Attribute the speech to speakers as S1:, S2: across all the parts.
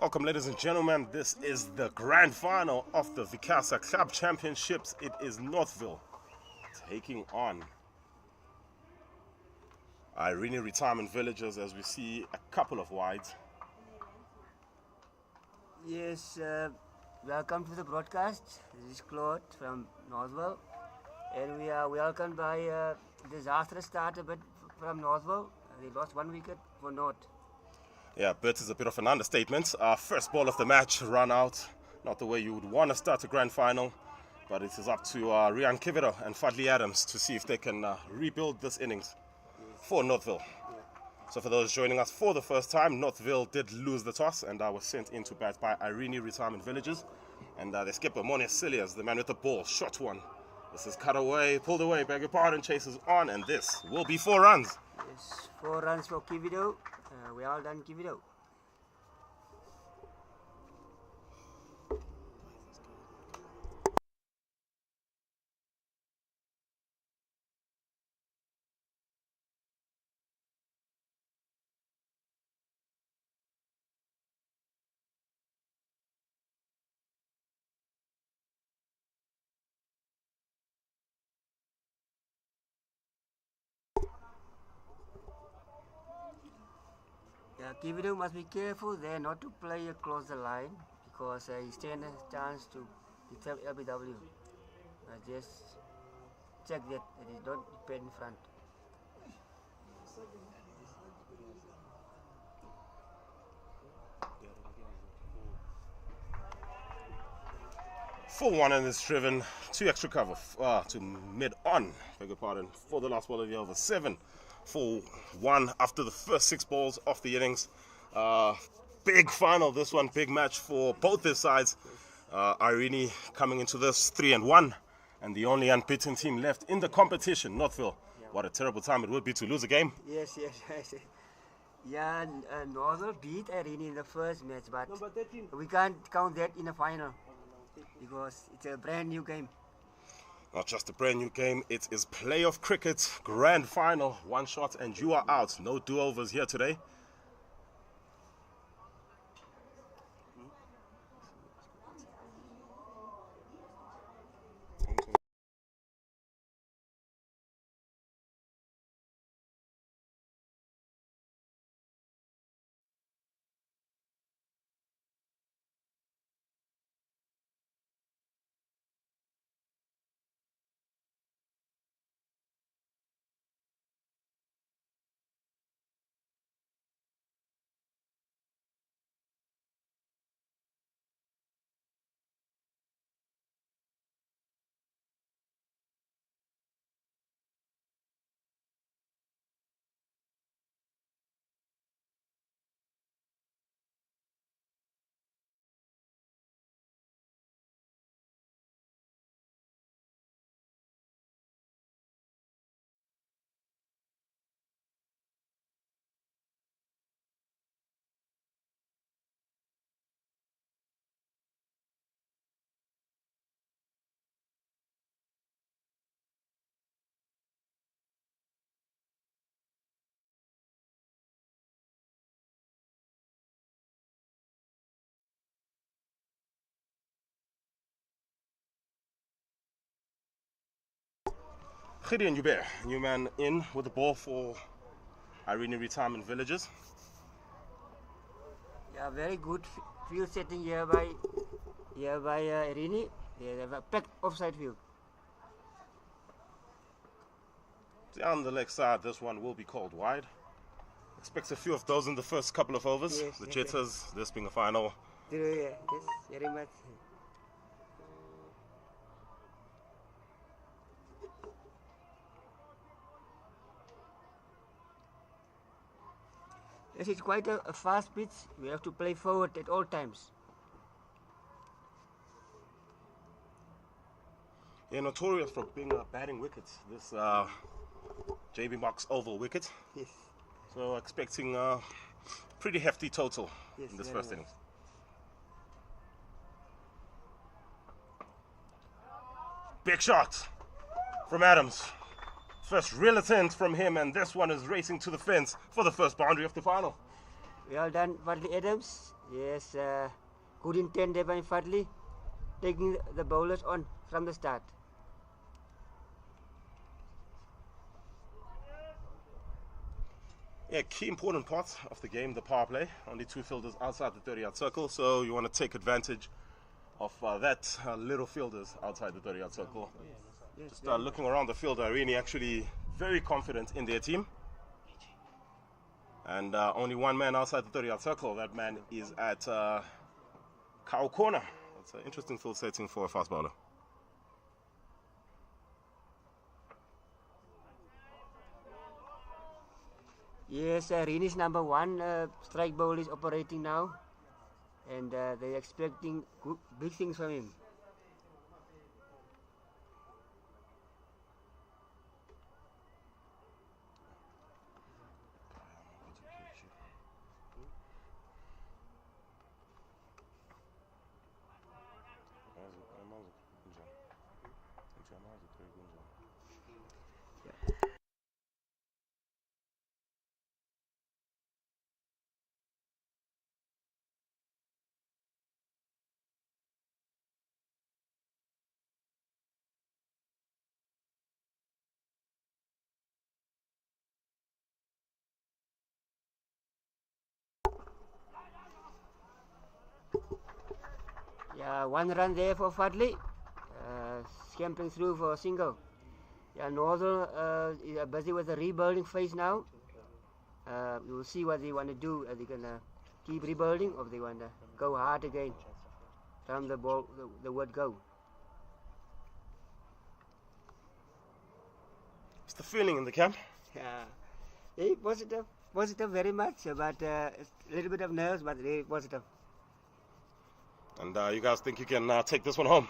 S1: Welcome, ladies and gentlemen. This is the grand final of the VCASA Club Championships. It is Northville taking on Irene Retirement Villagers, as we see a couple of wides.
S2: Yes, welcome to the broadcast. This is Claude from Northville, and we are welcomed by a disastrous start a bit from Northville. They lost 1 wicket for North.
S1: Yeah, but is a bit of an understatement. First ball of the match run out. Not the way you would want to start a grand final, but it is up to Rian Kivito and Fadli Adams to see if they can rebuild this innings for Northville. So for those joining us for the first time, Northville did lose the toss and was sent into bat by Irene Retirement Villagers. And the skipper, Mone Silias, the man with the ball, shot one. This is cut away, pulled away, beg your pardon, chases on, and this will be 4 runs.
S2: Yes, 4 runs for Kivito. Well done, Kivito. Kivito must be careful there not to play across the line because he stands a chance to disturb LBW. Just check that it is not depend in front.
S1: Full one and it's driven 2 extra cover to mid on, beg your pardon, for the last ball of the over. 7 for 1 after the first 6 balls of the innings. Big final, this one, big match for both their sides. Irene coming into this 3-1, and the only unbeaten team left in the competition, Northville.
S2: Yeah.
S1: What a terrible time it would be to lose a game.
S2: Yes. Yeah, Northville beat Irene in the first match, but we can't count that in the final because it's a brand new game.
S1: Not just a brand new game, it is playoff cricket, grand final, 1 shot and you are out. No do-overs here today. Gideon Joubert, new man in with the ball for Irene Retirement Villagers.
S2: Yeah, very good field setting here by Irene. They have a packed offside field.
S1: Down the leg side, this one will be called wide. Expect a few of those in the first couple of overs.
S2: Yes,
S1: The
S2: yes,
S1: Jitters, this being a final.
S2: Yes, very much. Yes, it's quite a fast pitch. We have to play forward at all times.
S1: Yeah, notorious for being a batting wicket. This JB Box oval wicket.
S2: Yes.
S1: So expecting a pretty hefty total in this
S2: very
S1: first
S2: much.
S1: innings. Big shot from Adams. First real attempt from him, and this one is racing to the fence for the first boundary of the final.
S2: Well done, Fadli Adams. Yes, good intent there by Fadli, taking the bowlers on from the start.
S1: Yeah, key important part of the game, the power play. Only 2 fielders outside the 30-yard circle, so you want to take advantage of that little fielders outside the 30-yard circle.
S2: Yes,
S1: Just looking around the field, Irene actually very confident in their team. And only one man outside the 30-yard circle. That man is at cow corner. That's an interesting field setting for a fast bowler.
S2: Yes, Irene's number 1 strike ball is operating now, and they're expecting big things from him. Yeah, 1 run there for Fadli, scampering through for a single. Yeah, Northville is busy with the rebuilding phase now. We will see what they want to do. Are they gonna keep rebuilding, or they want to go hard again from the ball, the word go?
S1: What's the feeling in the camp?
S2: Yeah, very positive very much, but a little bit of nerves, but very positive.
S1: And you guys think you can take this one home?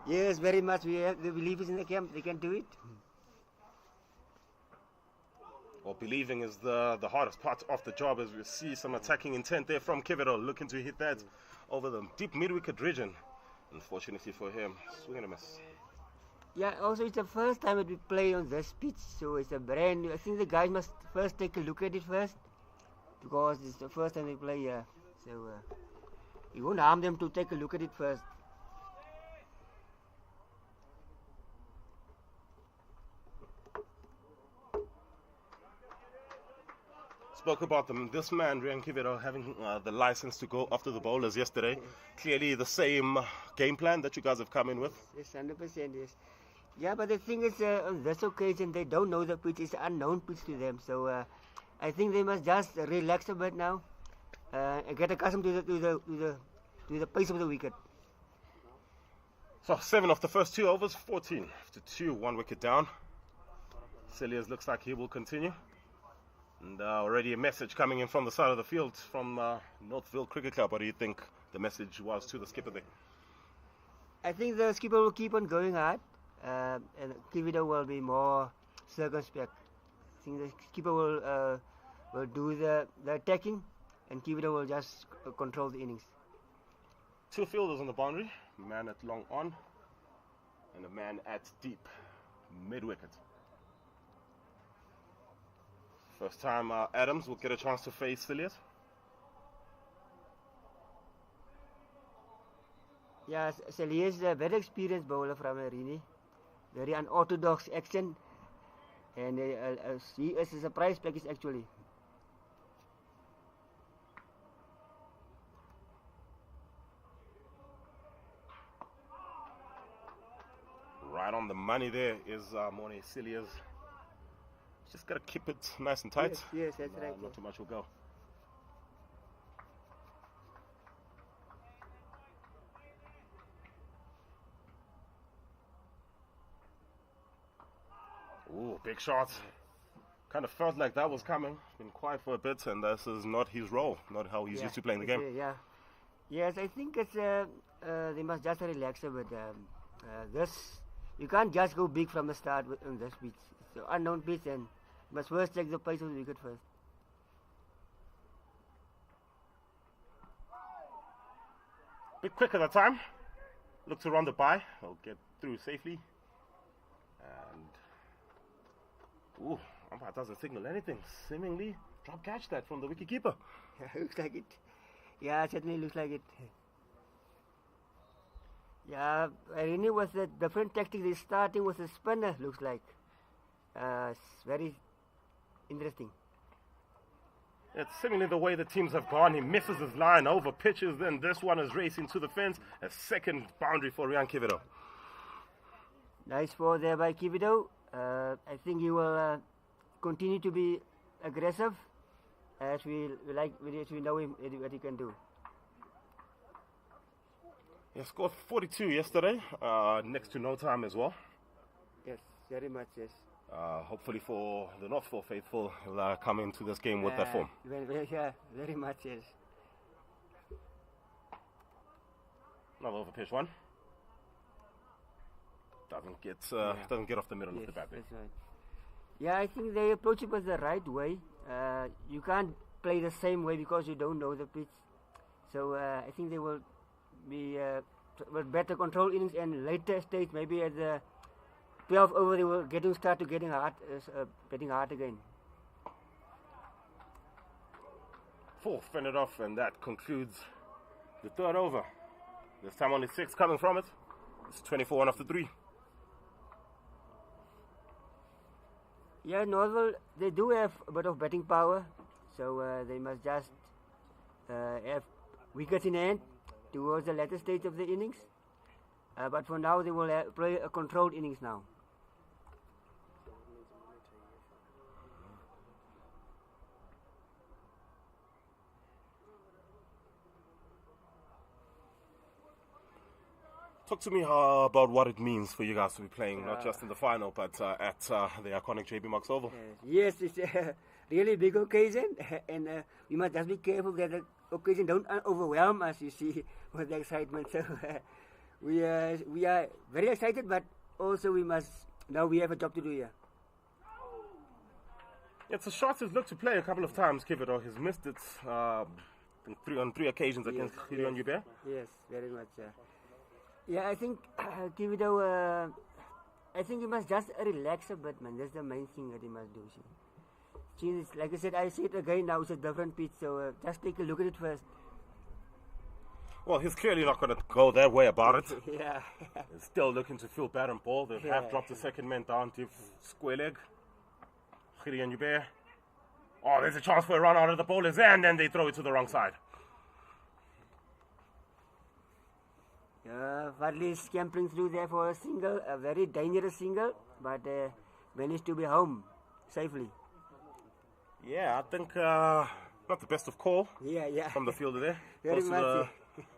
S2: Yes, very much. We have the believers in the camp. They can do it.
S1: Well, believing is the hardest part of the job, as we see some attacking intent there from Kivito, looking to hit that over the deep mid-wicket region. Unfortunately for him, swing and a miss.
S2: Yeah, also it's the first time that we play on this pitch, so it's a brand new. I think the guys must first take a look at it first, because it's the first time they play here. So it won't harm them to take a look at it first.
S1: Spoke about this man, Rian Kivito, having the license to go after the bowlers yesterday. Clearly the same game plan that you guys have come in with.
S2: Yes, 100%, yes. Yeah, but the thing is, on this occasion, they don't know the pitch. It's an unknown pitch to them. So I think they must just relax a bit now and get accustomed to the pace of the wicket.
S1: So 7 of the first 2 overs, 14 to 2, 1 wicket down. Cilliers looks like he will continue. And already a message coming in from the side of the field from Northville Cricket Club. What do you think the message was to the skipper there?
S2: I think the skipper will keep on going hard, and Kivito will be more circumspect. I think the skipper will do the attacking, and Kivito will just control the innings.
S1: 2 fielders on the boundary, a man at long on, and a man at deep mid-wicket. First time Adams will get a chance to face Cilliers.
S2: Yeah, Cilliers is a very experienced bowler from Irene. Very unorthodox action, and he is a surprise package actually.
S1: Right on the money there is Morne Cilliers. Just got to keep it nice and tight.
S2: Yes, that's right.
S1: Not too much will go. Ooh, big shot. Kind of felt like that was coming. Been quiet for a bit, and this is not his role, not how he's used to playing the game.
S2: Yeah. Yes, I think it's they must just relax a bit. This you can't just go big from the start on this pitch. It's an unknown pitch, and you must first check the pace of the wicket first.
S1: Bit quick at the time. Look to run the by. I'll get through safely. And ooh, umpire doesn't signal anything. Seemingly drop catch that from the wicketkeeper.
S2: Looks like it. Yeah, certainly looks like it. Yeah, Irene was a different tactic. He's starting with a spinner, looks like. It's very interesting.
S1: It's seemingly the way the teams have gone. He misses his line over pitches, then this one is racing to the fence. A second boundary for Rian Kivido.
S2: Nice ball there by Kivido. I think he will continue to be aggressive as we know him, what he can do.
S1: He scored 42 yesterday, next to no time as well.
S2: Yes, very much, yes.
S1: Hopefully for the Northville faithful, he'll come into this game with that form.
S2: Yeah, very much, yes.
S1: Another over pitch one. Doesn't get off the middle of the bat.
S2: That's right. Yeah, I think they approach it was the right way. You can't play the same way because you don't know the pitch. So I think they will be with better control innings and later stage, maybe at the 12th over, they will start getting hard again.
S1: Fourth fended off, and that concludes the third over. This time only 6 coming from it. It's 24 on after 3.
S2: Yeah, Northville, they do have a bit of batting power, so they must just have wickets in hand towards the latter stage of the innings. But for now, they will play a controlled innings now.
S1: Talk to me about what it means for you guys to be playing, not just in the final, but at the iconic JB Marks Oval.
S2: Yes, it's a really big occasion, and we must just be careful that the occasion don't overwhelm us, you see, with the excitement. So we are very excited, but also we have a job to do here.
S1: It's a shot he's looked to play a couple of times, Kivido. He's missed it on three occasions against Gideon Yubert.
S2: Yes, very much. Yeah, I think Kivido, I think he must just relax a bit, man. That's the main thing that he must do. See, like I said, I see it again now. It's a different pitch, so just take a look at it first.
S1: Well, he's clearly not going to go that way about it.
S2: Yeah.
S1: He's still looking to field bat and ball. They have dropped the second man down to square leg. Gideon Yubert. Oh, there's a chance for a run out of the bowler's end, and they throw it to the wrong side.
S2: Fadli scampering through there for a single, a very dangerous single, but managed to be home safely.
S1: Yeah, I think not the best of call from the fielder there.
S2: Very much.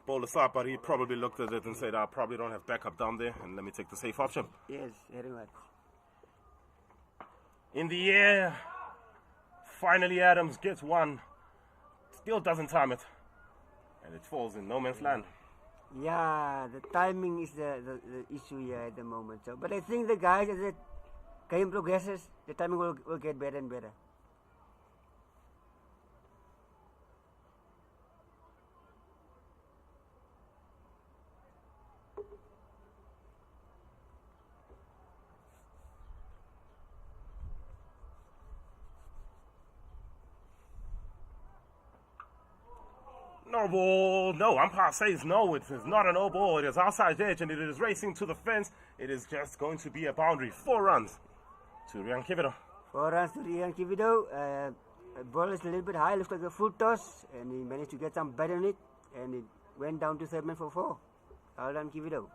S1: Bowler side, but he probably looked at it and said, I probably don't have backup down there, and let me take the safe option.
S2: Yes, very much.
S1: In the air, finally Adams gets one. Still doesn't time it, and it falls in no man's land.
S2: Yeah, the timing is the issue here at the moment. So, but I think the guys, as the game progresses, the timing will get better and better.
S1: No ball. No, umpire says no. It is not a no ball. It is outside edge and it is racing to the fence. It is just going to be a boundary. 4 runs to Rian Kivido.
S2: 4 runs to Rian Kivido. Ball is a little bit high. Looks like a full toss, and he managed to get some bat on it, and it went down to third man for 4. Well done, Kivido.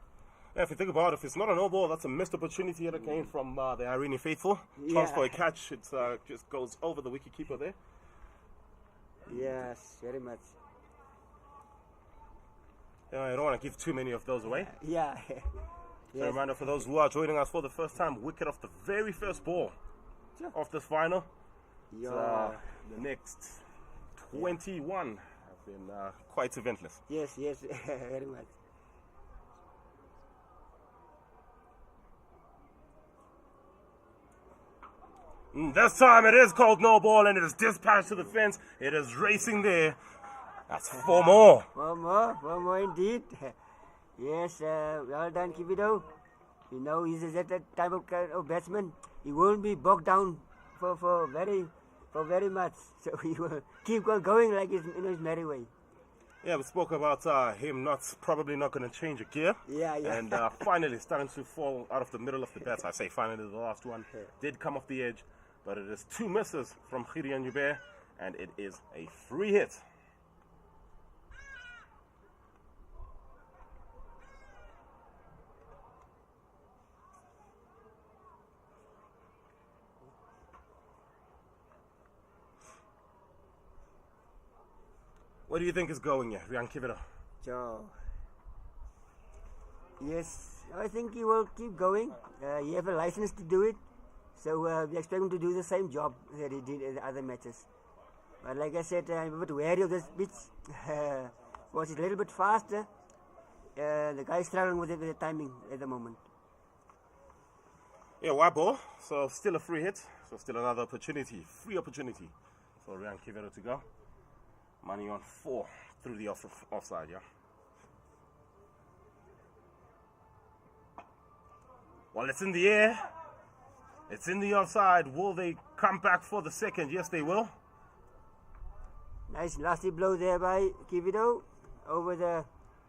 S1: Yeah, if you think about it, if it's not a no ball, that's a missed opportunity yet again from the Irene faithful. Chance for a catch. It just goes over the wicketkeeper there.
S2: Yes, very much.
S1: I don't want to give too many of those away.
S2: Yeah.
S1: So a reminder for those who are joining us for the first time, wicket off the very first ball of this final. The next 21 have been quite eventless.
S2: Yes, very much.
S1: This time it is called no ball and it is dispatched to the fence. It is racing there. That's 4 more.
S2: 4 more indeed. Yes, well done, Kivido. You know, he's that type of batsman. He won't be bogged down for very for very much. So he will keep on going like his, in his merry way.
S1: Yeah, we spoke about him probably not going to change a gear.
S2: Yeah.
S1: And finally starting to fall out of the middle of the bat. I say finally, the last one did come off the edge, but it is 2 misses from Gideon Joubert, and it is a free hit. What do you think is going here, Rian Kivito?
S2: So, yes, I think he will keep going. He has a license to do it, so we expect him to do the same job that he did in the other matches. But like I said, I'm a bit wary of this pitch because it's a little bit faster. The guy's struggling with the timing at the moment.
S1: Yeah, wide ball, so still a free hit, so still another free opportunity for Rian Kivito to go. Money on 4 through the offside, yeah. Well, it's in the air. It's in the offside. Will they come back for the second? Yes, they will.
S2: Nice nasty blow there by Kivito over the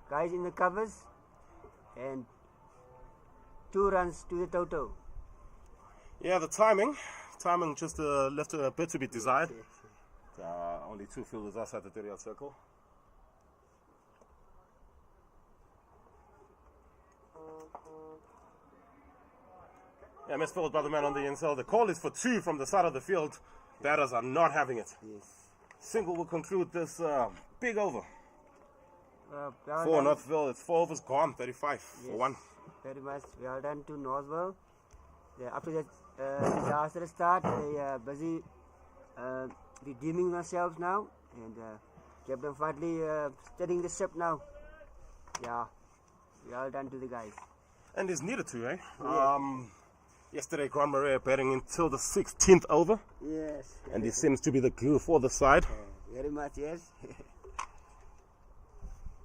S2: guys in the covers. And 2 runs to the total.
S1: Yeah, the timing just left a bit to be desired.
S2: Yes.
S1: Only 2 fielders outside the 30-yard circle. Yeah, misfielded by the man on the inside. The call is for 2 from the side of the field. Batters are not having it.
S2: Yes.
S1: Single will conclude this big over.
S2: Well
S1: For Northville, it's 4 overs gone, 35 for 1.
S2: Very much well done to Northville. After that disastrous start, they are busy redeeming themselves now, and Captain Fadley steadying the ship now. Yeah, well done to the guys.
S1: And he's needed to, eh?
S2: Yeah.
S1: Yesterday, Grand Marais batting until the 16th over,
S2: Yes.
S1: and he seems to be the glue for the side.
S2: Very much, yes.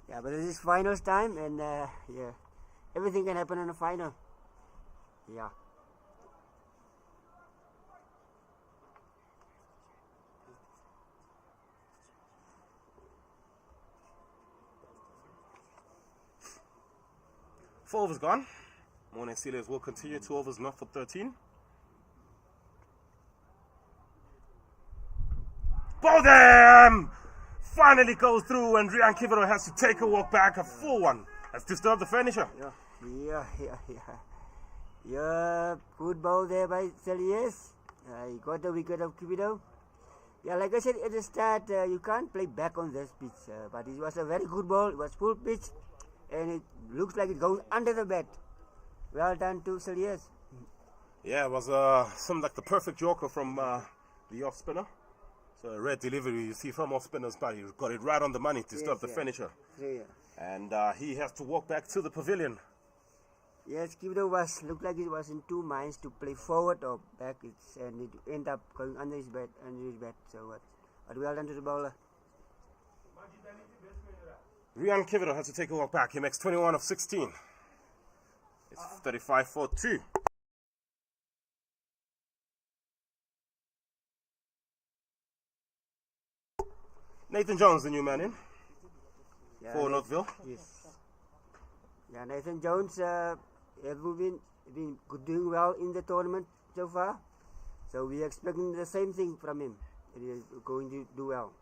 S2: Yeah, but this is finals time, and yeah, everything can happen in a final. Yeah.
S1: Four overs gone. Morning Steelers will continue. 2 overs not for 13. Bodem finally goes through, and Rian Kivito has to take a walk back. A full one. Has disturbed the finisher.
S2: Yeah, good ball there by Celies. He got the wicket of Kivito. Yeah, like I said at the start, you can't play back on this pitch, but it was a very good ball. It was full pitch, and it looks like it goes under the bat. Well done to Celies.
S1: Yeah, it was something like the perfect joker from the off spinner. So a red delivery you see from off spinners, but he got it right on the money to stop the finisher.
S2: Yeah.
S1: And he has to walk back to the pavilion.
S2: Yes, Kivito looked like it was in 2 minds to play forward or back, and it ended up going under his bat. So, but well done to the bowler.
S1: Rian Kivito has to take a walk back. He makes 21 of 16. It's 35 for 2. Nathan Jones, the new man in for Northville.
S2: Yes. Yeah, Nathan Jones has been doing well in the tournament so far. So we are expecting the same thing from him. He is going to do well.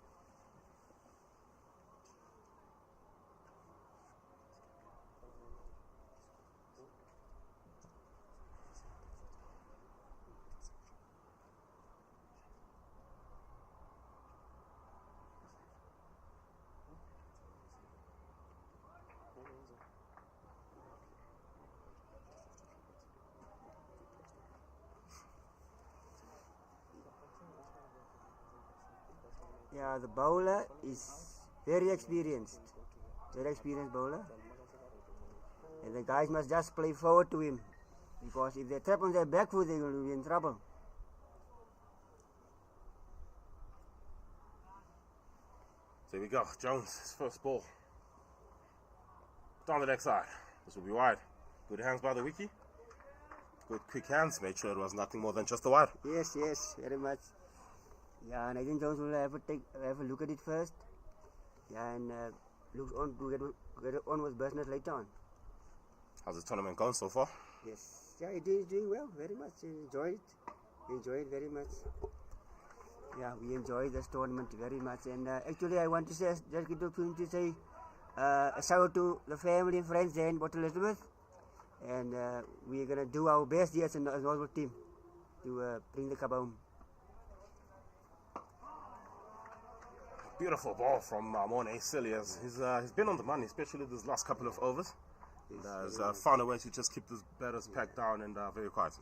S2: Yeah, the bowler is very experienced bowler, and the guys must just play forward to him, because if they trap on their back foot, they're going to be in trouble.
S1: There we go. Jones, his first ball. Down the next side. This will be wide. Good hands by the wiki. Good quick hands. Made sure it was nothing more than just a wide.
S2: Yes, very much. Yeah, Nathan Jones will have a look at it first. Yeah, and looks on to get on with business later on.
S1: How's the tournament going so far?
S2: Yes, yeah, it is doing well, very much. Enjoy it very much. Yeah, we enjoy this tournament very much. And actually, I want to say, just get the opportunity to say a shout out to the family and friends there in Port Elizabeth. And we're gonna do our best here as a Northville team to bring the cup home.
S1: Beautiful ball from Morne Cilliers. He's been on the money, especially these last couple of overs. He's found a way to just keep the batters packed down and very quiet.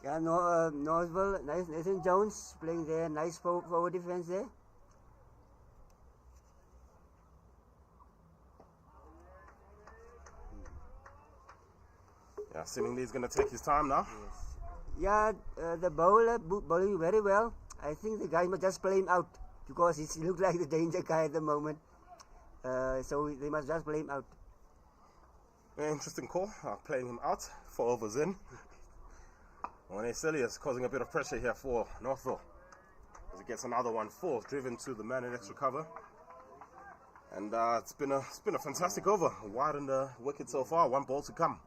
S2: Yeah, Northville, nice. Nathan Jones playing there, nice forward defense there.
S1: Yeah, seemingly he's going to take his time now.
S2: Yes. Yeah, the bowler bowling very well. I think the guy must just play him out because he looks like the danger guy at the moment. So they must just play him out.
S1: Very interesting call, playing him out, 4 overs in. Morne Cilliers causing a bit of pressure here for Northville as he gets another 1-4 driven to the man in extra cover. And it's been a fantastic over, wide on the wicket so far, 1 ball to come.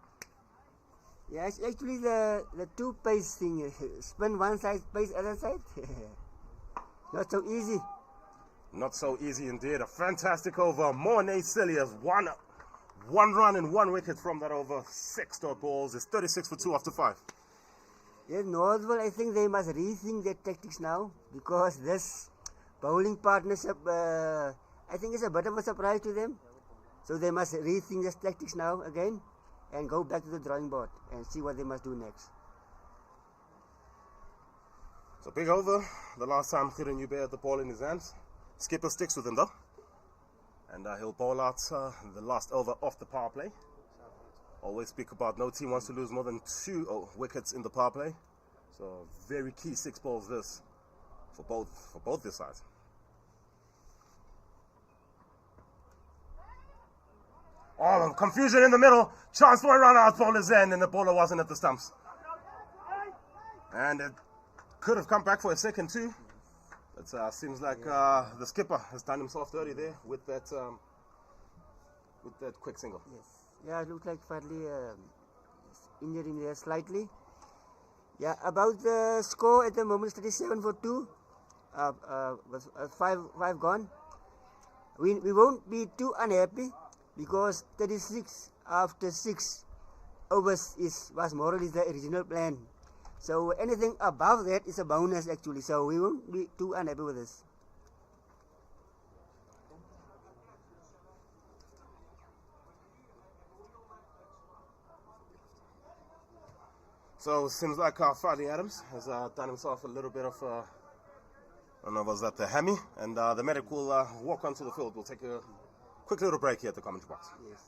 S2: Yeah, it's actually the 2 pace thing, spin one side, pace other side. Not so easy.
S1: Not so easy indeed. A fantastic over. Morne Cilliers, one run and 1 wicket from that over. 6 dot balls. It's 36 for 2 after 5.
S2: Yes, Northville, I think they must rethink their tactics now because this bowling partnership, I think it's a bit of a surprise to them. So they must rethink their tactics now again and go back to the drawing board and see what they must do next.
S1: So big over. The last time Irene had the ball in his hands. Skipper sticks with him though. And he'll bowl out the last over off the power play. Always speak about no team wants to lose more than 2 wickets in the power play. So very key 6 balls this for both their sides. Oh, confusion in the middle. Chance for a run out, bowler's end, and the bowler wasn't at the stumps. And it could have come back for a second too. It seems like the skipper has done himself dirty there with that quick single.
S2: Yes. Yeah, it looks like Fadli injured him there slightly. Yeah, about the score at the moment, 37 for 2. With 5 gone. We won't be too unhappy because 36 after 6 overs was more or less the original plan. So anything above that is a bonus actually. So we won't be too unhappy with this.
S1: So it seems like Fadli Adams has done himself a little bit of, I don't know, was that the hammy? And the medic will walk onto the field. We'll take a quick little break here at the commentary box.
S2: Yes.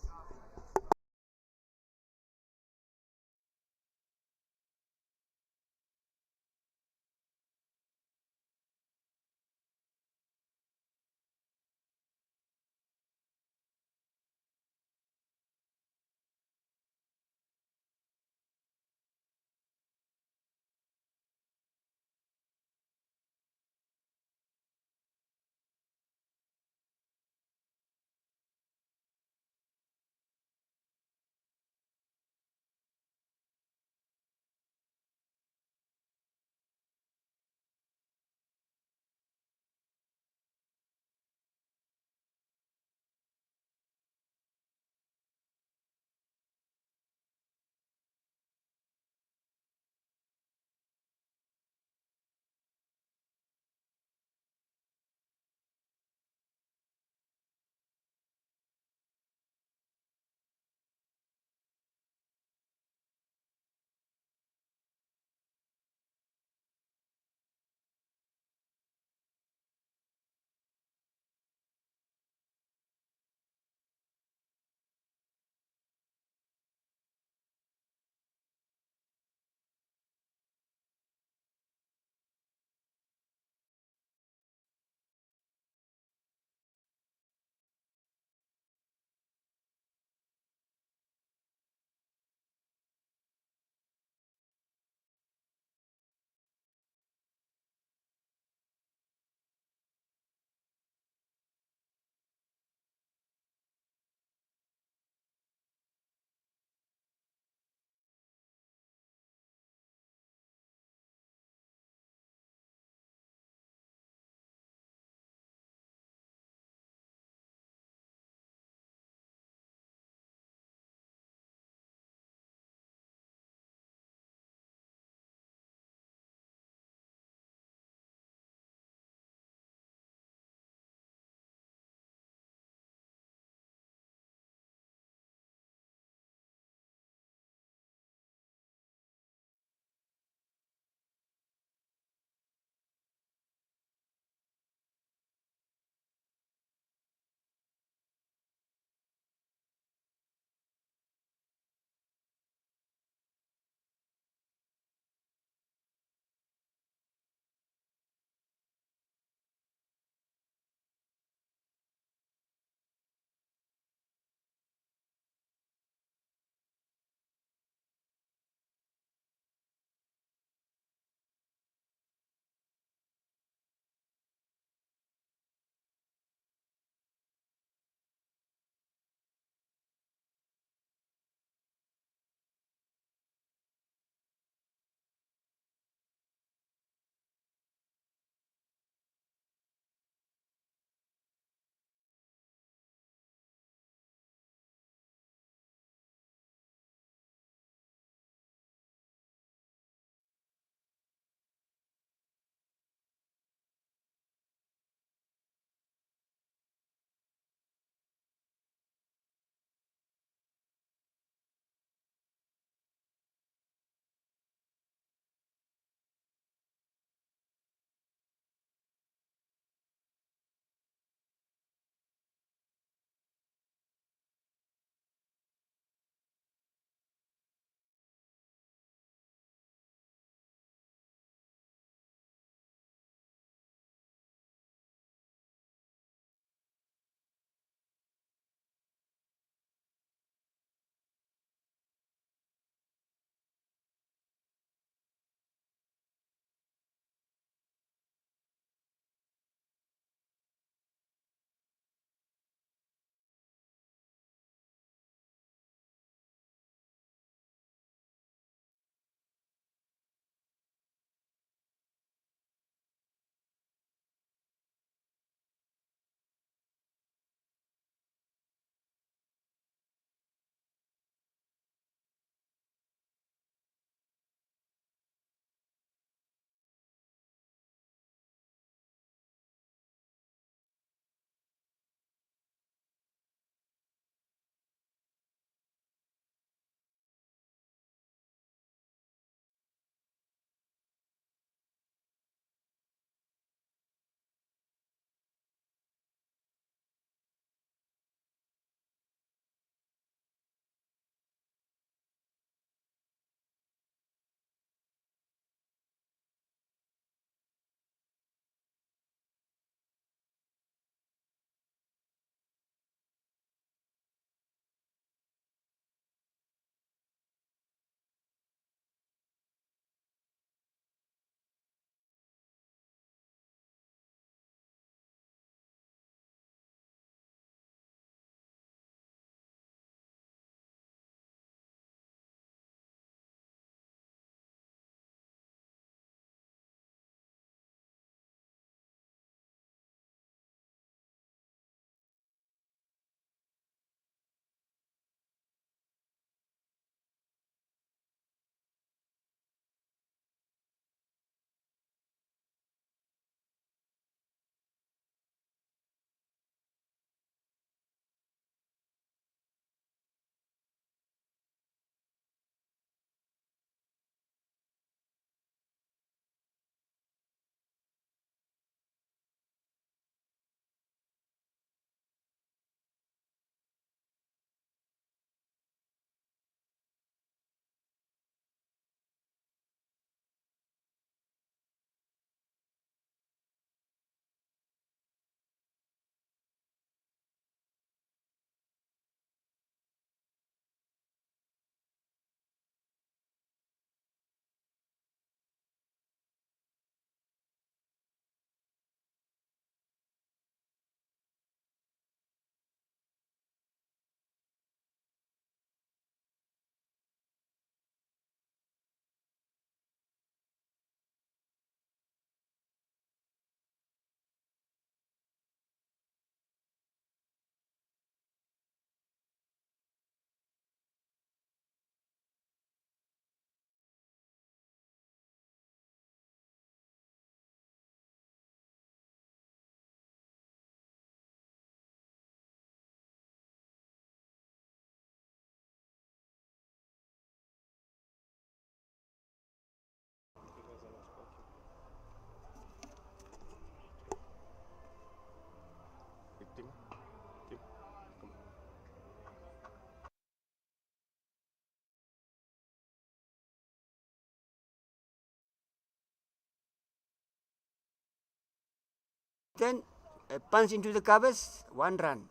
S2: Nathan. A punch into the covers, 1 run.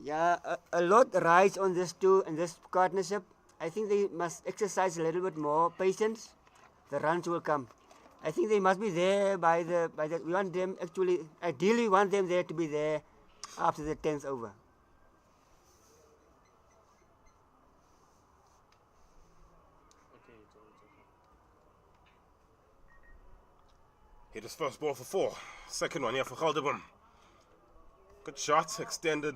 S2: Yeah, a lot rides on this too in this partnership. I think they must exercise a little bit more patience. The runs will come. I think they must be there by the we want them actually ideally we want them there to be there after the 10th over.
S1: Hit his first ball for 4. Second one here for Galdebom. Good shot, extended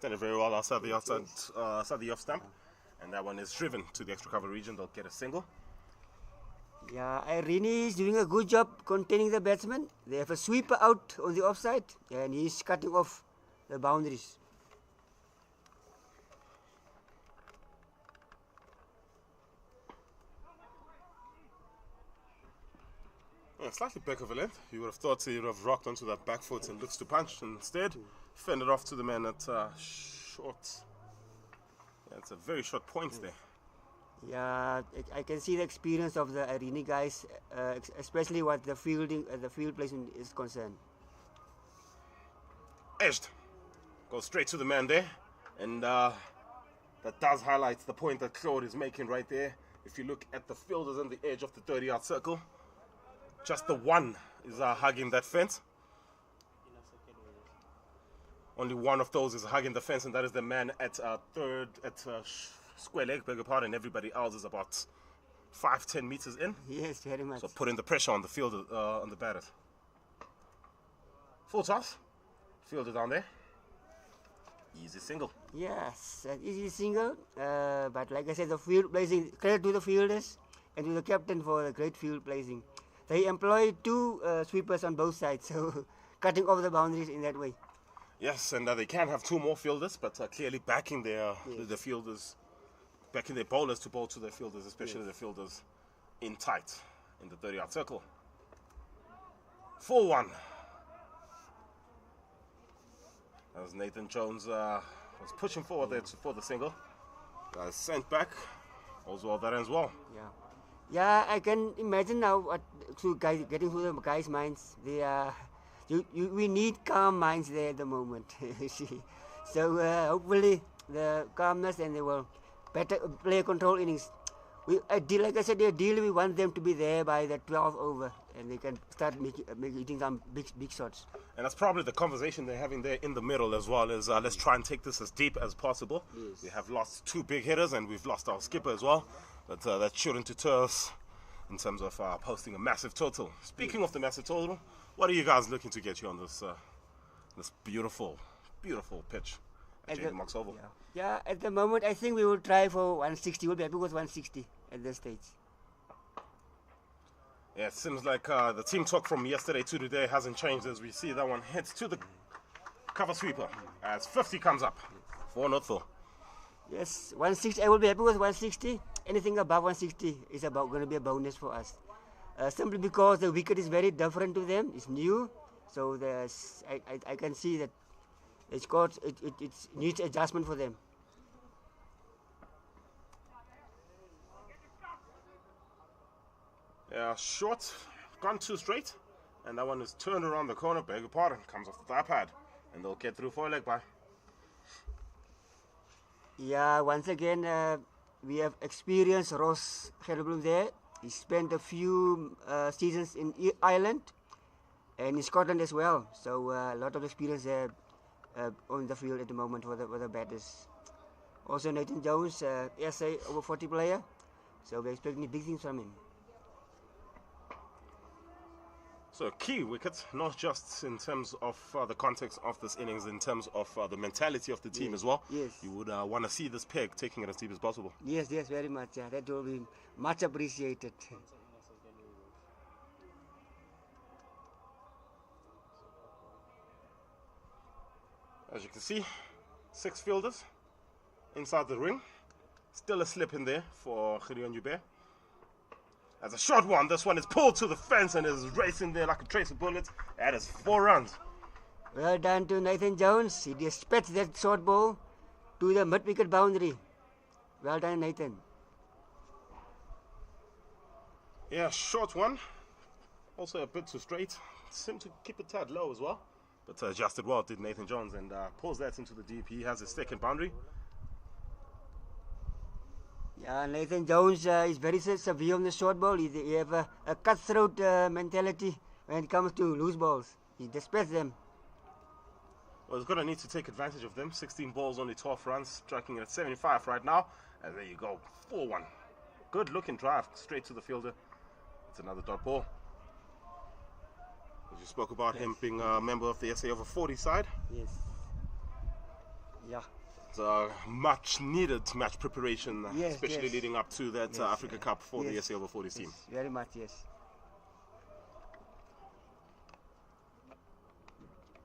S1: very well outside the off stump. And that one is driven to the extra cover region. They'll get a single.
S2: Yeah, Irene is doing a good job containing the batsman. They have a sweeper out on the offside and he's cutting off the boundaries.
S1: Yeah, slightly back of a length. You would have thought he would have rocked onto that back foot and looks to punch. Instead, fended off to the man at short. Yeah, it's a very short point there.
S2: Yeah, I can see the experience of the Irene guys, especially what the fielding, the field placement is concerned.
S1: Edged. Goes straight to the man there. And that does highlight the point that Claude is making right there. If you look at the fielders on the edge of the 30-yard circle, just the one is hugging that fence. Only one of those is hugging the fence, and that is the man at square leg, beg your pardon. Everybody else is about 5-10 meters in.
S2: Yes, very much.
S1: So putting the pressure on the fielder, on the batters. Full toss. Fielder down there. Easy single.
S2: Yes, an easy single. But like I said, the field placing, credit to the fielders and to the captain for the great field placing. They employ 2 sweepers on both sides, so cutting off the boundaries in that way.
S1: Yes, and they can have 2 more fielders, but clearly backing their the fielders, backing their bowlers to bowl to their fielders, especially the fielders in tight in the 30-yard circle. 4-1. As Nathan Jones was pushing forward there for the single. Sent back. Also, that ends well.
S2: Yeah. Yeah, I can imagine now what getting through the guys' minds. They are, we need calm minds there at the moment. See, so hopefully the calmness and they will better play control innings. Like I said, ideally we want them to be there by the 12th over, and they can start making some big shots.
S1: And that's probably the conversation they're having there in the middle as well. Is let's try and take this as deep as possible.
S2: Yes.
S1: We have lost 2 big hitters, and we've lost our skipper as well. But that shouldn't deter us in terms of posting a massive total. Speaking of the massive total, what are you guys looking to get here on this this beautiful pitch at JD Mox Oval?
S2: Yeah, at the moment I think we will try for 160. We'll be happy with 160 at this stage.
S1: Yeah, it seems like the team talk from yesterday to today hasn't changed as we see that one hits to the cover sweeper as 50 comes up for Northville.
S2: Yes, 160. I will be happy with 160. Anything above 160 is going to be a bonus for us. Simply because the wicket is very different to them. It's new, so I can see that it needs adjustment for them.
S1: Yeah, short, gone too straight, and that one is turned around the corner. Beg your pardon, comes off the thigh pad, and they'll get through for a leg bye.
S2: Yeah, once again, we have experienced Ross Gelderblom there. He spent a few seasons in Ireland and in Scotland as well. So a lot of experience there on the field at the moment for the batters. Also Nathan Jones, SA over 40 player. So we're expecting big things from him.
S1: So key wickets, not just in terms of the context of this innings, in terms of the mentality of the team as well.
S2: Yes.
S1: You would want to see this peg taking it as deep as possible.
S2: Yes, very much. Yeah, that will be much appreciated.
S1: As you can see, 6 fielders inside the ring. Still a slip in there for Gideon Jubert. As a short one, this one is pulled to the fence and is racing there like a trace of bullets. That is 4 runs.
S2: Well done to Nathan Jones. He dispatched that short ball to the mid-wicket boundary. Well done, Nathan.
S1: Yeah, short one. Also a bit too straight. Seemed to keep it tad low as well. But adjusted well, did Nathan Jones, and pulls that into the deep. He has his second boundary.
S2: Yeah, Nathan Jones is very severe on the short ball. He have a cutthroat mentality when it comes to loose balls. He despises them.
S1: Well, he's going to need to take advantage of them. 16 balls, only 12 runs, striking at 75 right now. And there you go, 4-1. Good looking drive, straight to the fielder. It's another dot ball. As you spoke about him being a member of the SA over 40 side.
S2: Yes. Yeah.
S1: It's a much needed match preparation,
S2: Yes,
S1: especially
S2: yes.
S1: leading up to that Africa Cup for the SA over 40 team.
S2: Very much, yes.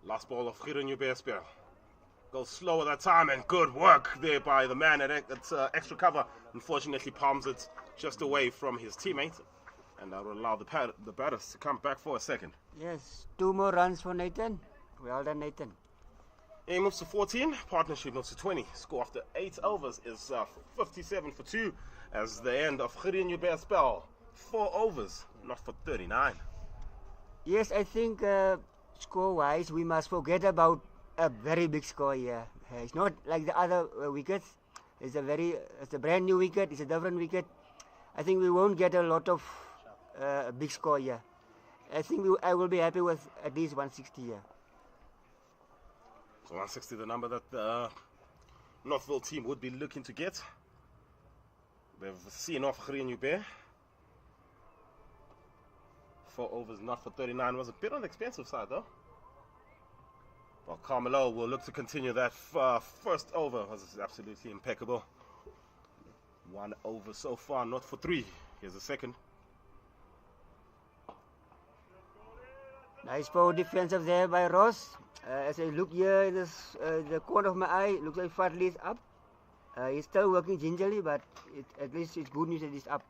S1: Last ball of Irene goes slower that time, and good work there by the man at extra cover. Unfortunately, palms it just away from his teammate, and that will allow the batters to come back for a second.
S2: Yes, 2 more runs for Nathan. Well done, Nathan.
S1: A moves to 14, partnership moves to 20. Score after 8 overs is 57 for 2, as the end of Irene spell. 4 overs, not for 39.
S2: Yes, I think score-wise, we must forget about a very big score here. It's not like the other wickets. It's a brand new wicket. It's a different wicket. I think we won't get a lot of big score here. I think I will be happy with at least 160 here.
S1: So 160, the number that the Northville team would be looking to get. They've seen off Irene 4 overs, not for 39. Was a bit on the expensive side, though. Well, Carmelo will look to continue that first over. Was absolutely impeccable. 1 over so far, not for 3. Here's the second.
S2: Nice power defensive there by Ross. As I look here in this, the corner of my eye, looks like Fadli is up. He's still working gingerly, but at least it's good news that he's up.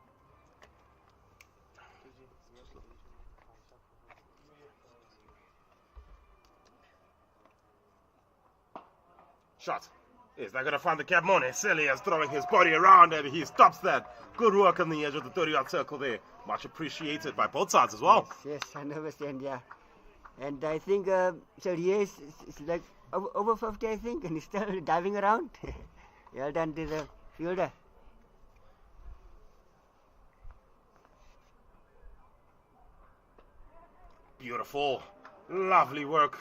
S1: Shot. Is that going to find the cap? Mone Celia is throwing his body around, and he stops that. Good work on the edge of the 30-yard circle there. Much appreciated by both sides as well.
S2: Yes, 100%, yeah. And I think Celia is like over 50, I think, and he's still diving around. Well done to the fielder.
S1: Beautiful. Lovely work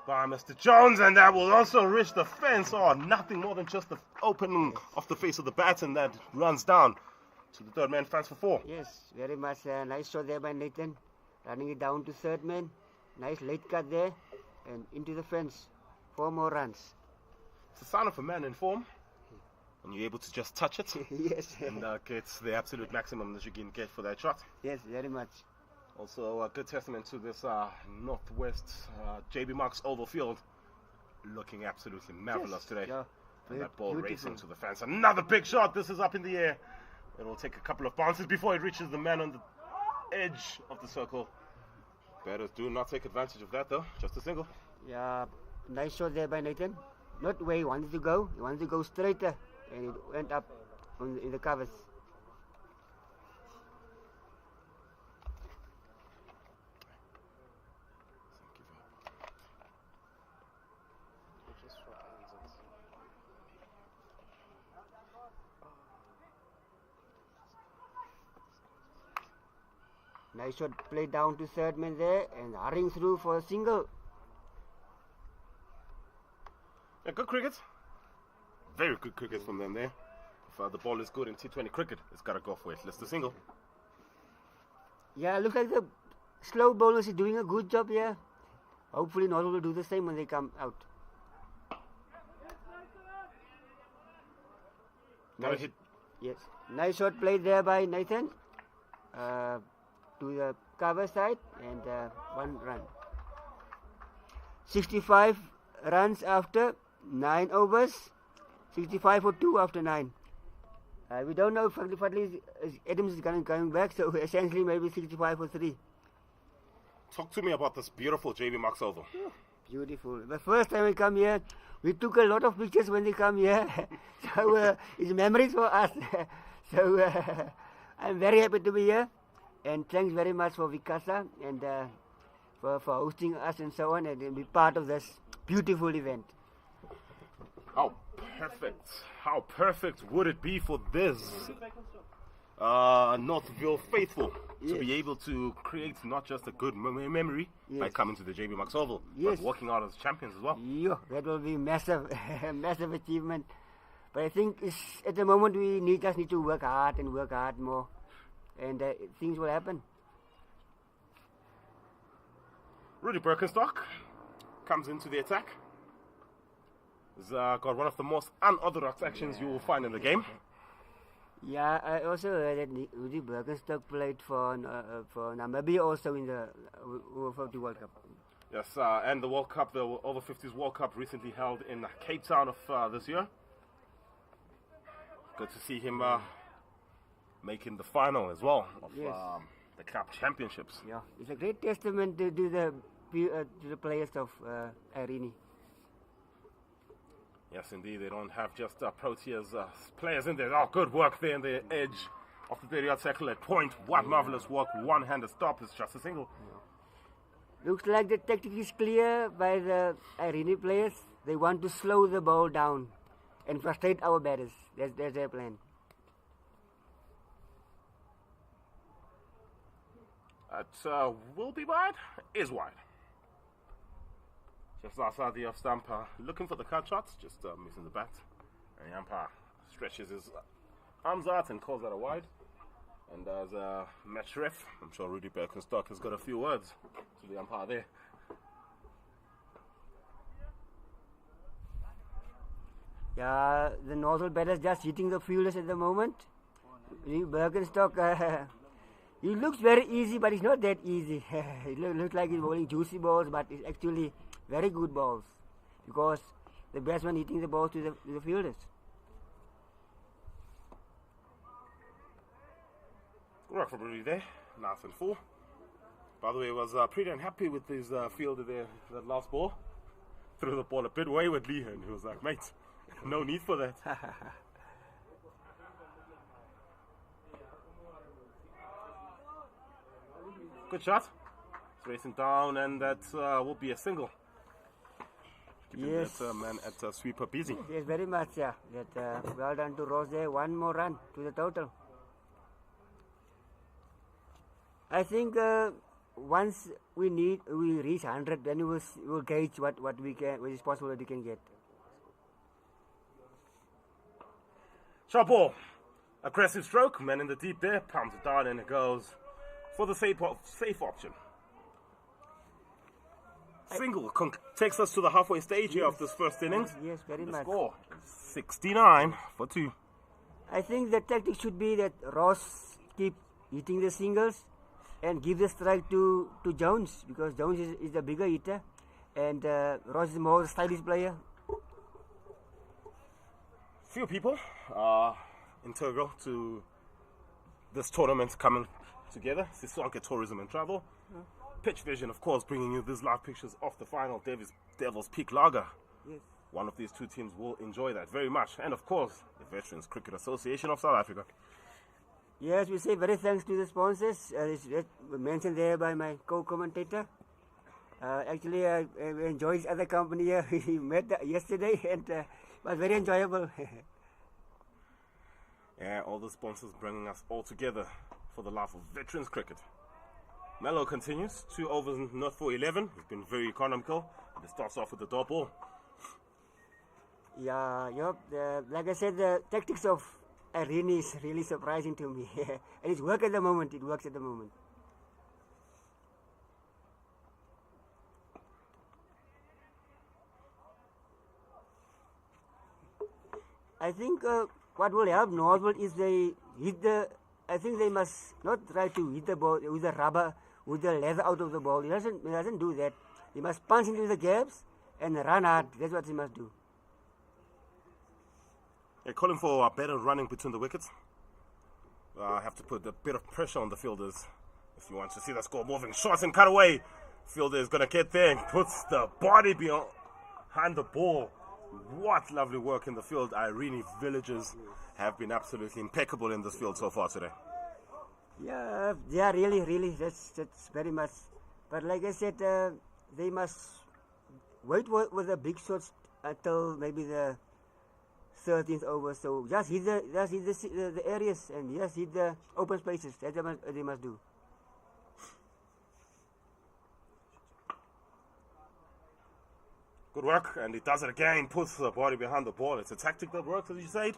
S1: by Mr. Jones, and that will also reach the fence. Oh, nothing more than just the opening of the face of the bat, and that runs down to the third man fence for 4.
S2: Yes, very much. Nice shot there by Nathan. Running it down to third man. Nice late cut there, and into the fence. 4 more runs.
S1: It's a sign of a man in form, and you're able to just touch it.
S2: Yes.
S1: And get the absolute maximum that you can get for that shot.
S2: Yes, very much.
S1: Also a good testament to this Northwest JB Marks Oval Field. Looking absolutely marvelous today.
S2: Yeah,
S1: and that ball
S2: beautiful.
S1: racing to the fence. Another big shot. This is up in the air. It will take a couple of bounces before it reaches the man on the edge of the circle. Batters do not take advantage of that, though. Just a single.
S2: Yeah, nice shot there by Nathan. Not where he wanted to go. He wanted to go straighter, and it went up in the covers. Nice shot played down to third man there, and hurrying through for a single.
S1: Yeah, good cricket. Very good cricket from them there. If the ball is good in T20 cricket, it's got to go for it. Let's do single.
S2: Yeah, looks like the slow bowlers are doing a good job here. Hopefully Northville will do the same when they come out.
S1: Nice hit.
S2: Yes, nice shot played there by Nathan. To the cover side, and 1 run. 65 runs after 9 overs. 65 for 2 after 9. We don't know if Fadli Adams is coming back, so essentially maybe 65 for 3.
S1: Talk to me about this beautiful JB Marks Oval.
S2: Beautiful. The first time we come here, we took a lot of pictures when they come here. So it's memories for us. So I'm very happy to be here. And thanks very much for VCASA and for hosting us and so on and be part of this beautiful event.
S1: How perfect would it be for this Northville faithful to be able to create not just a good memory by coming to the JB Maxwell, but walking out as champions as well.
S2: Yeah, that will be massive, massive achievement. But I think at the moment we just need to work hard and work hard more, and things will happen.
S1: Rudy Birkenstock comes into the attack. He's got one of the most unorthodox actions you will find in the game.
S2: Yeah, I also heard that Rudy Birkenstock played for Namibia also in the over 50 World Cup.
S1: Yes, and the World Cup, the Over 50s World Cup recently held in Cape Town of this year. Good to see him making the final as well of the club championships.
S2: Yeah, it's a great testament to the players of Irene.
S1: Yes, indeed. They don't have just Proteas players in there. Oh, good work there in the edge of the 30-yard circle at point. What marvelous work. One-handed stop is just a single.
S2: Yeah. Looks like the tactic is clear by the Irene players. They want to slow the ball down and frustrate our batters. That's their plan.
S1: That will be wide. Is wide. Just outside the off stump, looking for the cut shots, just missing the bat. And the umpire stretches his arms out and calls that a wide. And as a match ref, I'm sure Rudy Birkenstock has got a few words to the umpire there.
S2: Yeah, the Northville batters just hitting the fielders at the moment. Birkenstock, he looks very easy, but it's not that easy. It looks like he's bowling juicy balls, but it's actually very good balls, because the batsman hitting the balls to the fielders.
S1: Work from Rudy there, nice and full. By the way, was pretty unhappy with his fielder there, that last ball. Threw the ball a bit waywardly, and he was like, mate, no need for that. Good shot. It's racing down, and that will be a single. Keeping that man at sweeper busy.
S2: Yes, very much, yeah. That, well done to Ross there. One more run to the total. I think once we reach 100, then we'll gauge what is possible that we can get.
S1: Short ball. Aggressive stroke. Man in the deep there. Pounds it down, and it goes for the safe option. Single takes us to the halfway stage here of this first innings.
S2: Yes, very much.
S1: Score 69 for 2.
S2: I think the tactic should be that Ross keep hitting the singles and give the strike to Jones, because Jones is the bigger hitter and Ross is more stylish player.
S1: Few people are integral to this tournament coming together. Sisonke Tourism and Travel. Pitch Vision, of course, bringing you these live pictures of the final Devil's Peak Lager.
S2: Yes. One
S1: of these two teams will enjoy that very much. And of course, the Veterans Cricket Association of South Africa.
S2: Yes, we say very thanks to the sponsors. It's mentioned there by my co-commentator. Actually, I enjoyed other company here. We met yesterday, and it was very enjoyable.
S1: Yeah, all the sponsors bringing us all together for the love of Veterans Cricket. Mello continues, 2 overs in Northville 11. He's been very economical. He starts off with the dot ball.
S2: Yeah, like I said, the tactics of Irene is really surprising to me. And it works at the moment. I think what will help Northville is they hit I think they must not try to hit the ball with the rubber, with the leather out of the ball. He doesn't do that. He must punch into the gaps and run hard. That's what he must do.
S1: Yeah, calling for better running between the wickets. Have to put a bit of pressure on the fielders if you want to see the score moving. Shots and cut away Fielder is going to get there and puts the body behind the ball. What lovely work in the field. Irene villagers have been absolutely impeccable in this field so far today.
S2: Yeah, really, that's very much. But like I said, they must wait with the big shots until maybe the 13th over. So just hit the areas and just hit the open spaces. That's what they must do.
S1: Good work, and he does it again, puts the body behind the ball. It's a tactic that works, as you said,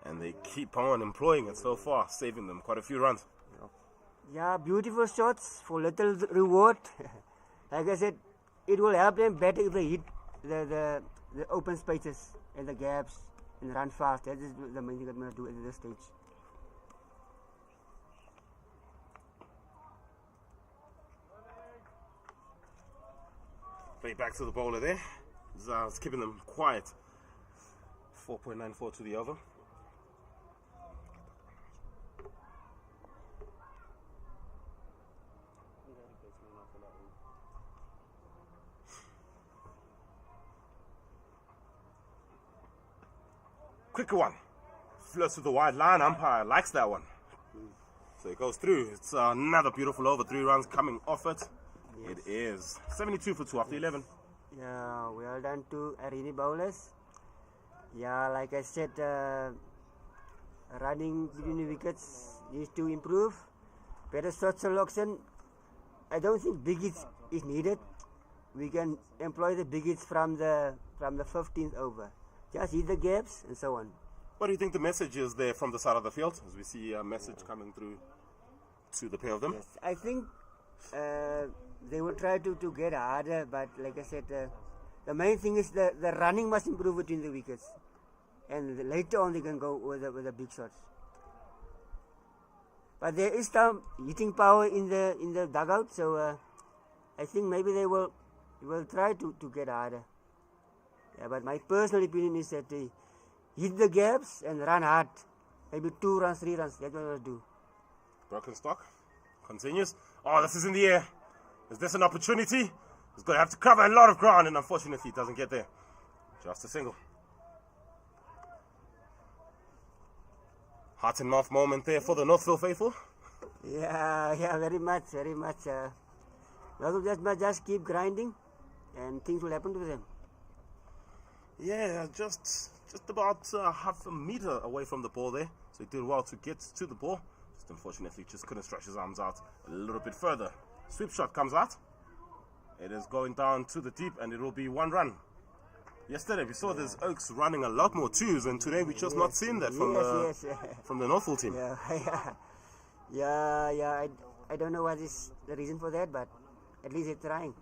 S1: and they keep on employing it so far, saving them quite a few runs.
S2: Yeah, beautiful shots for little reward. Like I said, it will help them better if they hit the open spaces and the gaps and run fast. That is the main thing I'm going to do at this stage.
S1: Play back to the bowler there. It's keeping them quiet. 4.94 to the over. Quicker one. Floats to the wide line. Umpire likes that one. So it goes through. It's another beautiful over. 3 runs coming off it. Yes. It is 72 for 2 after 11.
S2: Yeah, well done to Irene bowlers. Yeah, like I said, running between the wickets needs to improve. Better shot selection. I don't think big hits is needed. We can employ the big hits from the 15th over. Just hit the gaps and so on.
S1: What do you think the message is there from the side of the field as we see a message coming through to the pair of them?
S2: Yes, I think they will try to get harder, but like I said, the main thing is the running must improve between the wickets, and later on they can go with the big shots. But there is some hitting power in the dugout, so I think maybe they will try to get harder. Yeah, but my personal opinion is that they hit the gaps and run hard. Maybe 2 runs, 3 runs. That's what I'll do.
S1: Broken stock continues. Oh, this is in the air. Is this an opportunity? He's going to have to cover a lot of ground, and unfortunately, it doesn't get there. Just a single. Heart and mouth moment there for the Northville faithful.
S2: Yeah, very much. Northville must just keep grinding, and things will happen to them.
S1: Yeah, just about half a meter away from the ball there. So he did well to get to the ball. Just unfortunately, just couldn't stretch his arms out a little bit further. Sweep shot comes out. It is going down to the deep, and it will be 1 run. Yesterday we saw these Oaks running a lot more twos, and today we just not seen that from the Northville team.
S2: Yeah. I don't know what is the reason for that, but at least they're trying.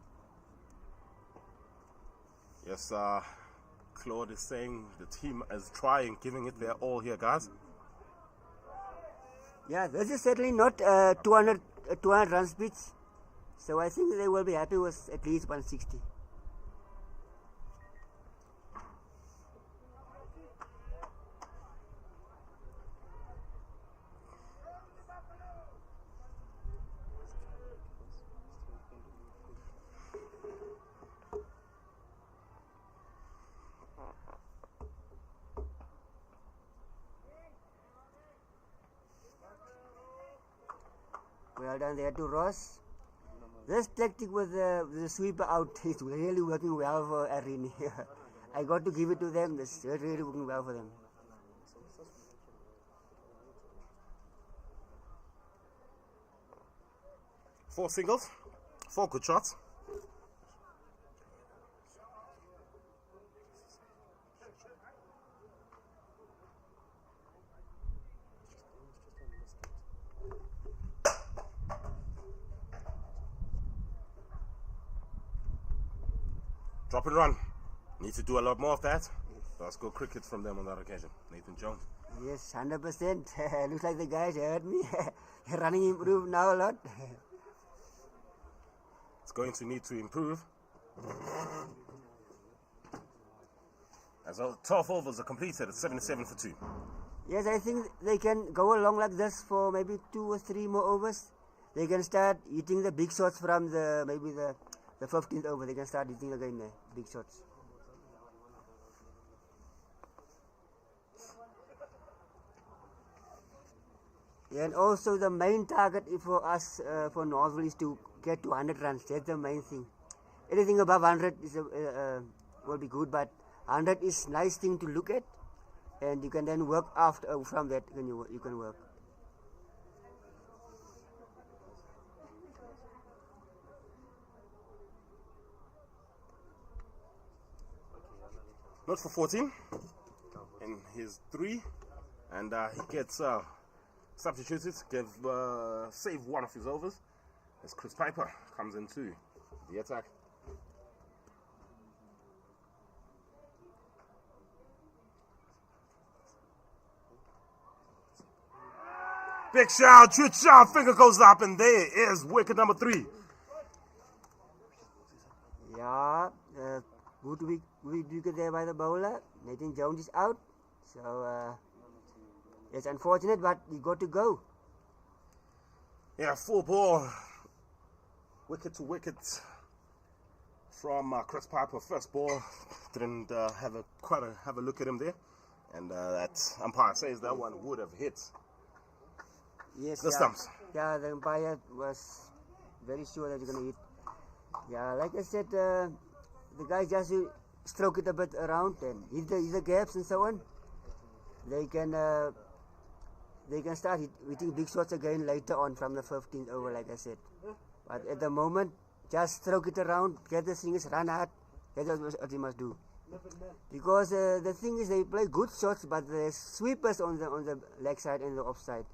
S1: Yes, Claude is saying the team is trying, giving it their all here, guys.
S2: Yeah, this is certainly not 200 run speeds. So I think they will be happy with at least 160. Well done there to Ross. This tactic with the sweeper out is really working well for Irene. I got to give it to them. It's really working well for them.
S1: Four singles, 4 good shots. Drop and run. Need to do a lot more of that. Let's go cricket from them on that occasion. Nathan Jones.
S2: Yes, 100%. Looks like the guys heard me. Running improved now a lot.
S1: It's going to need to improve. As 12 overs are completed at 77 for 2.
S2: Yes, I think they can go along like this for maybe 2 or 3 more overs. They can start hitting the big shots from maybe the the 15th over, they can start hitting again there, big shots. And also the main target for us, for Northville, is to get to 100 runs. That's the main thing. Anything above 100 is will be good, but 100 is nice thing to look at, and you can then work after from that. You can work.
S1: Not for 14 in his 3, and he gets substituted, save one of his overs as Chris Piper comes into the attack. Big shout, good shot, finger goes up, and there is wicket number 3.
S2: Yeah, good wicket there by the bowler. Nathan Jones is out, so it's unfortunate, but he got to go.
S1: Yeah, 4 ball, wicket to wicket from Chris Piper. First ball, didn't have a look at him there, and that umpire says that one would have hit
S2: Yes,
S1: the stumps.
S2: Yeah, the umpire was very sure that you're gonna hit. Yeah, like I said, the guys just stroke it a bit around and hit the gaps and so on. They can start hitting big shots again later on from the 15th over, like I said. But at the moment, just stroke it around, get the swingers, run hard. That's what they must do. Because the thing is, they play good shots, but there's sweepers on the leg side and the off side.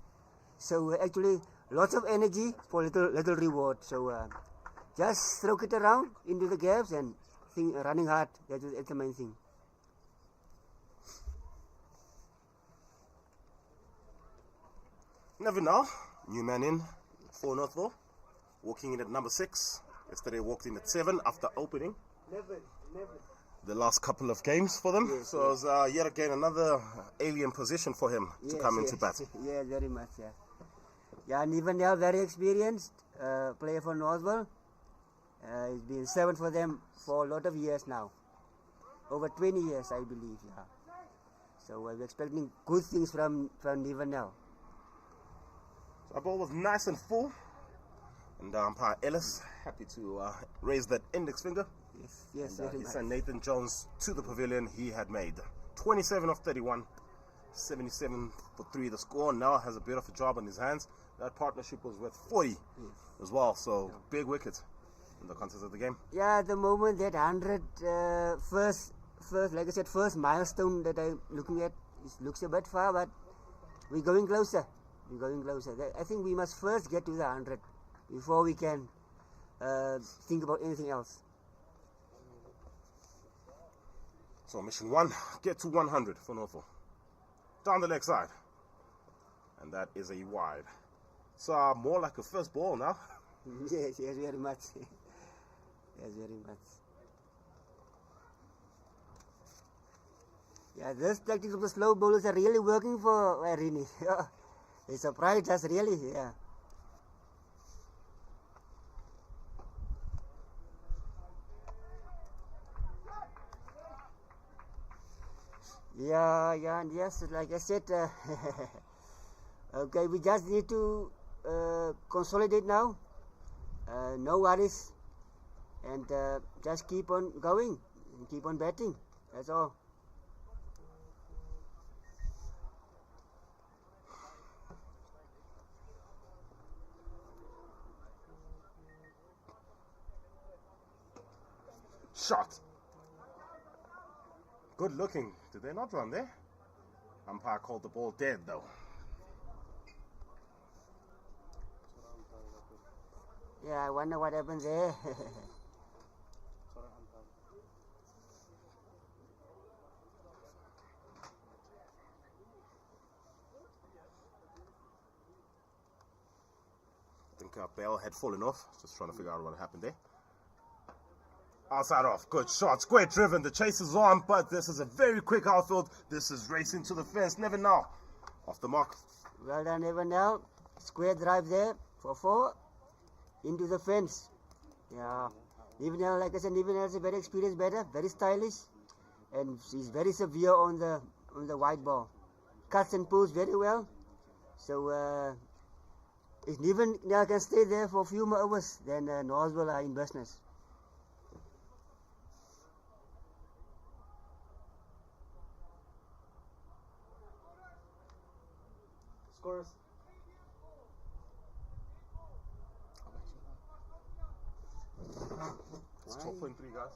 S2: So actually, lots of energy for little reward. So just stroke it around into the gaps and running hard. That's the main thing.
S1: Never know. New man in for Northville. Walking in at number 6. Yesterday walked in at 7 after opening.
S2: Never.
S1: The last couple of games for them.
S2: Yes,
S1: so it was yet again another alien position for him to come into bat.
S2: Yeah, very much, yeah. Yeah, and even now, very experienced player for Northville. He's been servant for them for a lot of years now. Over 20 years, I believe, yeah. So we're expecting good things from Niven now.
S1: So our ball was nice and full. And umpire Ellis happy to raise that index finger.
S2: Yes,
S1: and,
S2: very
S1: he
S2: much.
S1: sent Nathan Jones to the pavilion. He had made 27 of 31, 77 for 3 the score. Now has a bit of a job on his hands. That partnership was worth 40 as well. So big wicket in the contest of the game.
S2: Yeah, at the moment that 100 first, like I said, first milestone that I'm looking at, it looks a bit far, but we're going closer. I think we must first get to the 100 before we can think about anything else.
S1: So mission 1, get to 100 for Northville. Down the leg side. And that is a wide. So more like a first ball now.
S2: Yes, very much. Yes, very much. Yeah, this tactics of the slow bowlers are really working for Irene. They surprised us really, yeah. Yeah, and yes, like I said, okay, we just need to consolidate now. No worries, and just keep on going, and keep on batting. That's all.
S1: Shot. Good looking. Did they not run there? Umpire called the ball dead though.
S2: Yeah, I wonder what happened there.
S1: I think Bell had fallen off. Just trying to figure out what happened there. Outside off, good shot, square driven, the chase is on, but this is a very quick outfield. This is racing to the fence, never now. Off the mark.
S2: Well done, Evandel. Square drive there for 4 into the fence. Yeah, Nivenel, like I said, Nivenel is a very experienced batter, very stylish, and he's very severe on the white ball. Cuts and pulls very well. So if Nivenel can stay there for a few more hours, then Northville are in business.
S1: Scores. It's 12.3, guys.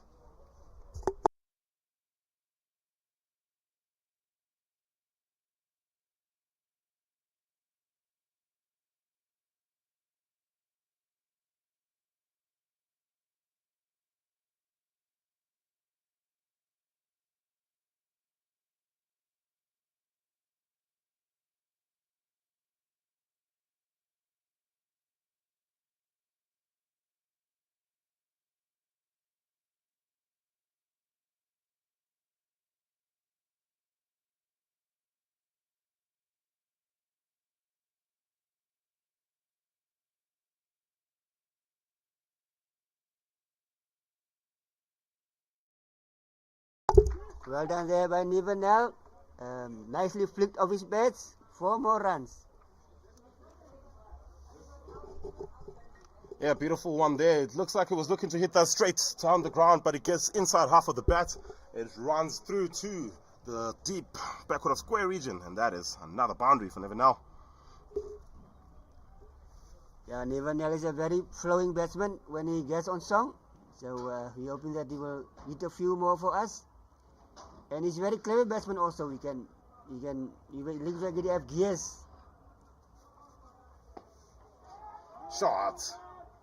S2: Well done there by Nivenel. Nicely flicked off his bats. 4 more runs.
S1: Yeah, beautiful one there. It looks like it was looking to hit that straight down the ground, but it gets inside half of the bat. It runs through to the deep backward of square region, and that is another boundary for Nivenel.
S2: Yeah, Nivenel is a very flowing batsman when he gets on song. So we're hoping that he will hit a few more for us. And he's a very clever batsman also. He looks like he have gears.
S1: Shot.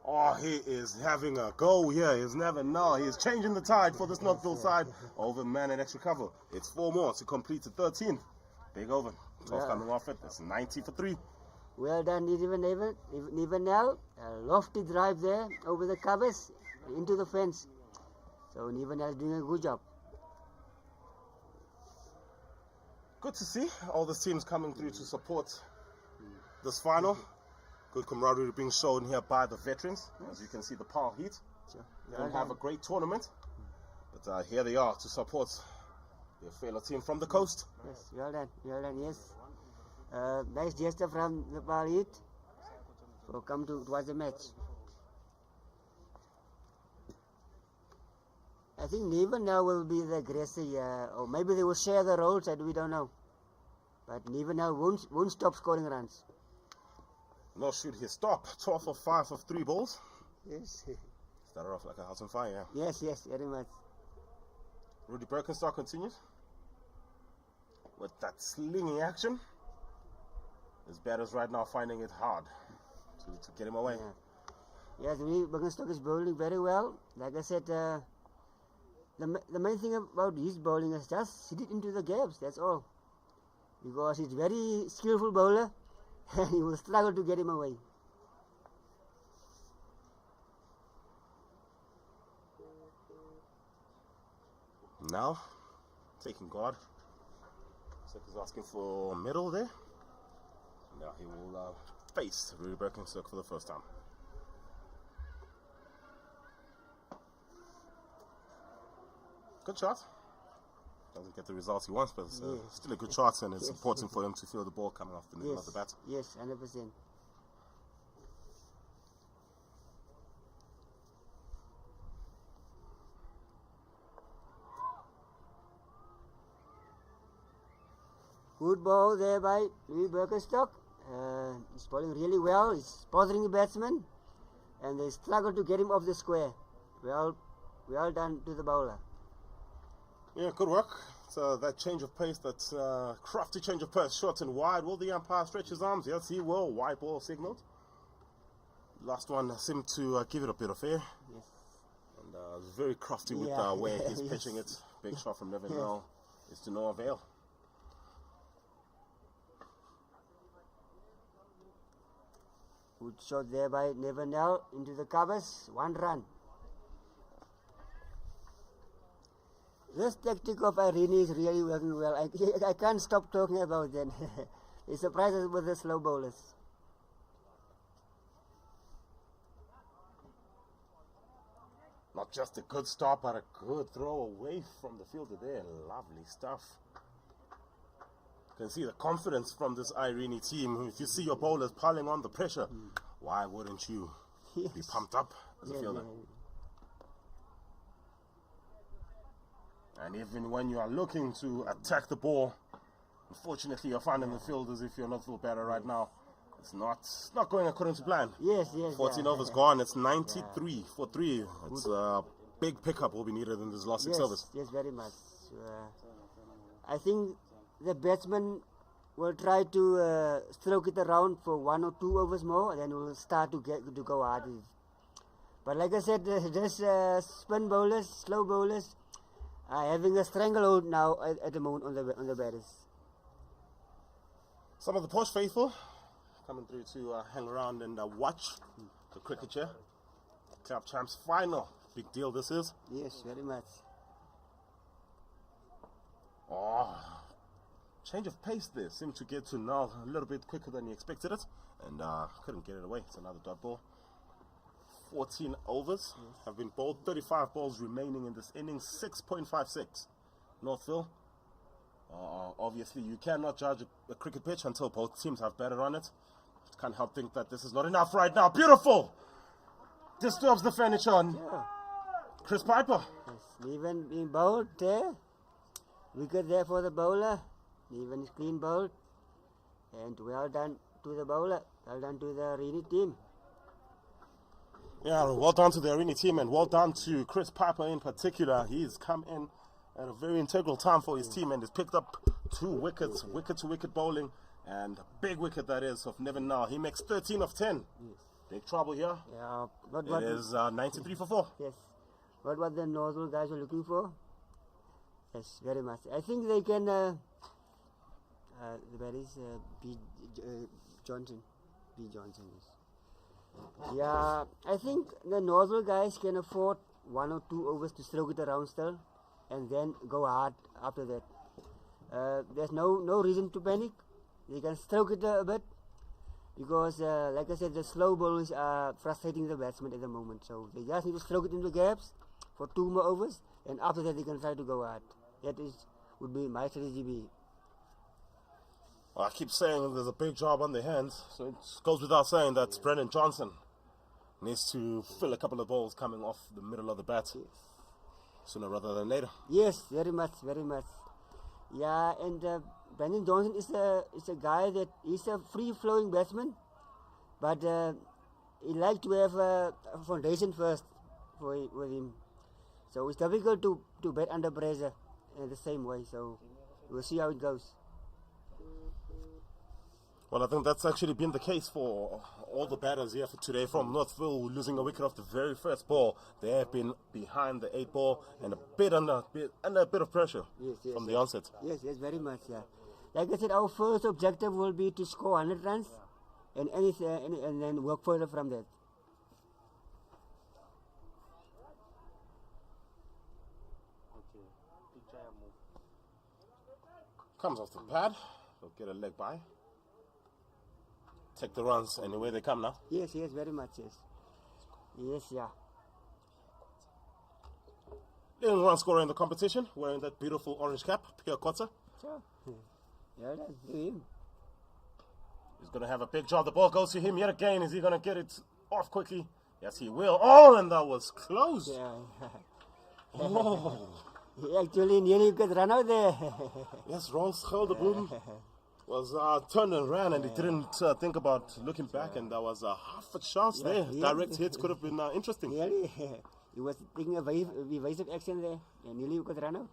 S1: Oh, he is having a go here. He's never know. He's changing the tide for this Northville side. Over man and extra cover. It's 4 more to complete the 13th. Big over. 12 coming off it. That's 90 for 3.
S2: Well done, Nivenel. A lofty drive there over the covers into the fence. So Nivenel is doing a good job.
S1: Good to see all the teams coming through to support this final. Good camaraderie being shown here by the veterans. As you can see, the Paarl Heat didn't have a great tournament, but here they are to support their fellow team from the coast.
S2: Yes, well done, yes. Nice gesture from the Paarl Heat for come to watch the match. I think Nivenel will be the aggressor, or maybe they will share the roles, we don't know. But Nivenel won't stop scoring runs.
S1: No shoot his stop. 12 of 5 of 3 balls.
S2: Yes.
S1: Started off like a house on fire.
S2: Yes, very much.
S1: Rudy Birkenstock continues with that slinging action. His batters right now finding it hard to get him away.
S2: Yeah. Yes, Rudy Birkenstock is bowling very well. Like I said, the main thing about his bowling is just hit it into the gaps, that's all. Because he's very skillful bowler and he will struggle to get him away.
S1: Now, taking guard. Looks like he's asking for middle there. Now he will face Rudy Birkenstock for the first time. Good shot. Doesn't get the results he wants, but it's still a good shot, and it's important for him to feel the ball coming off the middle of the bat.
S2: Yes, 100%. Good ball there by Louis Birkenstock. He's bowling really well. He's bothering the batsman, and they struggle to get him off the square. Well done to the bowler.
S1: Yeah, good work. So that change of pace, that crafty change of pace, short and wide. Will the umpire stretch his arms? Yes, he will. White ball signaled. Last one seemed to give it a bit of air.
S2: Yes.
S1: And very crafty with where he's pitching it. Big shot from Nivenel is to no avail.
S2: Good shot there by Nivenel into the covers. 1 run. This tactic of Irene is really working well. I can't stop talking about them. It surprises with the slow bowlers.
S1: Not just a good start, but a good throw away from the fielder there. Lovely stuff. You can see the confidence from this Irene team. If you see your bowlers piling on the pressure, why wouldn't you be pumped up as a fielder? And even when you are looking to attack the ball, unfortunately you're finding the fielders, if you're not Northville batter right now, it's not going according to plan.
S2: Yes.
S1: 14 overs gone. It's 93 for 3. It's a big pickup will be needed in this last 6 overs.
S2: Yes, very much. I think the batsman will try to stroke it around for 1 or 2 overs more, then we'll start to go hard. But like I said, there's spin bowlers, slow bowlers, are having a stranglehold now at the moment on the batters.
S1: Some of the posh faithful coming through to hang around and watch the cricket here. Club Champs final. Big deal this is.
S2: Yes, very much.
S1: Oh, change of pace there. Seemed to get to now a little bit quicker than he expected it. And couldn't get it away. It's another dot ball. 14 overs have been bowled. 35 balls remaining in this innings. 6.56. Northville. Obviously, you cannot judge a cricket pitch until both teams have batted on it. Can't help think that this is not enough right now. Beautiful! Disturbs the furniture on Chris Piper.
S2: Yes, even being bowled there. Wicket there for the bowler. Even is clean bowled. And well done to the bowler. Well done to the Irene team.
S1: Yeah, well done to the Irene team and well done to Chris Piper in particular. He's come in at a very integral time for his team and has picked up 2 wickets, wicket-to-wicket bowling, and a big wicket that is of Nevin now. He makes 13 of 10. Yes. Big trouble here.
S2: Yeah,
S1: it is 93 for 4.
S2: Yes. What the Northville guys were looking for? Yes, very much. I think they can. Where is B Johnson? B Johnson is. Yeah, I think the Northville guys can afford 1 or 2 overs to stroke it around still, and then go hard after that. There's no reason to panic. They can stroke it a bit because, like I said, the slow bowls are frustrating the batsmen at the moment. So they just need to stroke it into gaps for 2 more overs, and after that they can try to go hard. That would be my strategy.
S1: Well, I keep saying there's a big job on their hands, so it goes without saying that Brendan Johnson needs to fill a couple of balls coming off the middle of the bat sooner rather than later.
S2: Yes, very much. Yeah, and Brendan Johnson is a guy that is a free-flowing batsman, but he likes to have a foundation first with him. So it's difficult to bat under pressure in the same way. So we'll see how it goes.
S1: Well, I think that's actually been the case for all the batters here for today from Northville, losing a wicket off the very first ball. They have been behind the 8 ball and under a bit of pressure from the onset.
S2: Yes, very much. Yeah, like I said, our first objective will be to score 100 runs, and then work further from that.
S1: Comes off the pad. They'll get a leg by. Take the runs, and away they come now.
S2: Yes, very much, yes. Yeah.
S1: Leading run scorer in the competition, wearing that beautiful orange cap, Pierre Kotze.
S2: Sure. Yeah, that's him.
S1: He's going to have a big job. The ball goes to him yet again. Is he going to get it off quickly? Yes, he will. Oh, and that was close.
S2: Yeah.
S1: Oh.
S2: He actually nearly could run out there.
S1: Yes, Rolls Gelderblom was turned and ran, and he didn't think about looking back, and there was a half a chance there. Direct hits could have been interesting.
S2: Really? He was taking a evasive action there, and nearly could run out.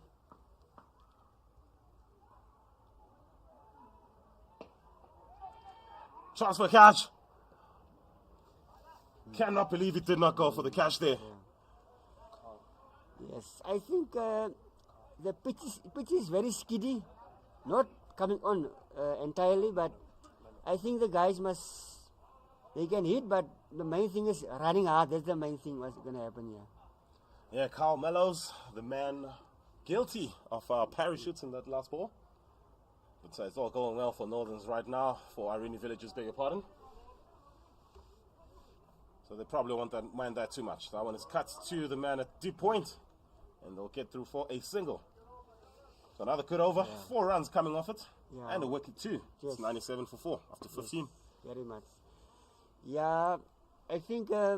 S1: Chance for catch. Cannot believe he did not go for the catch there.
S2: Yes, I think the pitch is very skiddy, not coming on entirely, but I think the guys they can hit, but the main thing is running hard. That's the main thing what's going to happen here.
S1: Yeah, Carl Mellows, the man guilty of parachutes in that last ball. But it's all going well for Northerns right now, for Irene Villages, beg your pardon. So they probably won't mind that too much. That one is cut to the man at deep point, and they'll get through for a single. So another good over, 4 runs coming off it, and a wicket too.
S2: Yes.
S1: It's 97 for 4 after 15.
S2: Very much. Yeah, I think I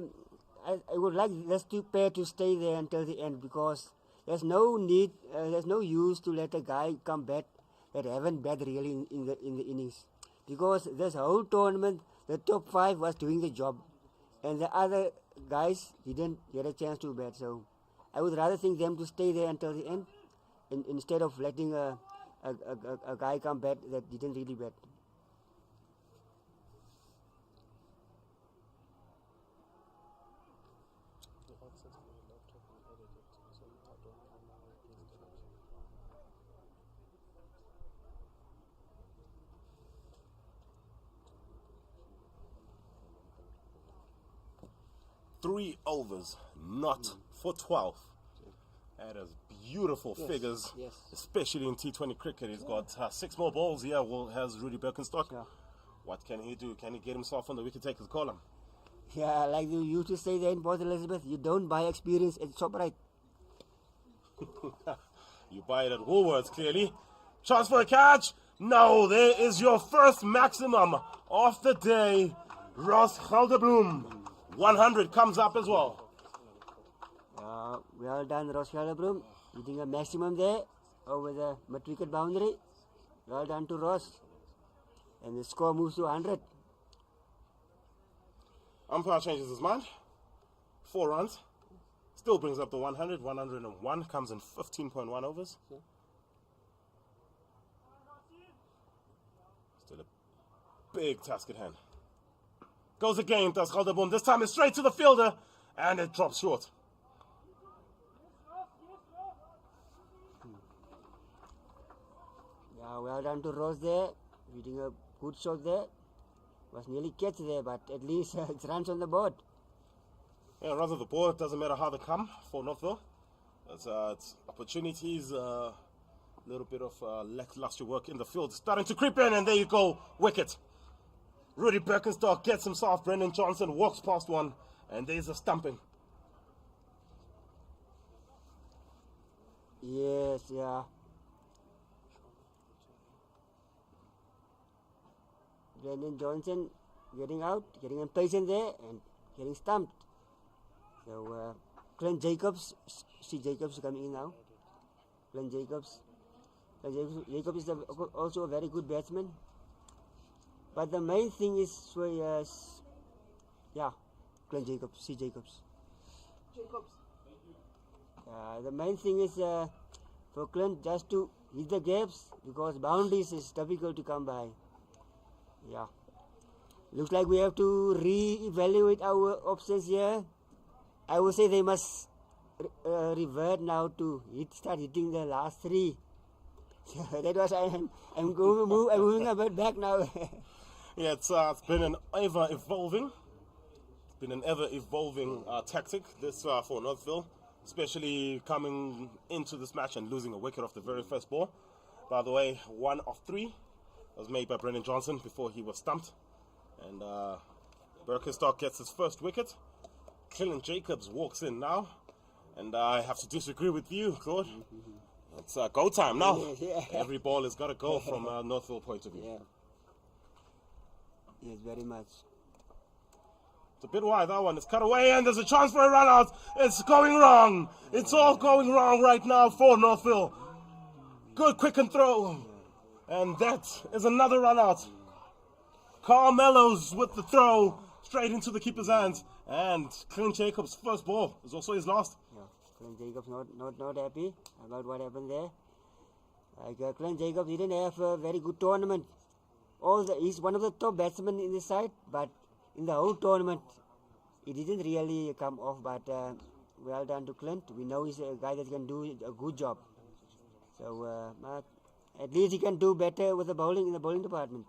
S2: would like this pair to stay there until the end, because there's no need, there's no use to let a guy come back that haven't bat really in the innings, because this whole tournament the top 5 was doing the job, and the other guys didn't get a chance to bat. So I would rather think them to stay there until the end, instead of letting a guy come back that didn't really bat.
S1: Three overs, not for 12. That is beautiful figures, especially in T20 cricket. He's got 6 more balls here. Has Rudy Birkenstock. What can he do? Can he get himself on the wicket taker's column?
S2: Yeah, like you used to say there in Port Elizabeth, you don't buy experience at ShopRite.
S1: You buy it at Woolworths, clearly. Chance for a catch. No, there is your first maximum of the day. Ross Gelderbloem. 100 comes up as well.
S2: Well done, Ross Gelderbloem. Hitting a maximum there over the mid-wicket boundary. Well done to Ross. And the score moves to 100.
S1: Umpire changes his mind. 4 runs. Still brings up the 100. 101 comes in 15.1 overs. Still a big task at hand. Goes again, does Gelderbloem. This time it's straight to the fielder, and it drops short.
S2: Yeah, well done to Ross there. Hitting a good shot there. Was nearly catch there, but at least it's runs on the board.
S1: Yeah, runs on the board. Doesn't matter how they come for Northville. It's opportunities, a little bit of lackluster work in the field. Starting to creep in, and there you go, wicket. Rudy Birkenstock gets himself. Brendan Johnson walks past one, and there's a stumping.
S2: Yes, yeah. Brendan Johnson getting out, getting impatient there, and getting stumped. So, Clint Jacobs, see Jacobs coming in now. Clint Jacobs. Jacobs is also a very good batsman. But the main thing is for Clint Jacobs, see Jacobs. The main thing is for Clint just to hit the gaps, because boundaries is difficult to come by. Yeah. Looks like we have to re-evaluate our options here. I would say they must revert now to start hitting the last 3. That was I'm moving a bit back now.
S1: Yeah, it's been an ever-evolving tactic this for Northville, especially coming into this match and losing a wicket off the very first ball. By the way, 1 of 3 was made by Brendan Johnson before he was stumped, and Birkenstock gets his first wicket. Clint Jacobs walks in now, and I have to disagree with you, Claude. It's go time now. Every ball has got to go from a Northville point of view.
S2: Yeah. Yes, very much.
S1: It's a bit wide, that one. It's cut away, and there's a chance for a run out. It's going wrong. It's all going wrong right now for Northville. Good quick and throw. And that is another run out. Carmelo's with the throw straight into the keeper's hands. And Clint Jacobs' first ball is also his last.
S2: Yeah, Clint Jacobs not happy about what happened there. Like Clint Jacobs didn't have a very good tournament. He's one of the top batsmen in the side, but in the whole tournament, he didn't really come off. But well done to Clint. We know he's a guy that can do a good job. So at least he can do better with the bowling in the bowling department.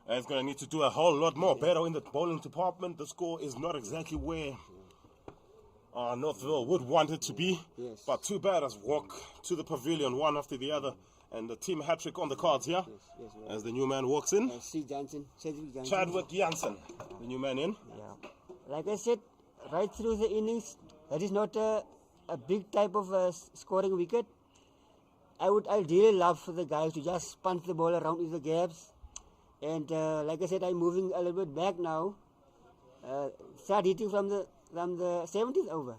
S1: He's going to need to do a whole lot more better in the bowling department. The score is not exactly where Northville would want it to be.
S2: Yes.
S1: But two batters walk to the pavilion one after the other. And the team hat-trick on the cards here.
S2: Yes,
S1: as the new man walks in.
S2: C. Johnson,
S1: Chadwick Jansen, the new man in.
S2: Yeah. Like I said, right through the innings, that is not a big type of scoring wicket. I really love for the guys to just punch the ball around in the gaps. And like I said, I'm moving a little bit back now. Start hitting from the 17th over.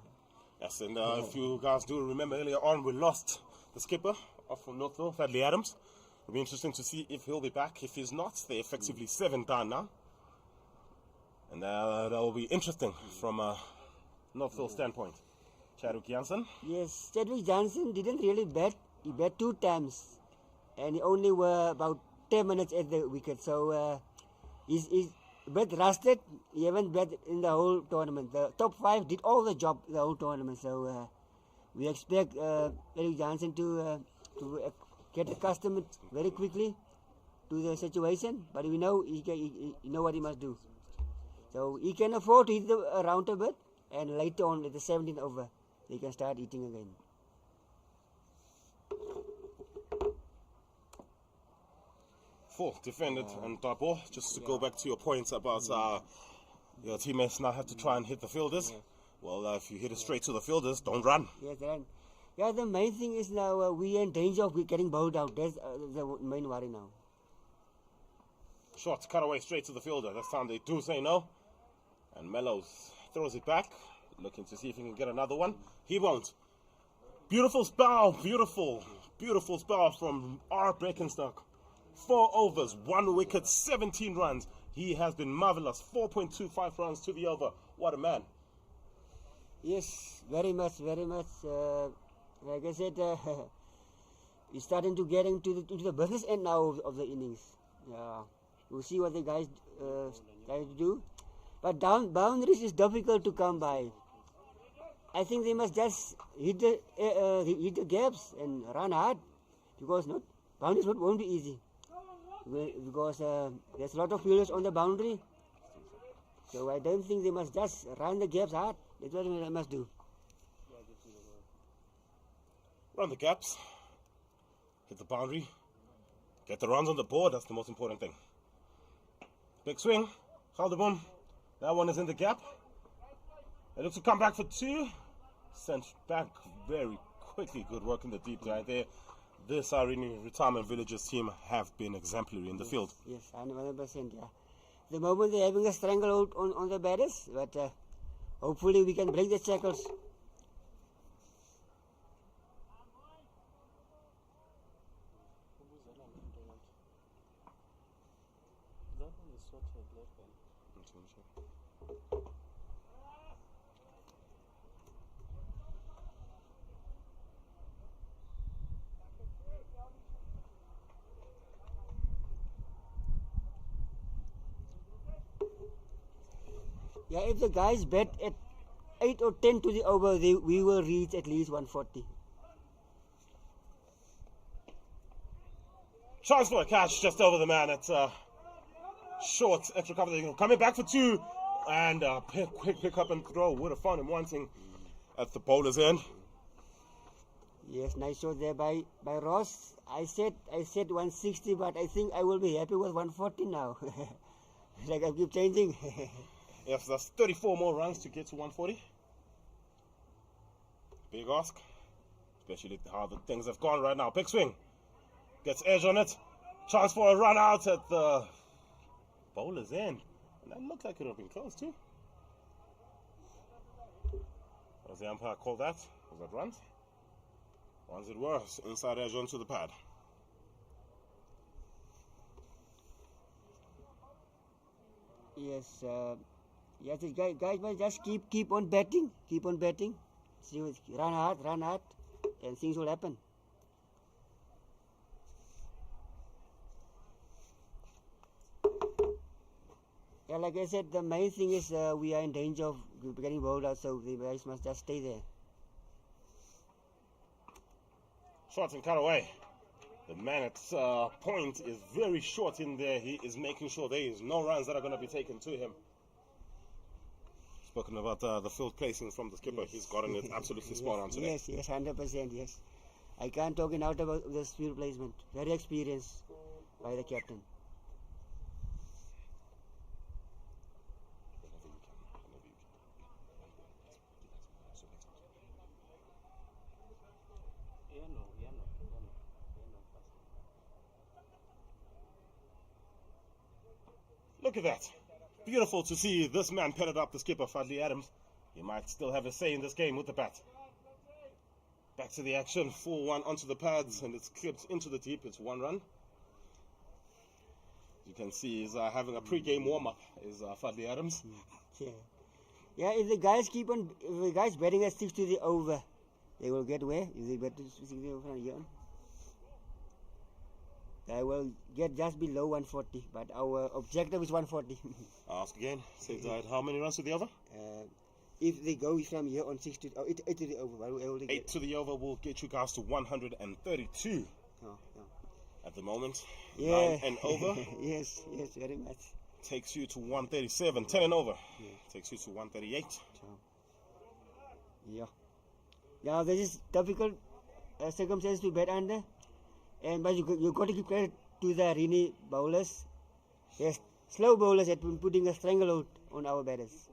S1: Yes, and if you guys do remember earlier on, we lost the skipper from Northville, Fadley Adams. It'll be interesting to see if he'll be back. If he's not, they're effectively 7 down now. And that will be interesting from a Northville standpoint. Chadwick Jansen?
S2: Yes, Chadwick Jansen didn't really bat. He bat 2 times. And he only were about 10 minutes at the wicket. So he's a bit rusted. He haven't bat in the whole tournament. The top 5 did all the job the whole tournament. So we expect Chadwick Jansen to get accustomed very quickly to the situation. But we know he know what he must do. So he can afford to hit around a bit, and later on at the 17th over, they can start eating again.
S1: Full defended and double. Just to go back to your point about your teammates now have to try and hit the fielders. Well, if you hit it straight to the fielders, don't run.
S2: Yes, right. Yeah, the main thing is now we are in danger of getting bowled out. That's the main worry now.
S1: Short cut away straight to the fielder. This time they do say no. And Mellows throws it back, looking to see if he can get another one. He won't. Beautiful spell, beautiful spell from R. Breckenstock. 4 overs, 1 wicket, 17 runs. He has been marvelous. 4.25 runs to the over. What a man.
S2: Yes, very much. Like I said, he's starting to get into the business end now of the innings. Yeah, we'll see what the guys try to do. But boundaries is difficult to come by. I think they must just hit the gaps and run hard, because boundaries won't be easy. Because there's a lot of fielders on the boundary. So I don't think they must just run the gaps hard. That's what they must do.
S1: Run the gaps, hit the boundary, get the runs on the board. That's the most important thing. Big swing, Gelderboom. That one is in the gap. It looks to come back for 2. Sent back very quickly. Good work in the deep right there. This Irene Retirement Villages team have been exemplary in the field.
S2: Yes, 100%. Yeah. The moment they're having a stranglehold on the batters, but hopefully we can break the shackles. Yeah, if the guys bet at 8 or 10 to the over, we will reach at least 140.
S1: Chance for a catch just over the man. It's short extra cover. Coming back for 2, and quick pick up and throw. Would have found him wanting at the bowler's end.
S2: Yes, nice shot there by Ross. I said 160, but I think I will be happy with 140 now. Like I keep changing.
S1: Yes, that's 34 more runs to get to 140. Big ask, especially how the things have gone right now. Big swing, gets edge on it. Chance for a run out at the bowler's end. And that looked like it would have been close too. Does the umpire call that? Was that runs? Runs it was. Inside edge onto the pad.
S2: Yes, yes, guys must just keep on betting. See, run hard, and things will happen. Yeah, like I said, the main thing is we are in danger of getting bowled out, so the guys must just stay there.
S1: Shots and cut away. The man at point is very short in there. He is making sure there is no runs that are going to be taken to him. Spoken about the field placings from the skipper. Yes. He's gotten it absolutely spot on today.
S2: Yes, 100%, yes. I can't talk enough about this field placement. Very experienced by the captain.
S1: Look at that. Beautiful to see this man petted up the skipper, Fadli Adams. He might still have a say in this game with the bat. Back to the action. 4-1 onto the pads, and it's clipped into the deep. It's 1 run. You can see he's having a pre-game warm-up, is Fadli Adams.
S2: Yeah. Yeah, if the guys betting at 6 to the over, they will get where? If they bet to 6 to the over from here on, they will get just below 140, but our objective is 140.
S1: Ask again. Say that. How many runs to the over?
S2: If they go from here on 6 to 8 to the over, what will they get?
S1: 8 to the over will get you guys to 132 at the moment.
S2: Yeah.
S1: 9 and over.
S2: Yes, very much.
S1: Takes you to 137. 10 and over. Yeah. Takes you to 138.
S2: Yeah. Now this is difficult circumstances to bet under, but you got to give credit to the Irene bowlers. Yes, slow bowlers have been putting a stranglehold on our batters.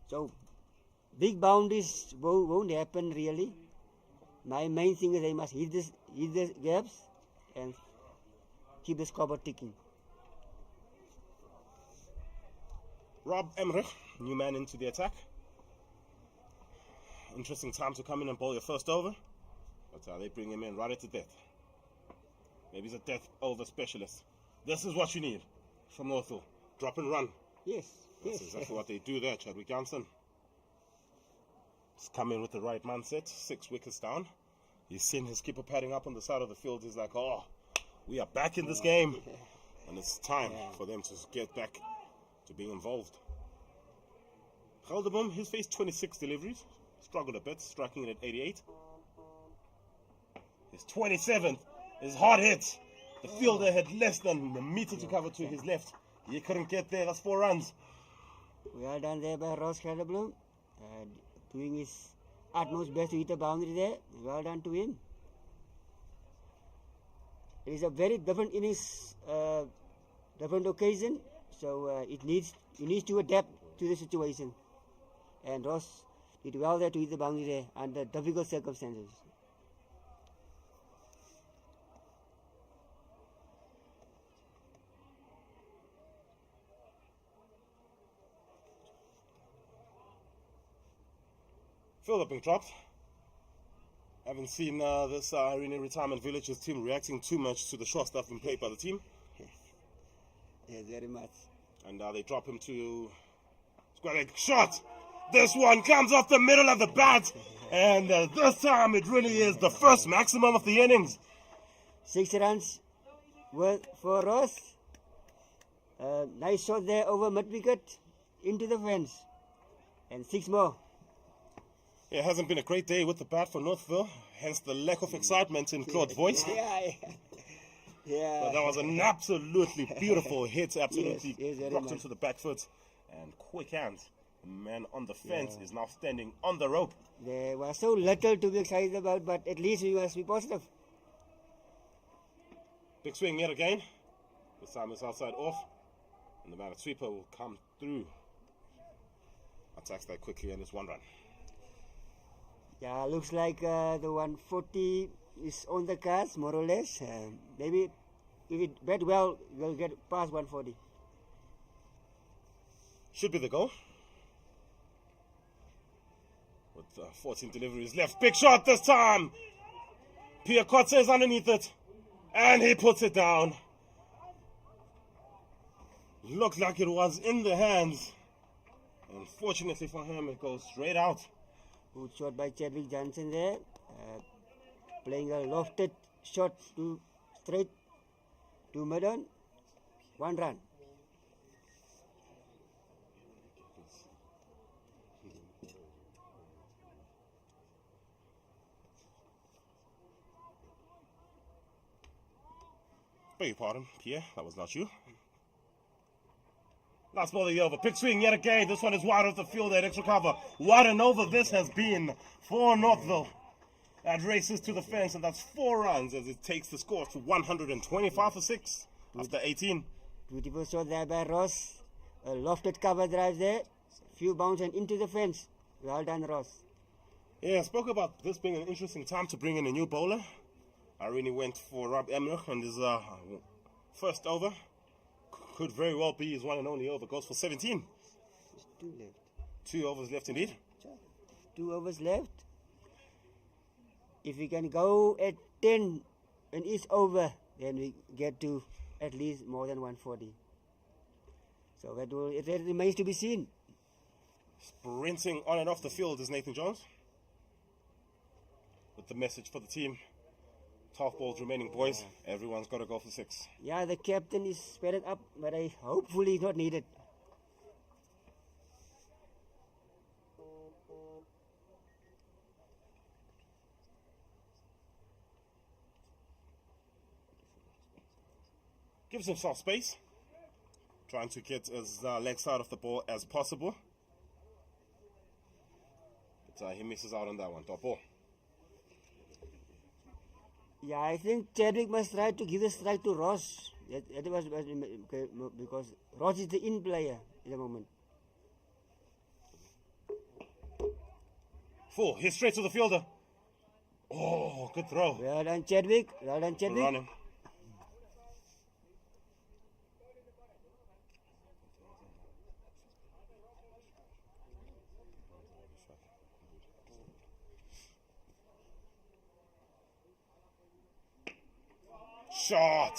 S2: So big boundaries won't happen really. My main thing is they must hit the gaps and keep the scoreboard ticking.
S1: Rob Emmerich, new man into the attack. Interesting time to come in and bowl your first over, but they bring him in right at the death. Maybe he's a death over specialist. This is what you need from Northville. Drop and run.
S2: Yes.
S1: That's exactly what they do there, Chadwick Johnson. He's come in with the right mindset, 6 wickets down. He's seen his keeper padding up on the side of the field. He's like, oh, we are back in this game. And it's time for them to get back to being involved. Gelderboom, he's faced 26 deliveries. Struggled a bit, striking it at 88. His 27th is hard hit. The fielder had less than a meter to cover to his left. He couldn't get there. That's 4 runs.
S2: Well done there by Ross Gelderboom. Doing his utmost best to hit the boundary there. Well done to him. It is a very different innings, different occasion. So you need to adapt to the situation. And Ross did well there to hit the boundary there under difficult circumstances.
S1: Field being dropped. Haven't seen this Irene Retirement Villages team reacting too much to the short stuff being played by the team.
S2: Yes, very much.
S1: And they drop him to square leg shot. This one comes off the middle of the bat. And this time it really is the first maximum of the innings.
S2: 6 runs for Ross. Nice shot there over mid-wicket into the fence. And 6 more.
S1: It hasn't been a great day with the bat for Northville, hence the lack of excitement in Claude's voice.
S2: Yeah.
S1: But that was an absolutely beautiful hit, absolutely rocked into the back foot. And quick hands. The man on the fence is now standing on the rope.
S2: There was so little to be excited about, but at least we must be positive.
S1: Big swing yet again. This time it's outside off. And the man at sweeper will come through. Attacks that quickly, and it's 1 run.
S2: Yeah, looks like the 140 is on the cards, more or less. Maybe if it bet well, we'll get past 140.
S1: Should be the goal. With 14 deliveries left. Big shot this time. Pierre Kotze is underneath it. And he puts it down. Looked like it was in the hands. Unfortunately for him, it goes straight out.
S2: Good shot by Chadwick Johnson there. Playing a lofted shot to straight to mid-on. 1 run.
S1: Beg your pardon, Pierre. That was not you. Last ball of the over. Big swing yet again. This one is wide off the field at extra cover. Wide and over this has been for Northville. That races to the fence, and that's 4 runs as it takes the score to 125 for 6 after 18.
S2: Beautiful shot there by Ross. A lofted cover drive there. Few bounce and into the fence. Well done, Ross.
S1: Yeah, I spoke about this being an interesting time to bring in a new bowler. Irene went for Rob Emmerich on his first over. Could very well be his one and only over. Goes for 17.
S2: There's 2 left.
S1: 2 overs left indeed.
S2: 2 overs left. If we can go at 10 in each over, then we get to at least more than 140. So it remains to be seen.
S1: Sprinting on and off the field is Nathan Jones. With the message for the team. 12 balls remaining, boys. Everyone's got to go for 6.
S2: Yeah, the captain is sped up, but hopefully he's not needed.
S1: Gives himself space. Trying to get his leg side of the ball as possible. But he misses out on that one. Top ball.
S2: Yeah, I think Chadwick must try to give the strike to Ross. That was because Ross is the in player at the moment.
S1: 4. He's straight to the fielder. Oh, good throw.
S2: Well done, Chadwick. Well done,
S1: Good
S2: Chadwick.
S1: running. Shot.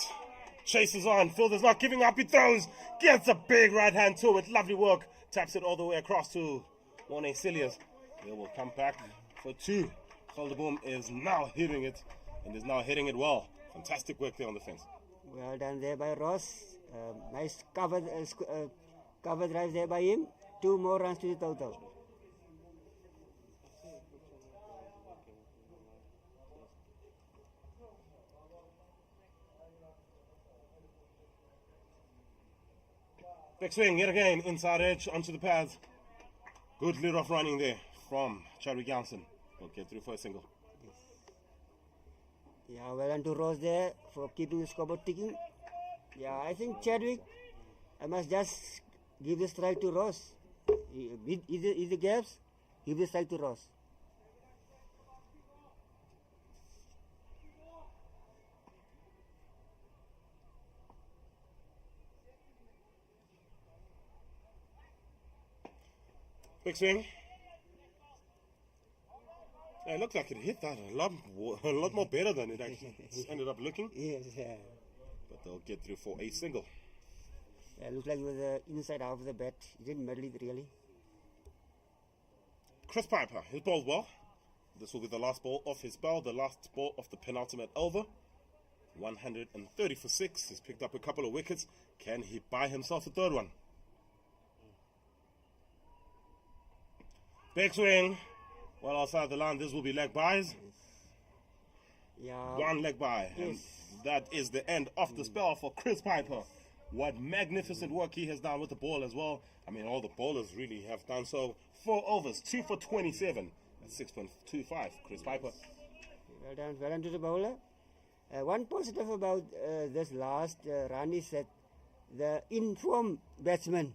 S1: Chases on. Fielder's not giving up. He throws. Gets a big right hand to it. Lovely work. Taps it all the way across to Mornay Cilliers. He will come back for 2. Boom is now hitting it. And is now hitting it well. Fantastic work there on the fence.
S2: Well done there by Ross. Nice cover drive there by him. 2 more runs to the total.
S1: Big swing yet again, inside edge onto the pads. Good lead off running there from Chadwick Jansen. Will get through for a single.
S2: Yeah, well done to Ross there for keeping the scoreboard ticking. Yeah, I think Chadwick, I must just give the strike to Ross. Is the gaps? Give the strike to Ross.
S1: Big swing. Yeah, it looked like it hit that a lot more better than it actually ended up looking.
S2: Yes,
S1: But they'll get through for a single.
S2: yeah, looks like it was inside half of the bat. He didn't medal it really.
S1: Chris Piper, he's bowled well. This will be the last ball of his spell, the last ball of the penultimate over. 130 for 6. He's picked up a couple of wickets. Can he buy himself a third one? Big swing. Well outside the line, this will be leg buys.
S2: Yeah.
S1: 1 leg buy.
S2: Yes.
S1: And that is the end of the spell for Chris Piper. What magnificent work he has done with the ball as well. I mean, all the bowlers really have done so. 4 overs, 2 for 27. That's 6.25. Chris Piper.
S2: Well done to the bowler. One positive about this last run is that the informed batsman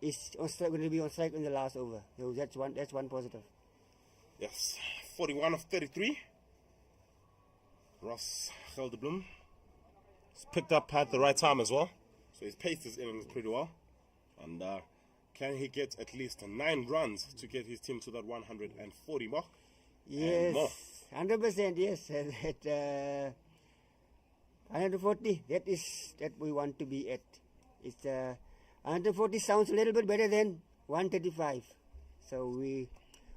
S2: is going to be on strike in the last over. So that's one positive.
S1: Yes, 41 of 33. Ross Gelderblom has picked up at the right time as well. So he's paced his innings pretty well. And can he get at least 9 runs to get his team to that 140 mark?
S2: Yes, 100%, yes. At 140, that we want to be at. It's 140 sounds a little bit better than 135. So we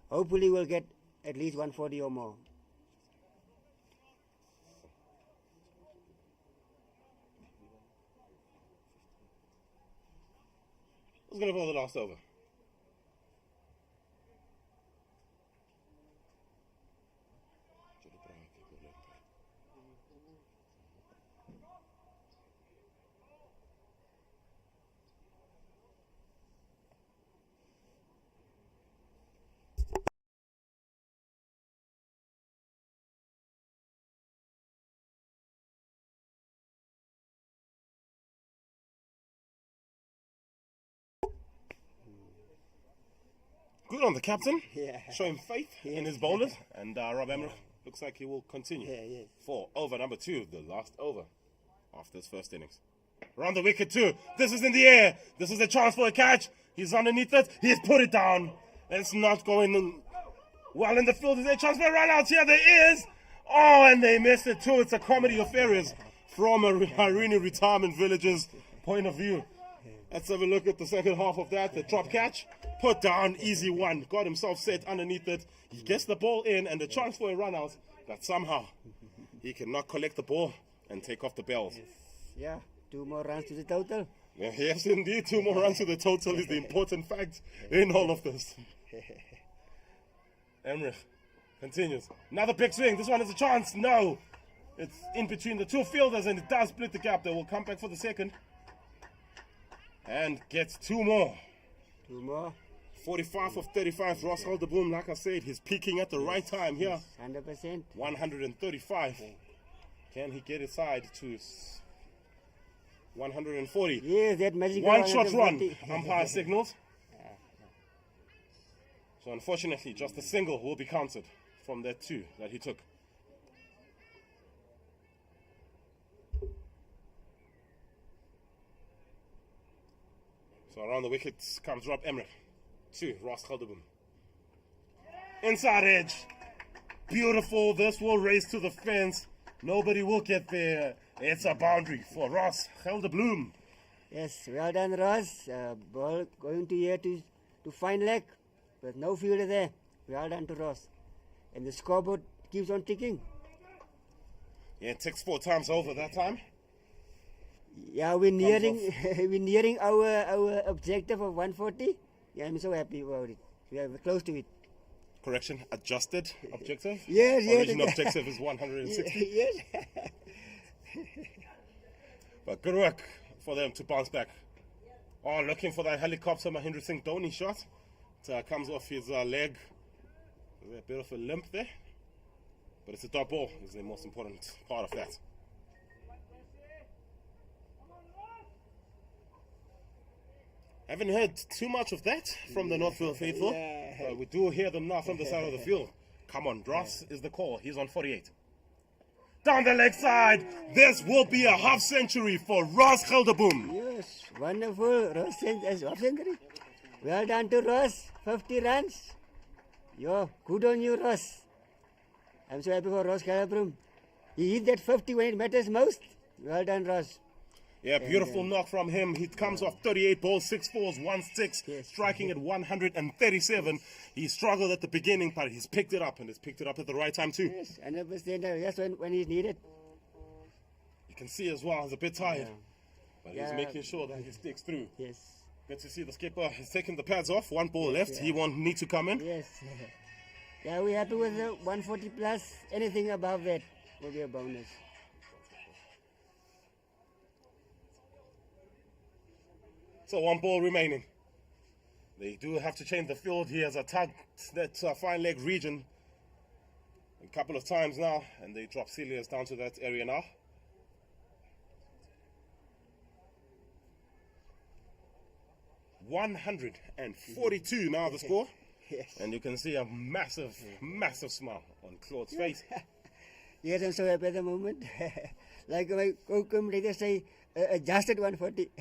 S2: hopefully will get at least 140 or more.
S1: Who's going to bowl the last over? Good on the captain.
S2: Yeah.
S1: Showing faith in his bowlers. And Rob Emmerich Looks like he will continue.
S2: Yes.
S1: For over number 2, the last over of this first innings. Around the wicket too. This is in the air. This is a chance for a catch. He's underneath it. He's put it down. It's not going well in the field. Is there a chance for a run out here? There is. Oh, and they missed it too. It's a comedy of errors from a Irene Retirement Village's point of view. Let's have a look at the second half of that. The drop catch. Put down. Easy one. Got himself set underneath it. He gets the ball in and the chance for a run out. But somehow he cannot collect the ball and take off the bells.
S2: Yeah, 2 more runs to the total.
S1: Yes, indeed. 2 more runs to the total is the important fact in all of this. Emmerich continues. Another big swing. This one is a chance. No. It's in between the 2 fielders and it does split the gap. They will come back for the second. And gets 2 more.
S2: 2 more.
S1: 45 of 35. Ross Haldeboom, like I said, he's peaking at the right time here.
S2: 100%.
S1: 135. Can he get his side to 140?
S2: Yes, that magic.
S1: One shot run. Umpire signals. So unfortunately, just a single will be counted from that 2 that he took. So around the wickets comes Rob Emmerich. 2, Ross Haldeboom. Inside edge. Beautiful. This will race to the fence. Nobody will get there. It's a boundary for Ross Haldeboom.
S2: Yes, well done, Ross. Ball going to here to fine leg, but no fielder there. Well done to Ross. And the scoreboard keeps on ticking.
S1: Yeah, it ticks 4 times over that time.
S2: Yeah, we're nearing our objective of 140. Yeah, I'm so happy about it. We are close to it.
S1: Correction, adjusted objective.
S2: Yes, yes.
S1: Original objective is 160.
S2: Yes.
S1: But good work for them to bounce back. Oh, looking for that helicopter Mahendra Singh Dhoni shot. It comes off his leg. There's a bit of a limp there. But it's a dot ball. Is the most important part of that. Haven't heard too much of that from the Northville faithful. But we do hear them now from the side of the field. Come on, Dross is the call. He's on 48. Down the leg side. This will be a half century for Ross Haldeboom.
S2: Yes, wonderful. Ross as half century. Well done to Ross. 50 runs. Yo, good on you, Ross. I'm so happy for Ross Haldeboom. He hit that 50 when it matters most. Well done, Ross.
S1: Yeah, beautiful knock from him. He comes off 38 balls, 6 fours, 1 6,
S2: Yes.
S1: striking at 137. He struggled at the beginning, but he's picked it up, and he's picked it up at the right time too.
S2: Yes, 100%. Yes, when he's needed.
S1: You can see as well, he's a bit tired, but he's
S2: Yeah.
S1: making sure that he sticks through.
S2: Yes.
S1: Good to see the skipper has taken the pads off. 1 ball left. He won't need to come in.
S2: Yes. Yeah, we're happy with the 140 plus. Anything above that will be a bonus.
S1: So 1 ball remaining. They do have to change the field. He has attacked that fine leg region a couple of times now, and they drop Celia's down to that area now. $142 now the score.
S2: Yes.
S1: And you can see a massive smile on Claude's face.
S2: Yes, I'm so happy at the moment. Like my co-commentator say, adjusted 140.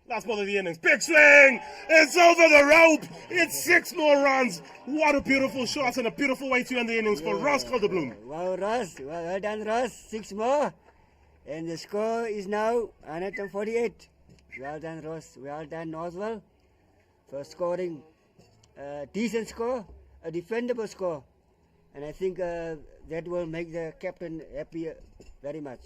S1: Last ball of the innings. Big swing! It's over the rope! It's 6 more runs! What a beautiful shot and a beautiful way to end the innings for Ross Haldeboom.
S2: Wow, Ross. Well done, Ross. 6 more. And the score is now 148. Well done, Ross. Well done, Northville, for scoring a decent score, a defendable score. And I think that will make the captain happy very much.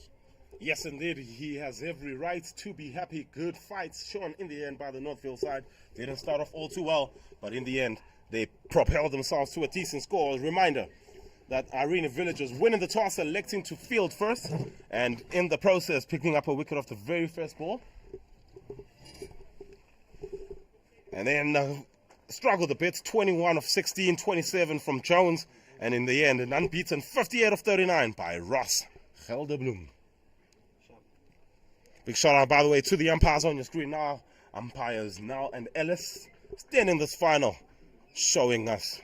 S1: Yes, indeed. He has every right to be happy. Good fights shown in the end by the Northville side. They didn't start off all too well, but in the end, they propelled themselves to a decent score. A reminder that Irene Villagers winning the toss, electing to field first, and in the process, picking up a wicket off the very first ball. And then struggled a bit. 21 of 16, 27 from Jones, and in the end, an unbeaten 58 of 39 by Ross Haldeboom. Big shout out, by the way, to the umpires on your screen now. Umpires now and Ellis standing this final, showing us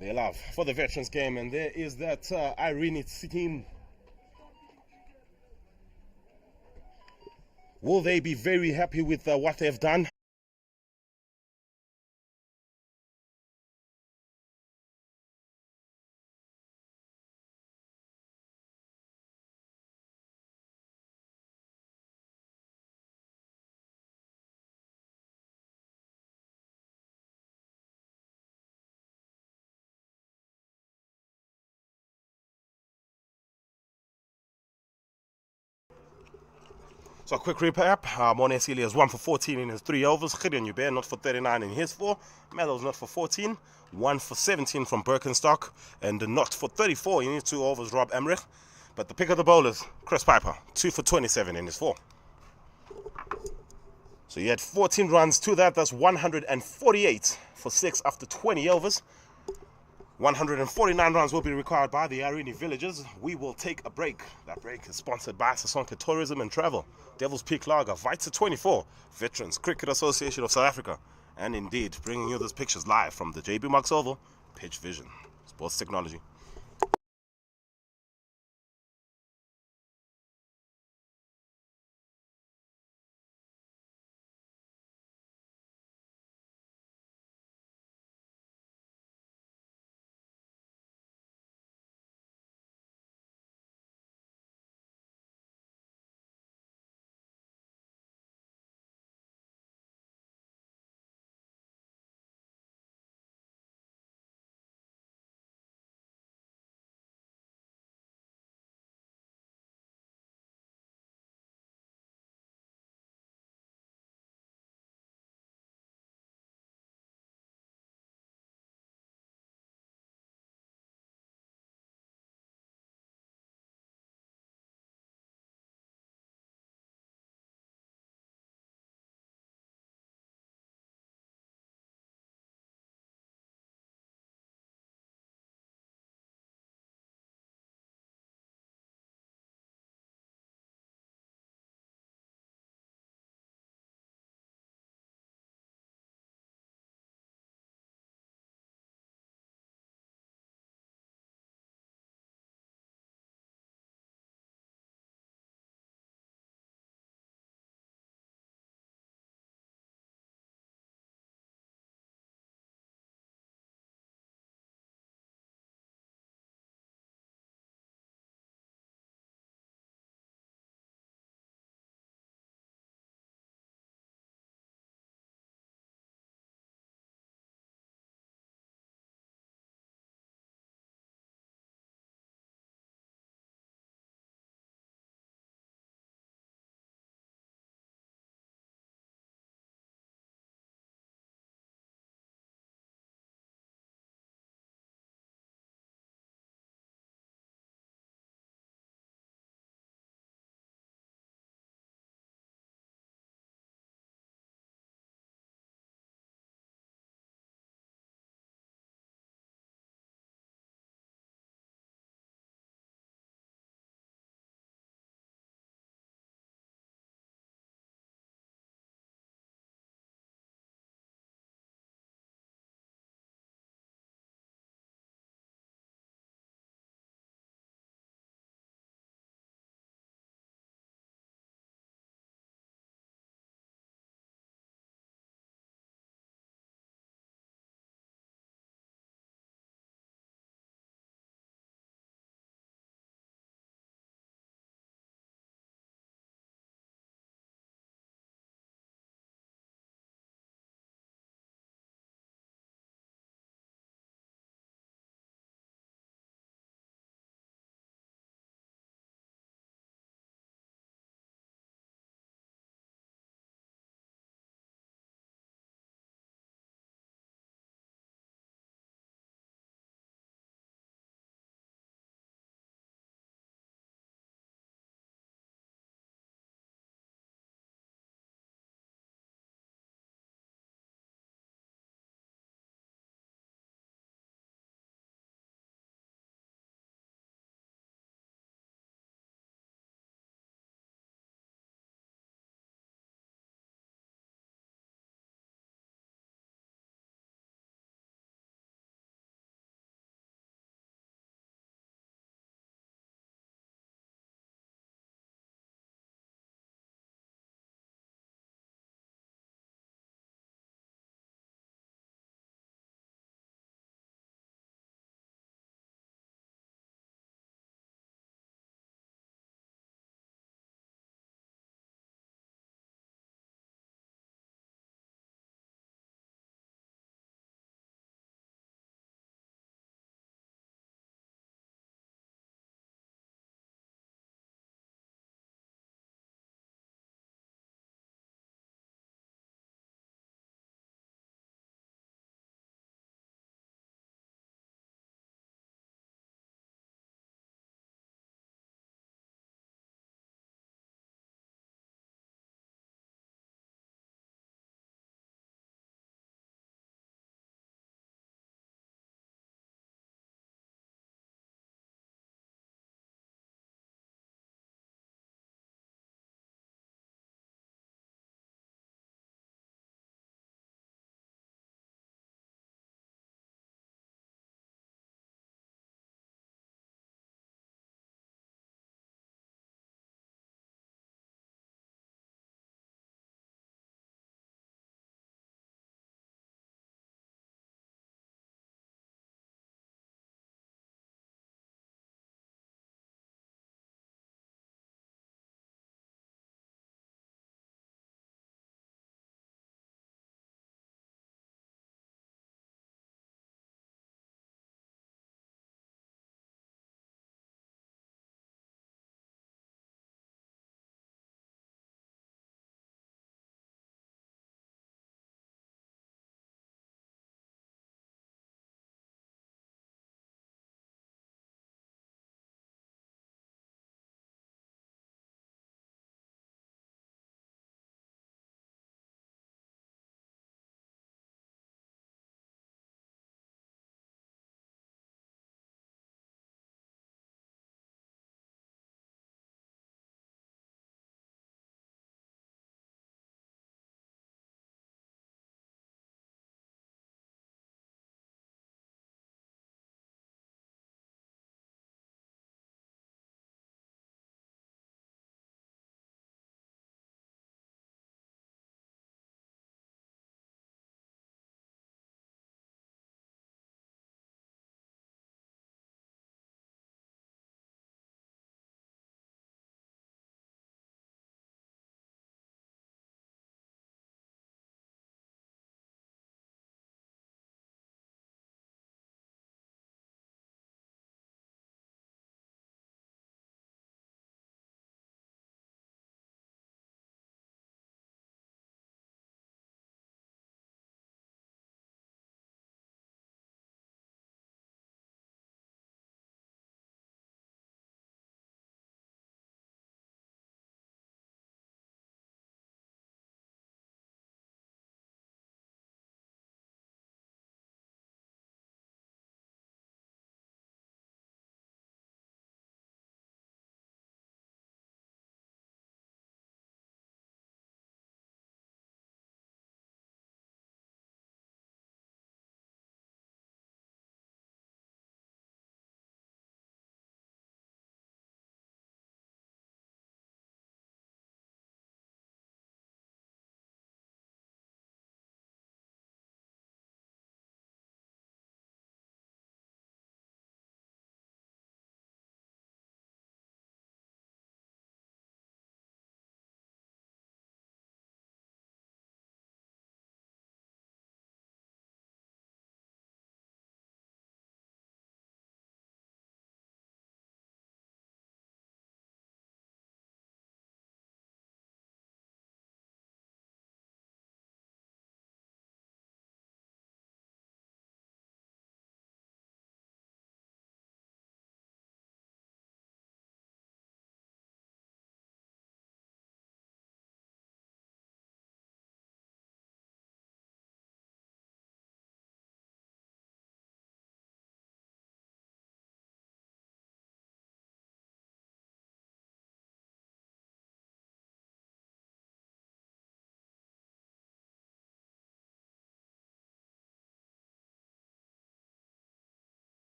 S1: they love for the veterans game. And there is that Irene team. Will they be very happy with what they've done? So a quick recap. Mone Celia is 1 for 14 in his 3 overs. Gideon Uber not for 39 in his 4. Mellows not for 14. 1 for 17 from Birkenstock. And not for 34 in his 2 overs, Rob Emmerich. But the pick of the bowlers, Chris Piper, 2 for 27 in his 4. So he had 14 runs to that. That's 148 for 6 after 20 overs. 149 runs will be required by the Irene villagers. We will take a break. That break is sponsored by Sasonke Tourism and Travel, Devil's Peak Lager, Vita 24, Veterans Cricket Association of South Africa, and indeed bringing you these pictures live from the JB Marks Oval, Pitch Vision, Sports Technology.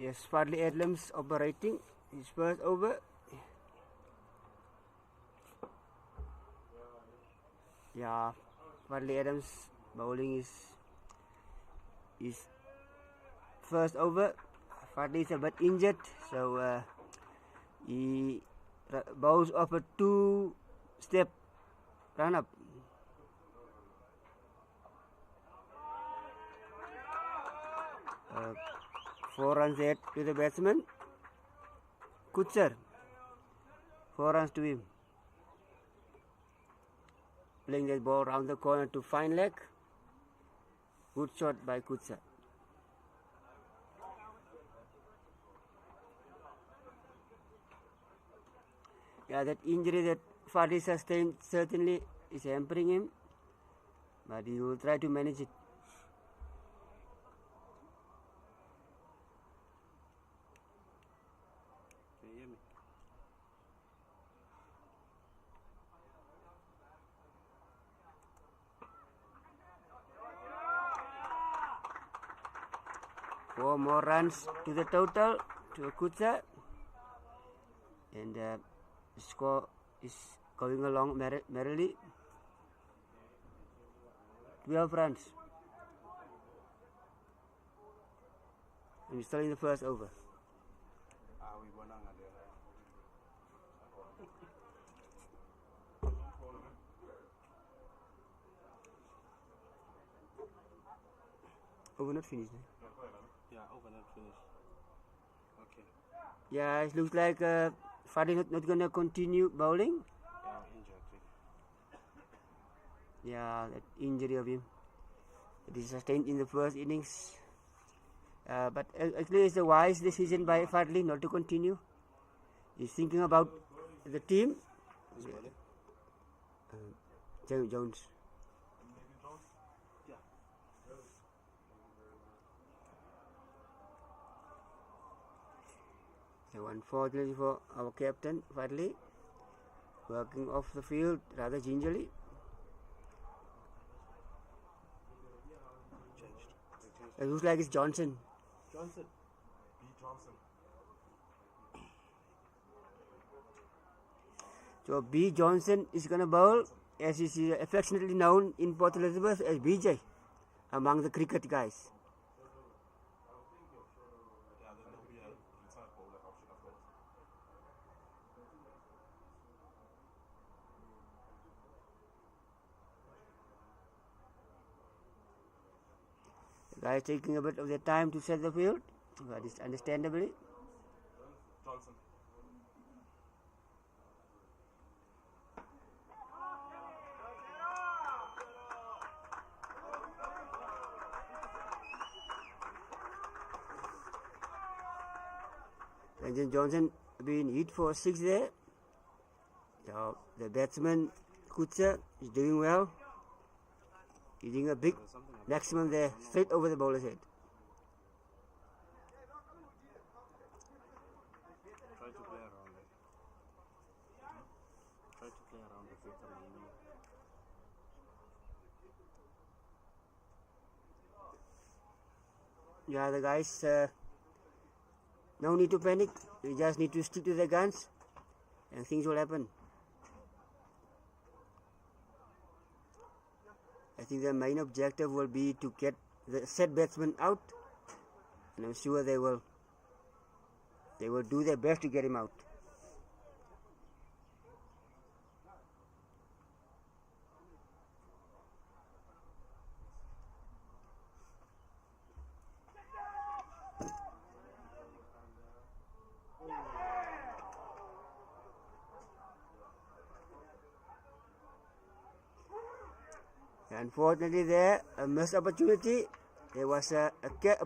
S2: Yes, Fadli Adams operating his first over. Yeah, Fadli Adams bowling is first over. Fadli is a bit injured, so he bowls off a 2-step run up. Uh, 4 runs ahead to the batsman. Kutcher. 4 runs to him. Playing that ball round the corner to fine leg. Good shot by Kutcher. Yeah, that injury that Fadli sustained certainly is hampering him, but he will try to manage it.
S3: Can you hear me?
S2: Four more runs to the total to Kutcher, and the score is going along merrily. 12 runs. And we're still in the first over. Over not finished.
S3: Yeah, over not finished. Okay.
S2: Yeah, it looks like Fadli not gonna continue bowling.
S3: Yeah, injured.
S2: Yeah, that injury of him. It is sustained in the first innings. But actually, it's a wise decision by Fadli not to continue. He's thinking about the team.
S3: Who's bowling?
S2: Jones.
S3: Yeah.
S2: So unfortunately for our captain, Fadli, working off the field rather gingerly.
S3: Changed.
S2: It looks like it's Johnson.
S3: Johnson.
S1: B. Johnson.
S2: So B. Johnson is going to bowl, as is affectionately known in Port Elizabeth as BJ, among the cricket guys.
S1: Yeah, there'll be a retired bowler option, of course.
S2: The guys taking a bit of their time to set the field, but it's understandably.
S1: Johnson.
S2: And then Johnson being hit for 6 there. So the batsman Kutcher is doing well. Hitting a big maximum there, straight over the bowler's head.
S3: Try to play around it. Try to play around the victim.
S2: Yeah, the guys, no need to panic. We just need to stick to the guns and things will happen. I think the main objective will be to get the set batsman out, and I'm sure they will do their best to get him out. Unfortunately, there a missed opportunity. There was a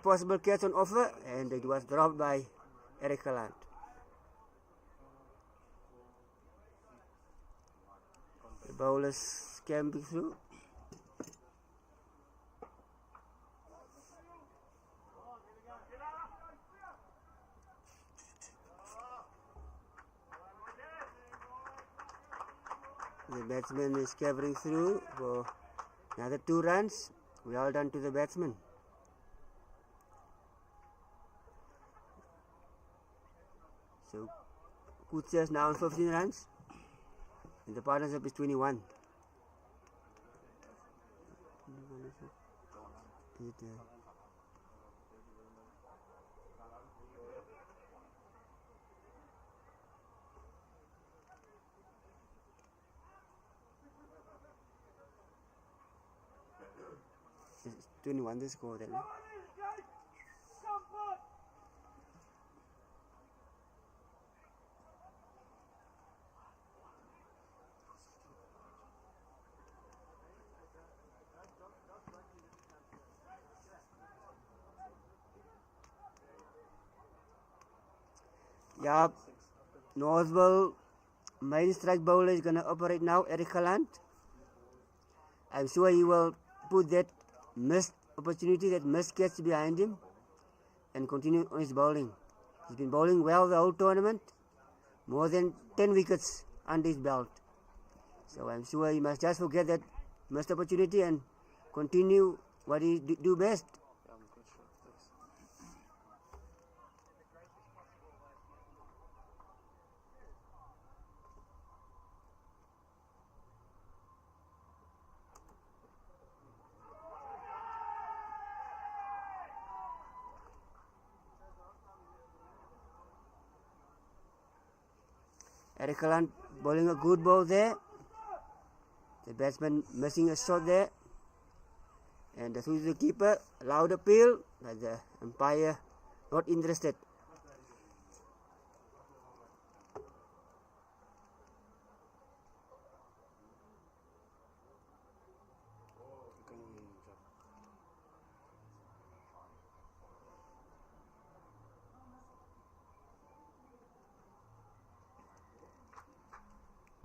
S2: possible catch on offer, and it was dropped by Eric Holland. The bowlers scamping through. The batsman is covering through for another 2 runs. Well done to the batsman. So Kutsa is now on 15 runs. And the partnership is 21. Is it, it's 21 the score then. Yeah, Northville main strike bowler is gonna operate now, Eric Holland. I'm sure he will put that missed opportunity, that missed catch behind him and continue on his bowling. He's been bowling well the whole tournament, more than 10 wickets under his belt. So I'm sure he must just forget that missed opportunity and continue what he do best. Eric Holland bowling a good ball there. The batsman missing a shot there. And through the keeper, loud appeal, but the umpire not interested.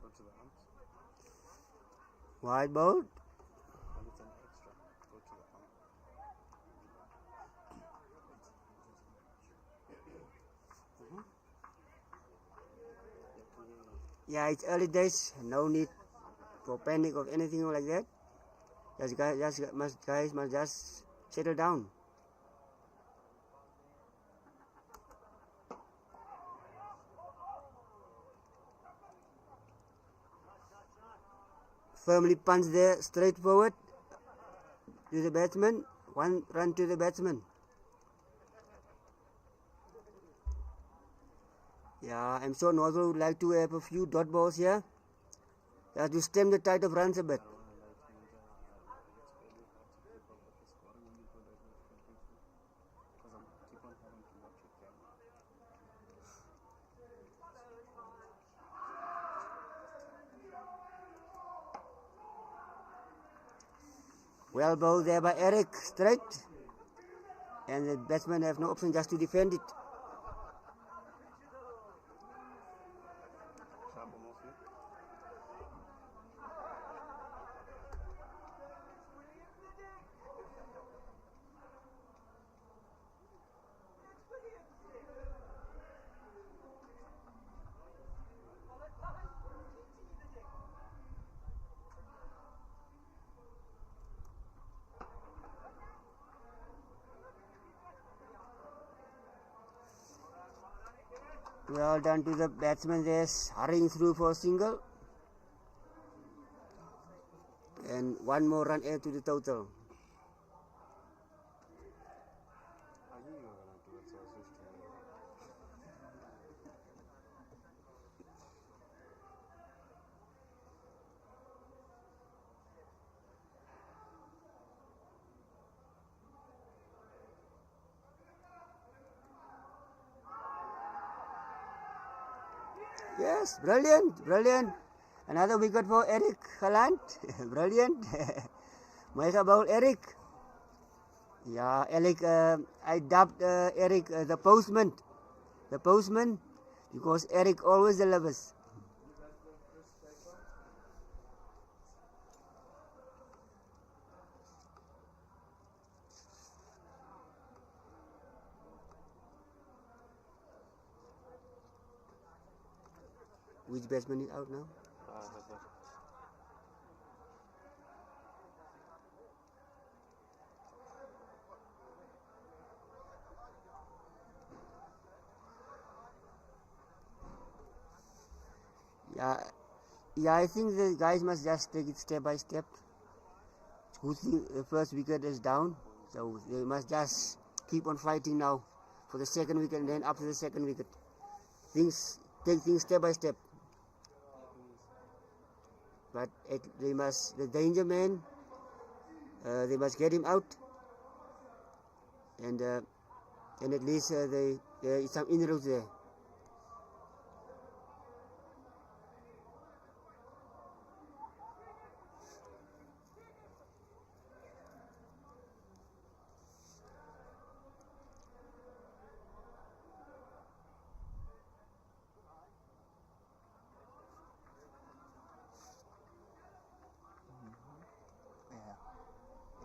S3: Go to the humps.
S2: Wide ball.
S3: And it's an extra. Go to the hump.
S2: Yeah, it's early days. No need for panic or anything like that. Guys must just settle down. Firmly punch there, straight forward to the batsman. 1 run to the batsman. Yeah, I'm sure Northville would like to have a few dot balls here. Just to stem the tide of runs a bit. Well bowled there by Eric, straight. And the batsmen have no option just to defend it. Well done to the batsman there, hurrying through for a single. And 1 more run add to the total.
S3: I knew you were going to do it, so I switched to you.
S2: Yes, brilliant, brilliant. Another wicket for Eric Holland. Brilliant. Mega ball, Eric. Yeah, Eric, I dubbed Eric the postman. The postman, because Eric always delivers. Which batsman is out now? Yeah, I think the guys must just take it step by step. Good thing the first wicket is down, so they must just keep on fighting now for the second wicket, and then after the second wicket, take things step by step. But the danger man, they must get him out, and at least there is some inroads there.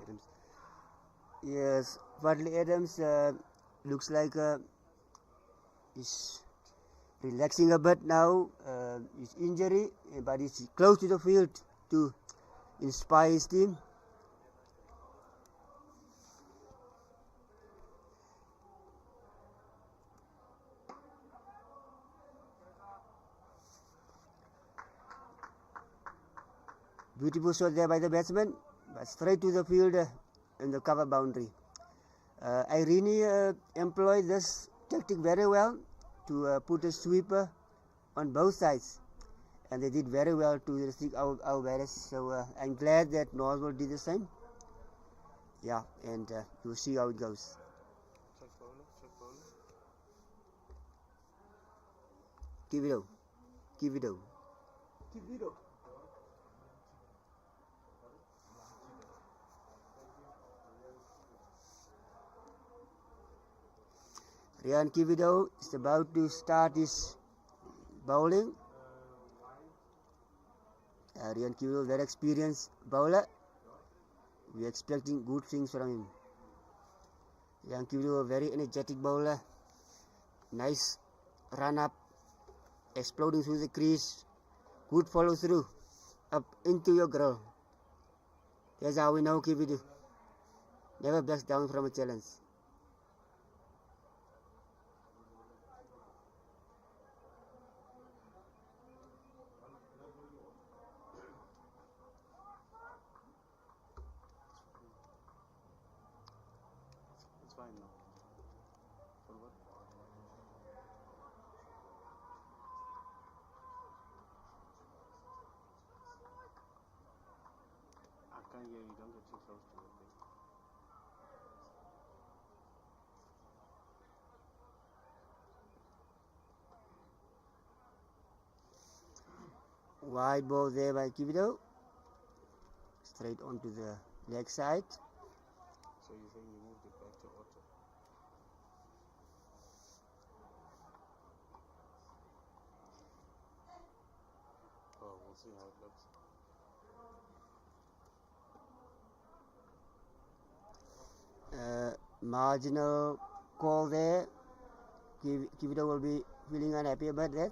S2: Adams. Yes, Fadley Adams looks like he's relaxing a bit now. His injury, but he's close to the field to inspire his team. Beautiful shot there by the batsman, but straight to the field in the cover boundary. Irene employed this tactic very well to put a sweeper on both sides, and they did very well to restrict our batters. So I'm glad that Northville did the same. Yeah, and you'll see how it goes.
S3: Check bowler, check bowler.
S2: Give it out. Give it out. Give it out. Ryan Kivido is about to start his bowling. Ryan Kivido, very experienced bowler. We are expecting good things from him. Ryan Kivido, a very energetic bowler. Nice run up, exploding through the crease. Good follow through, up into your grill. That's how we know Kivido never backs down from a challenge.
S3: It's fine now. Forward. I can't hear you. Don't get too close to the thing.
S2: Wide ball there by Kivido. Straight onto the leg side.
S3: So you're saying you moved it back to auto? Oh, we'll see how it looks.
S2: Marginal call there. Kivido will be feeling unhappy about that,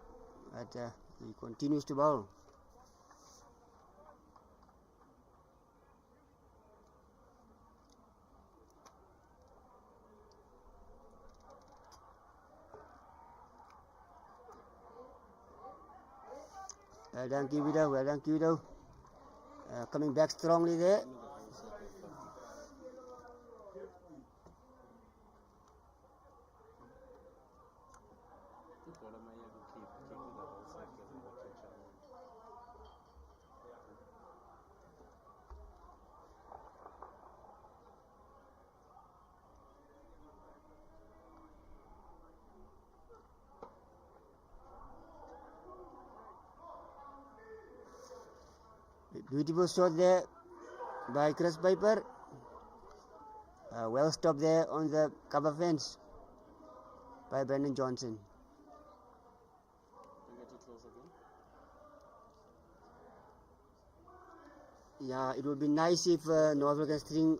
S2: but he continues to bowl. Well done, Kivido. Well done, Kivido. Coming back strongly there. Beautiful shot there by Chris Piper. Well stopped there on the cover fence by Brendan Johnson.
S3: Don't get too close again.
S2: Yeah, it would be nice if Northville can string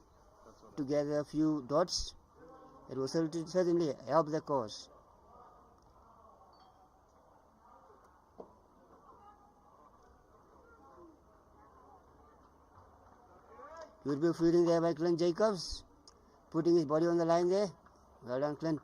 S2: together a few dots. It will certainly help the cause. Beautiful fielding there by Clint Jacobs, putting his body on the line there. Well done, Clint.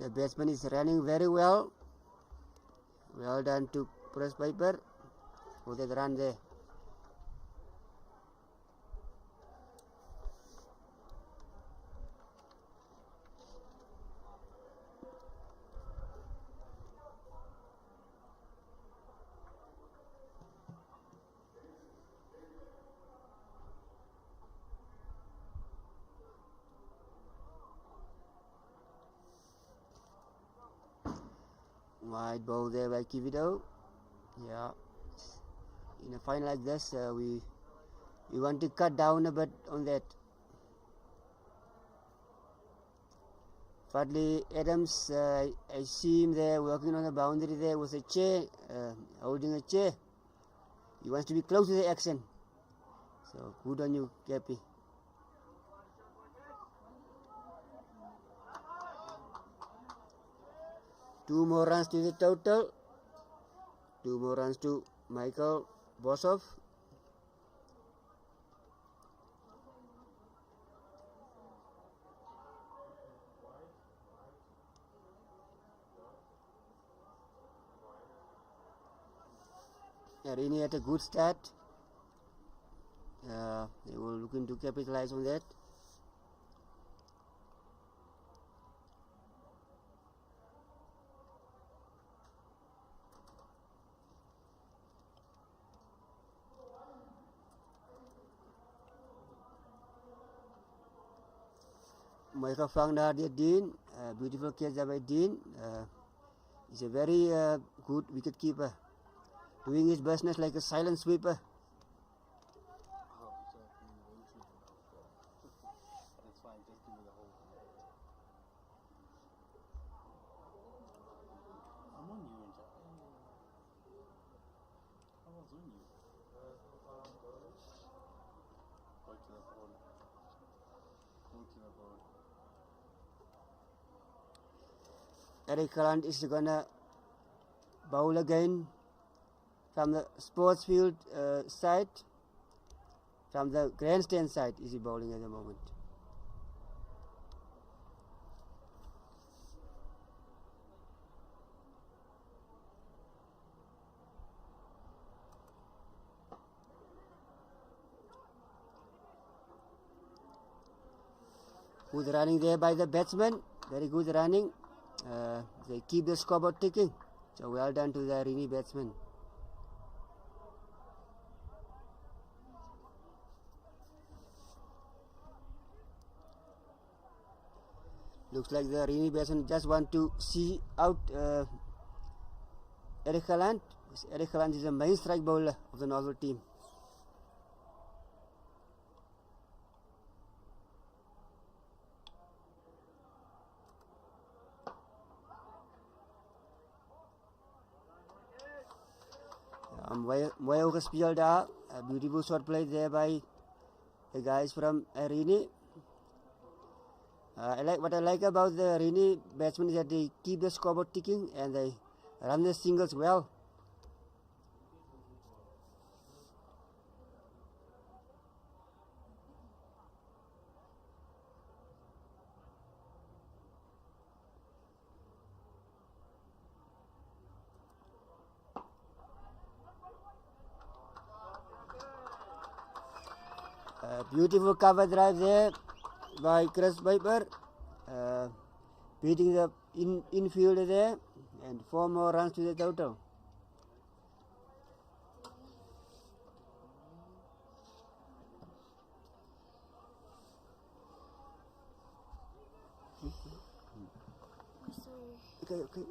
S2: The batsman is running very well. Well done to Press Piper for that run there. Wide ball there by Kivido. Yeah, in a final like this, we want to cut down a bit on that. Fadli Adams, I see him there working on the boundary there with a chair, holding a chair. He wants to be close to the action. So good on you, Cappy. Two more runs to the total. Two more runs to Michael Bosov. Irene had a good start. They were looking to capitalize on that. Michael Fangda Dean, beautiful catch by Dean. He's a very good wicket keeper, doing his business like a silent sweeper.
S3: That's fine, just give me the whole thing. I'm on you, and I was on you. Go to the ball. Go to the ball.
S2: Eric Holland is gonna bowl again from the sports field side, from the grandstand side is he bowling at the moment. Good running there by the batsman, very good running. They keep the scoreboard ticking, so well done to the Irene batsman. Looks like the Irene batsman just want to see out Eric Holland. Eric Holland is the main strike bowler of the Northville team. Mooi ook gespeeld daar. A beautiful shot play there by the guys from Irene. What I like about the Irene batsmen is that they keep the scoreboard ticking and they run the singles well. Beautiful cover drive there by Chris Piper, beating the infielder there, and 4 more runs to the total. Okay.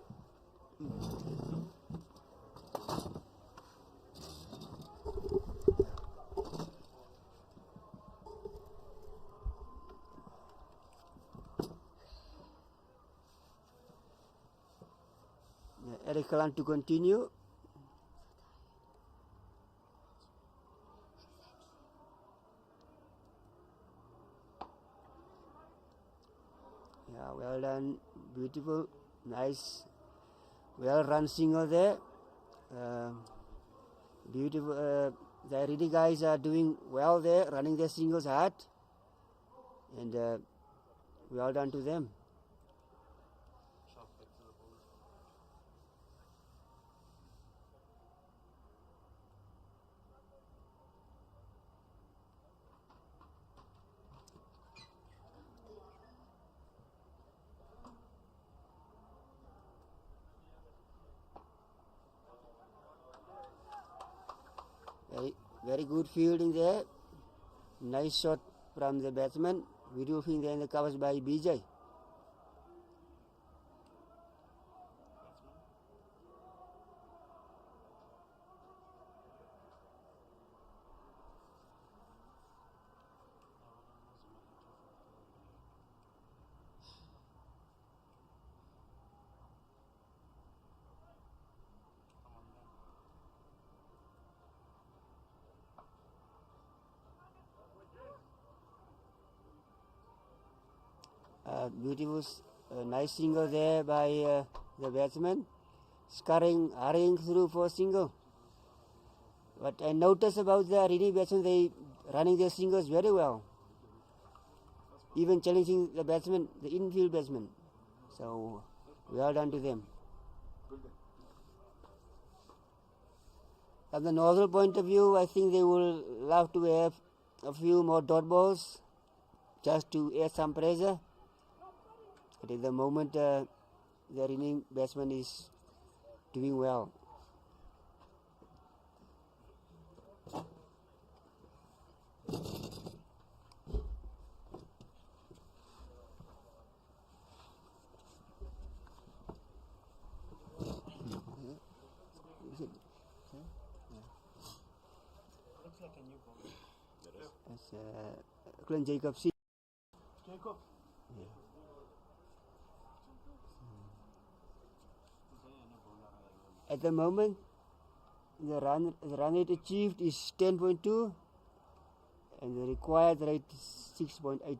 S2: Eric Holland to continue. Yeah, well done, beautiful, nice, well run single there. Beautiful. The Irene guys are doing well there, running their singles hard, and well done to them.
S3: Sharp
S2: Very good fielding there. Nice shot from the batsman. Beautiful there in the covers by BJ. Beautiful, nice single there by the batsman, hurrying through for single. What I noticed about the Irene batsmen, they running their singles very well, even challenging the batsman, the infield batsman. So well done to them. From the Northville point of view, I think they will love to have a few more dot balls just to add some pressure. But at the moment, the Irene batsman is doing well. That's Clint Jacobs.
S3: Jacob.
S2: At the moment, the run rate achieved is 10.2 and the required rate is 6.8.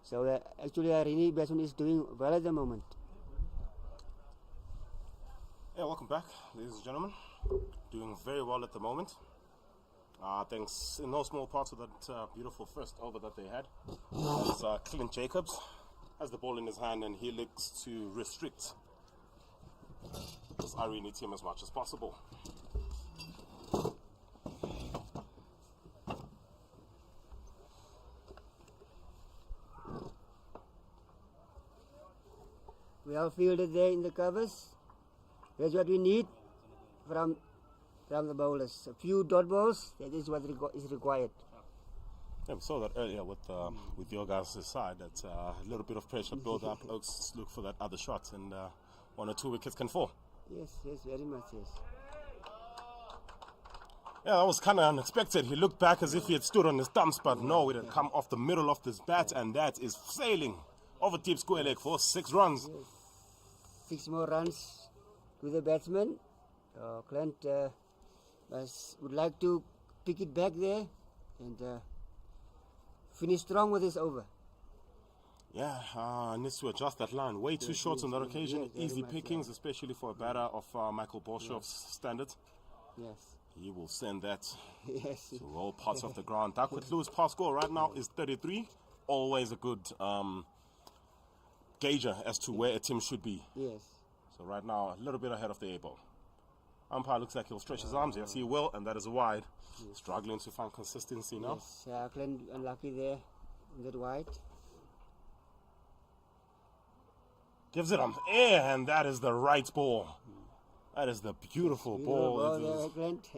S2: So actually Irene batsman is doing well at the moment.
S1: Yeah, welcome back, ladies and gentlemen. Doing very well at the moment. Thanks in no small part to that beautiful first over that they had. As Clint Jacobs has the ball in his hand and he looks to restrict this Irene team as much as possible.
S2: Well fielded there in the covers. That's what we need from the bowlers. A few dot balls, that is what is required.
S1: Yeah, we saw that earlier with your guys' side. That a little bit of pressure build up. Oaks look for that other shot, and 1 or 2 wickets can fall.
S2: Yes, very much, yes.
S1: Yeah, that was kind of unexpected. He looked back as if he had stood on his thumbs, but no, it had come off the middle of this bat, and that is sailing over deep square leg for 6 runs.
S2: Yes. 6 more runs to the batsman. Clint would like to pick it back there and finish strong with this over.
S1: Yeah, needs to adjust that line. Way too short on that occasion.
S2: Yes,
S1: Easy
S2: much,
S1: pickings, especially for a batter of Michael Bolshov's standards.
S2: Yes.
S1: He will send that
S2: Yes.
S1: to all parts of the ground. Duckworth Lewis' pass score right now is 33. Always a good gauger as to where a team should be.
S2: Yes.
S1: So right now, a little bit ahead of the 8 ball. Umpire looks like he'll stretch his arms. Yes, he will, and that is a wide.
S2: Yes.
S1: Struggling to find consistency now.
S2: Yes, Clint unlucky there in that wide.
S1: Gives it on air, and that is the right ball. That is the beautiful ball.
S2: Ball
S1: It is-
S2: there, Clint.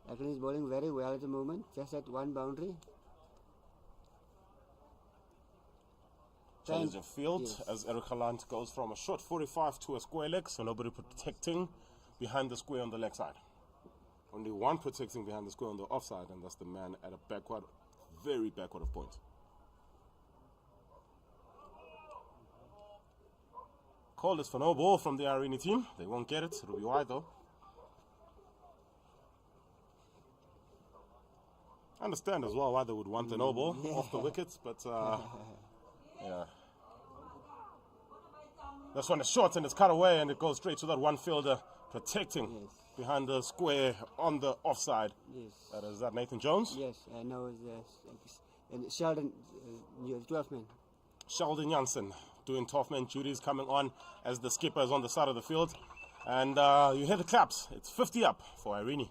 S2: Clint is bowling very well at the moment, just at 1 boundary.
S1: Challenging field
S2: Yes.
S1: as Eric Halant goes from a short 45 to a square leg, so nobody protecting behind the square on the leg side. Only one protecting behind the square on the offside, and that's the man at a backward, very backward of point. Call is for no ball from the Irene team. They won't get it. It'll be wide though. I understand as well why they would want the no ball off the wickets, but yeah. This one is short and it's cut away and it goes straight to that one fielder protecting behind the square on the offside.
S2: Yes.
S1: Is that Nathan Jones?
S2: Yes, I know. And Sheldon, 12 man.
S1: Sheldon Jansen doing 12-man duties, coming on as the skipper is on the side of the field. And you hear the claps. It's 50 up for Irene.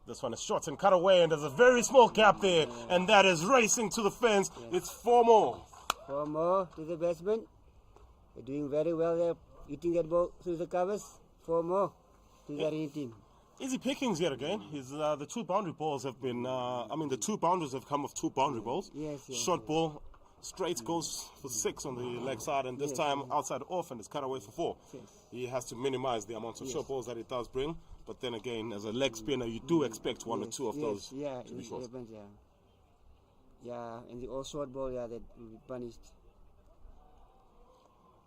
S1: This one is short and cut away, and there's a very small gap there, and that is racing to the fence. It's 4 more.
S2: 4 more to the batsman. They're doing very well there, hitting that ball through the covers. 4 more to the Irene team.
S1: Easy pickings yet again. The two boundary balls have been, the two boundaries have come with two boundary balls.
S2: Yes.
S1: Short ball, straight goes for 6 on the leg side, and this time outside off, and it's cut away for 4.
S2: Yes.
S1: He has to minimize the amount of short balls that he does bring, but then again, as a leg spinner, you do expect one or two of those to be short.
S2: Happens, yeah, and the all short ball, that will be punished.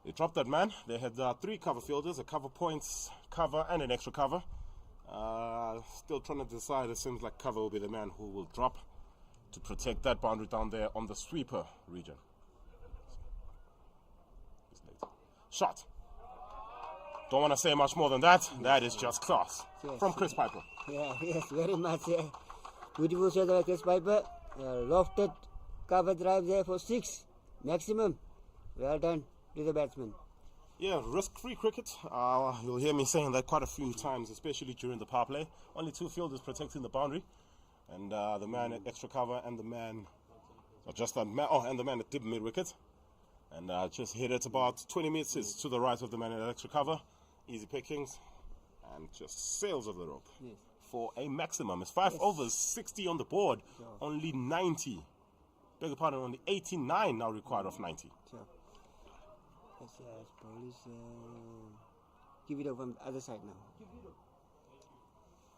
S1: They dropped that man. They had 3 cover fielders, a cover points cover, and an extra cover. Still trying to decide. It seems like cover will be the man who will drop to protect that boundary down there on the sweeper region. Shot. Don't want to say much more than that. That is just class.
S2: Yes.
S1: From Chris Piper.
S2: Yeah, yes, very much. Beautiful shot by Chris Piper. Lofted cover drive there for 6 maximum. Well done to the batsman.
S1: Yeah, risk-free cricket. You'll hear me saying that quite a few times, especially during the power play. Only 2 fielders protecting the boundary, and the man at extra cover and the man, or just the man, and the man at deep mid wicket, and just hit it about 20 meters to the right of the man at extra cover. Easy pickings, and just sails over the rope for a maximum. It's 5 overs, 60 on the board, only 90. Beg your pardon, only 89 now required of 90.
S2: Sure. Yes, police. Give it over from the other side now.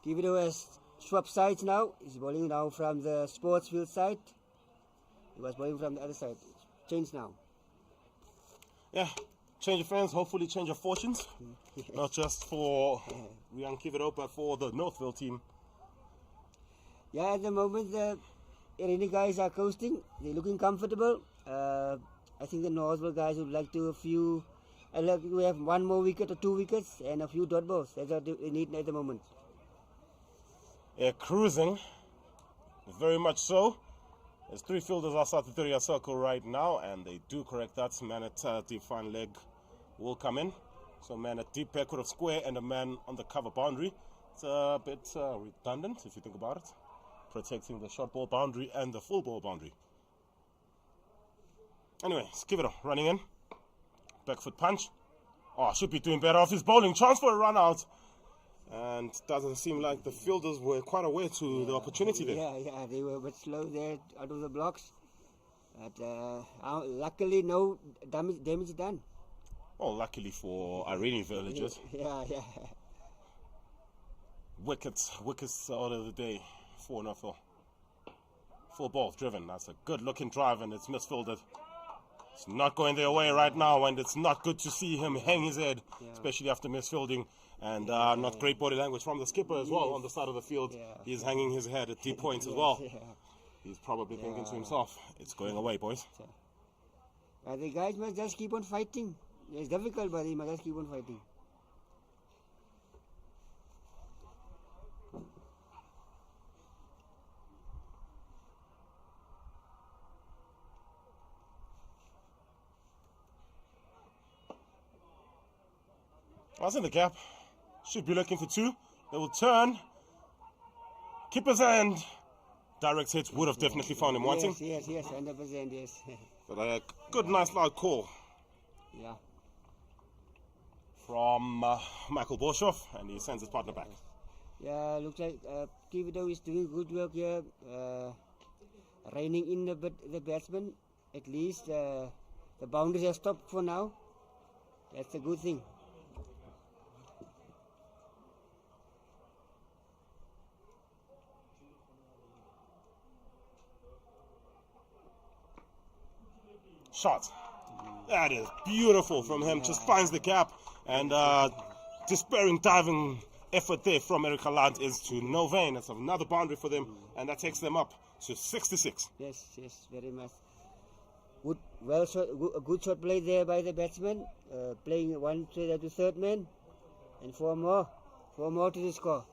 S2: Give it over has swapped sides now. He's bowling now from the sports field side. He was bowling from the other side. Change now.
S1: Yeah, change of friends, hopefully change of fortunes. Not just for Rian Kivido, but for the Northville team.
S2: Yeah, at the moment the Irene guys are coasting. They're looking comfortable. I think the Northville guys would like to we have 1 more wicket or 2 wickets and a few dot balls. That's what they need at the moment.
S1: Yeah, cruising, very much so. There's 3 fielders outside the 30-yard circle right now, and they do correct that. Man at deep fine leg will come in. So man at deep backward of square and a man on the cover boundary. It's a bit redundant if you think about it. Protecting the short ball boundary and the full ball boundary. Anyway, Skivido running in. Back foot punch. Oh, should be doing better off his bowling. Chance for a run out. And doesn't seem like the fielders were quite aware to the opportunity there.
S2: Yeah, they were a bit slow there out of the blocks. But luckily no damage done.
S1: Well, luckily for Irene villagers.
S2: Yeah.
S1: Wickets out of the day for Northville. Full ball driven. That's a good looking drive and it's misfielded. It's not going their way right now, and it's not good to see him hang his head, especially after misfielding. And not great body language from the skipper as well on the side of the field. Yeah. He's hanging his head at deep points as well. Yeah. He's probably thinking to himself, it's going away, boys.
S2: The guys must just keep on fighting. It's difficult, but they must just keep on fighting.
S1: That's in the gap. Should be looking for 2. They will turn. Keeper's hand. Direct hit would have definitely found him wanting.
S2: Yes, 100%, yes.
S1: But a good, nice loud call.
S2: Yeah.
S1: From Michael Boshoff, and he sends his partner back.
S2: Yeah, looks like Kivido is doing good work here. Reining in a bit the batsman. At least the boundaries have stopped for now. That's a good thing.
S1: Shot. That is beautiful from him. Just finds the gap, and despairing diving effort there from Eric Holland is to no vein. That's another boundary for them, and that takes them up to 66.
S2: Yes, very much. A good shot play there by the batsman, playing 1 straight to third man, and 4 more to the score.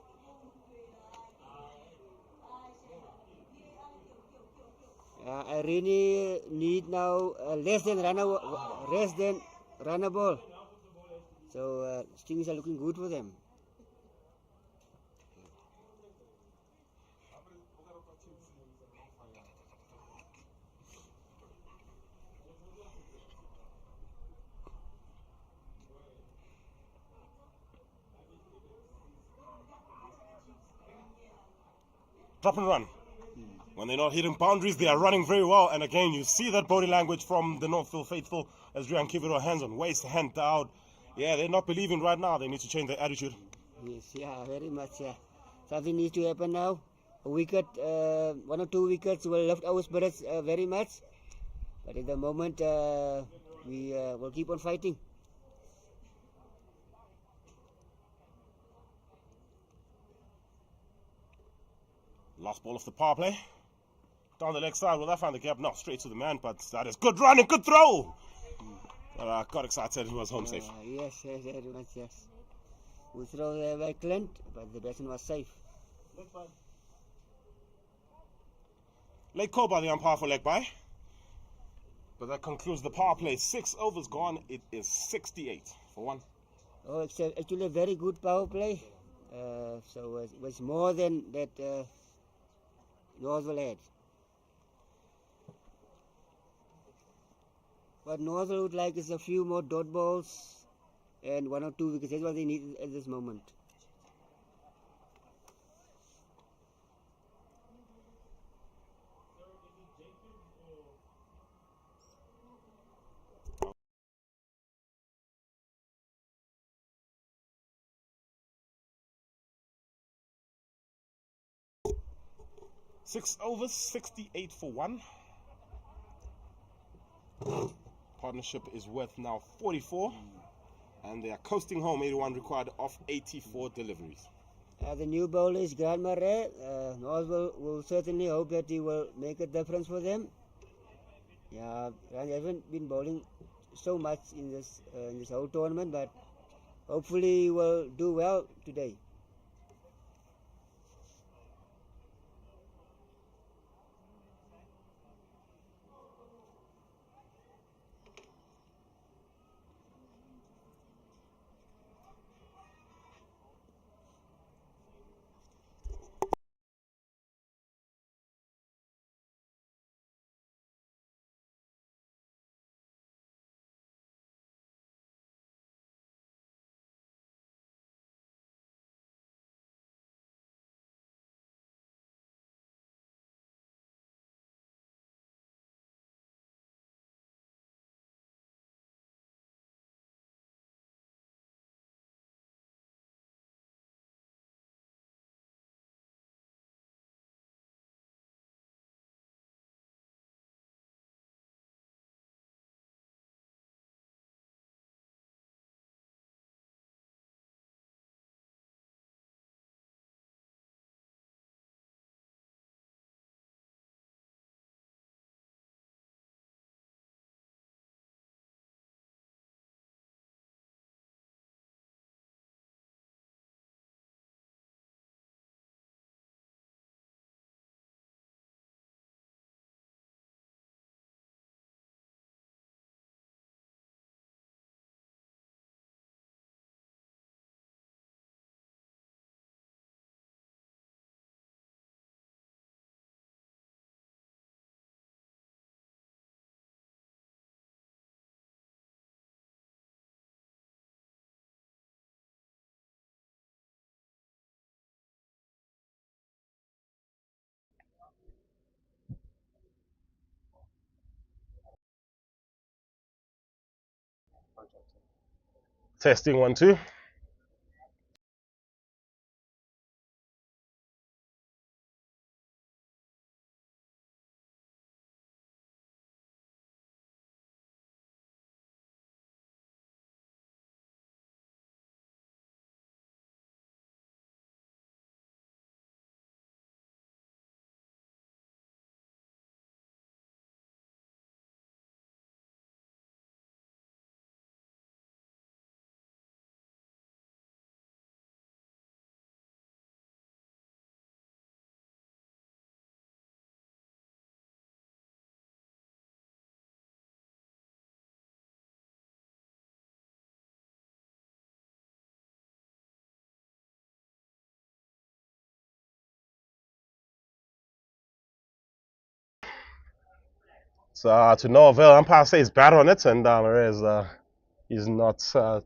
S2: Irene need now less than run a ball. So things are looking good for them.
S1: drop and run. When they're not hitting boundaries, they are running very well. And again, you see that body language from the Northville faithful as Rian Kiviro, hands on waist, hand out. Yeah, they're not believing right now. They need to change their attitude.
S2: Yes, yeah, very much, yeah. Something needs to happen now. A wicket, 1 or 2 wickets will lift our spirits very much. But at the moment, we will keep on fighting.
S1: Last ball of the power play. Down the leg side, will I find the gap? No, straight to the man, but that is good running, good throw. But got excited, he was home safe.
S2: Yes, very much, yes. We throw the by Clint, but the batsman was safe.
S1: Late call by the umpire for leg by. But that concludes the power play. 6 overs gone, it is 68 for 1.
S2: Oh, it's actually a very good power play. So it was more than that Northville had. What Northville would like is a few more dot balls and 1 or 2 wickets. That's what they need at this moment.
S1: Six overs, 68 for 1. Partnership is worth now 44. And they are coasting home, 81 required off 84 deliveries.
S2: The new bowler is Grant Murray. Northville will certainly hope that he will make a difference for them. Yeah, Grant hasn't been bowling so much in this whole tournament, but hopefully he will do well today.
S1: Testing 1, 2. So to no avail, umpire says bad on it, and he's not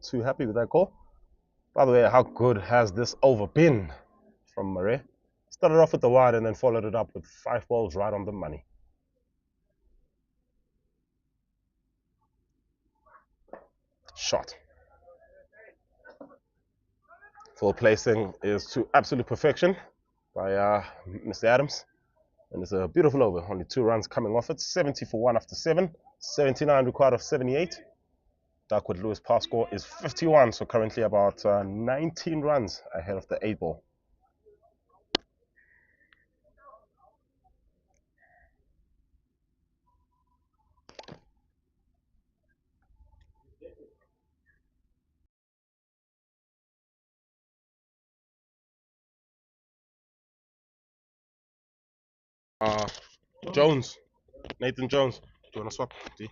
S1: too happy with that call. By the way, how good has this over been from Murray? Started off with the wide and then followed it up with 5 balls right on the money. Shot. Full placing is to absolute perfection by Mr. Adams. And it's a beautiful over. Only 2 runs coming off it. 70 for 1 after 7. 79 required of 78. Darkwood Lewis pass score is 51. So currently about 19 runs ahead of the 8 ball. Jones. Nathan Jones. Do you want to swap? D?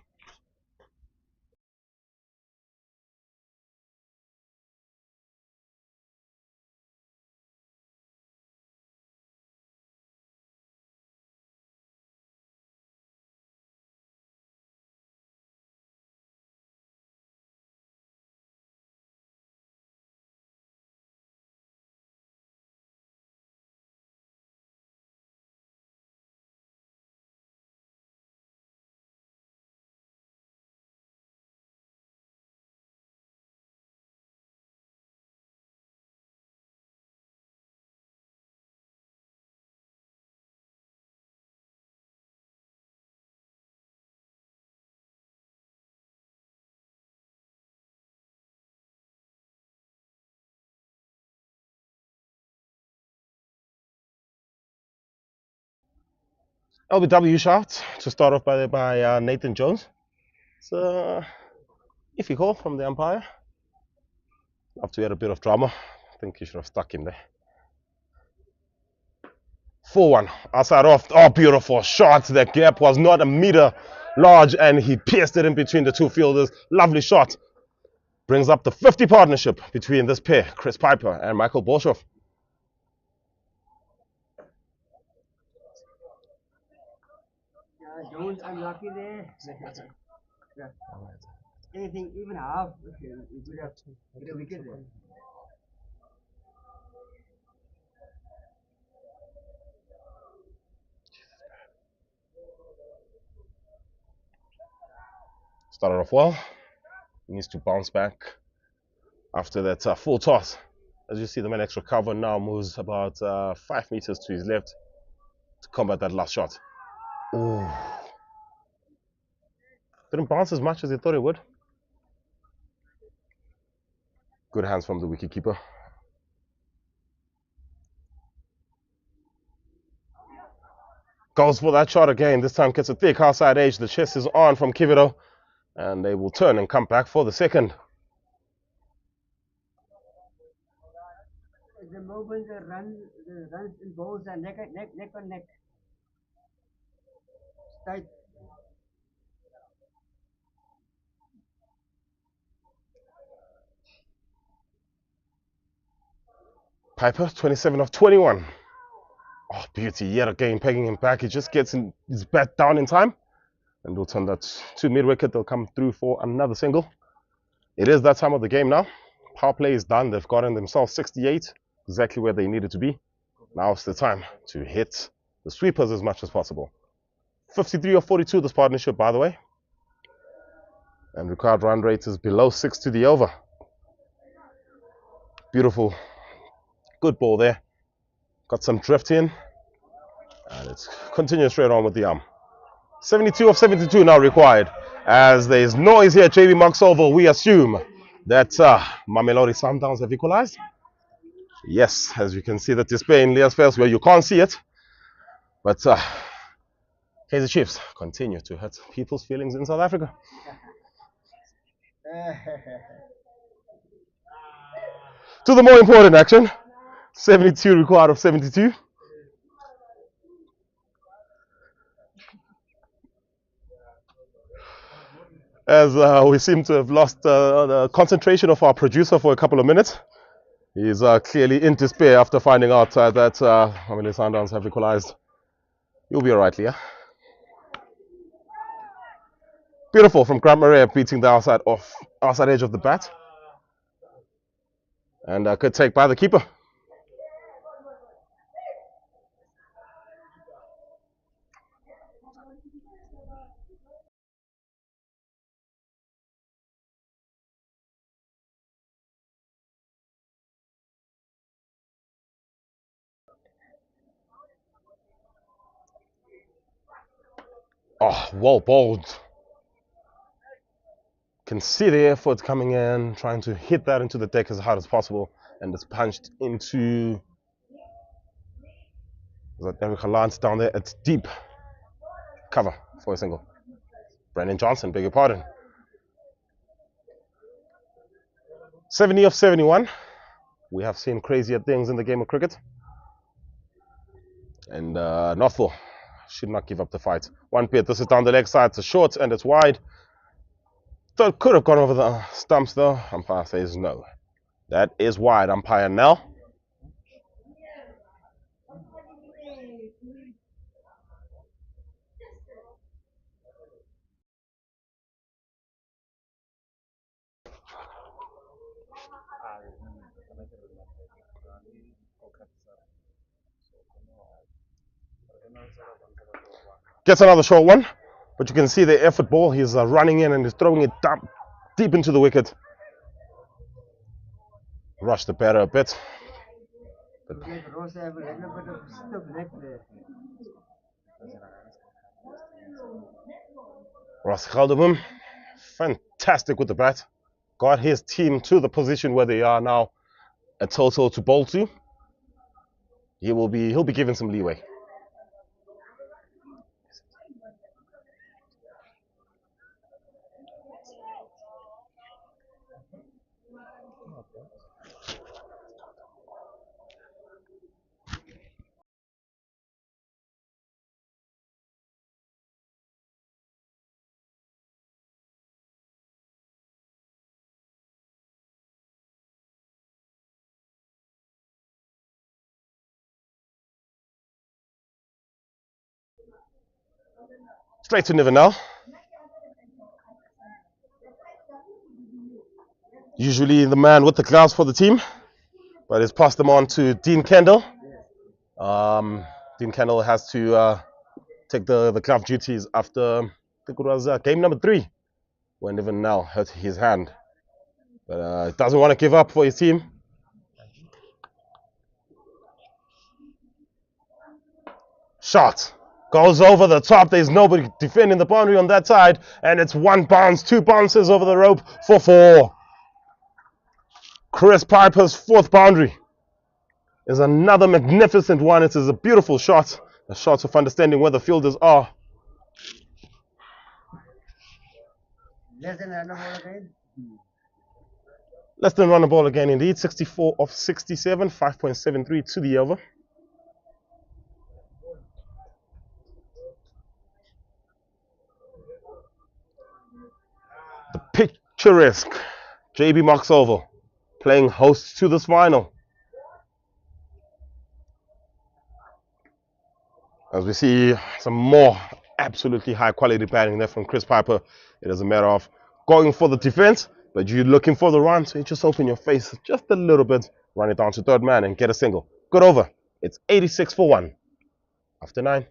S1: LBW shot to start off by Nathan Jones. It's iffy call from the umpire. Love to add a bit of drama. I think he should have stuck him there. 4-1. Outside off. Oh, beautiful shot. The gap was not a meter large and he pierced it in between the 2 fielders. Lovely shot. Brings up the 50 partnership between this pair, Chris Piper and Michael Bolshoff.
S2: Jones unlucky there. Yeah. Anything, even half, okay, we could have hit a wicket there.
S1: Started off well. He needs to bounce back after that full toss. As you see, the man extra cover now moves about 5 meters to his left to combat that last shot. Ooh. Didn't bounce as much as he thought it would. Good hands from the wicketkeeper. Goes for that shot again. This time gets a thick outside edge. The chest is on from Kivito. And they will turn and come back for the second.
S2: At the moment, the runs in balls are neck on neck. Tight.
S1: Piper, 27 of 21. Oh, beauty yet again, pegging him back. He just gets his bat down in time. And we'll turn that to mid-wicket. They'll come through for another single. It is that time of the game now. Power play is done. They've gotten themselves 68, exactly where they needed to be. Now it's the time to hit the sweepers as much as possible. 53 of 42 this partnership, by the way. And required run rate is below 6 to the over. Beautiful. Good ball there. Got some drift in. And it's continuing straight on with the arm. 72 of 72 now required. As there's noise here, JB Moxover, we assume that Mamelodi Sundowns have equalized. Yes, as you can see the display in Leah's face where you can't see it. But Kaizer Chiefs continue to hurt people's feelings in South Africa. To the more important action. 72 required of 72. As we seem to have lost the concentration of our producer for a couple of minutes. He's clearly in despair after finding out that Mamelodi Sundowns have equalized. You'll be alright, Leah. Beautiful from Grant Maria beating the outside edge of the bat. And a good take by the keeper. Oh, well bowled. Can see the effort coming in, trying to hit that into the deck as hard as possible, and it's punched into Eric Lance down there. It's deep cover for a single. Brendan Johnson, beg your pardon. 70 of 71. We have seen crazier things in the game of cricket. And Northville should not give up the fight. One bit, this is down the leg side, it's a short and it's wide. Thought could have gone over the stumps though. Umpire says no. That is wide, umpire Nell. Gets another short one, but you can see the effort ball. He's running in and he's throwing it deep into the wicket. Rush the batter a bit. Ross Gelderboom, fantastic with the bat. Got his team to the position where they are now, a total to bowl to. He'll be given some leeway. Straight to Nivenel. Usually the man with the gloves for the team, but he's passed them on to Dean Kendall. Dean Kendall has to take the glove duties after, I think it was game number 3, when Nivenel hurt his hand. But he doesn't want to give up for his team. Shot. Goes over the top. There's nobody defending the boundary on that side. And it's 1 bounce, 2 bounces over the rope for 4. Chris Piper's 4th boundary is another magnificent one. It is a beautiful shot. A shot of understanding where the fielders are. Less than run the ball again indeed. 64 of 67, 5.73 to the over. The picturesque JB Marks Oval playing host to this final. As we see some more absolutely high quality batting there from Chris Piper. It is a matter of going for the defense, but you're looking for the run, so you just open your face just a little bit, run it down to 3rd man and get a single. Good over. It's 86 for 1 after 9.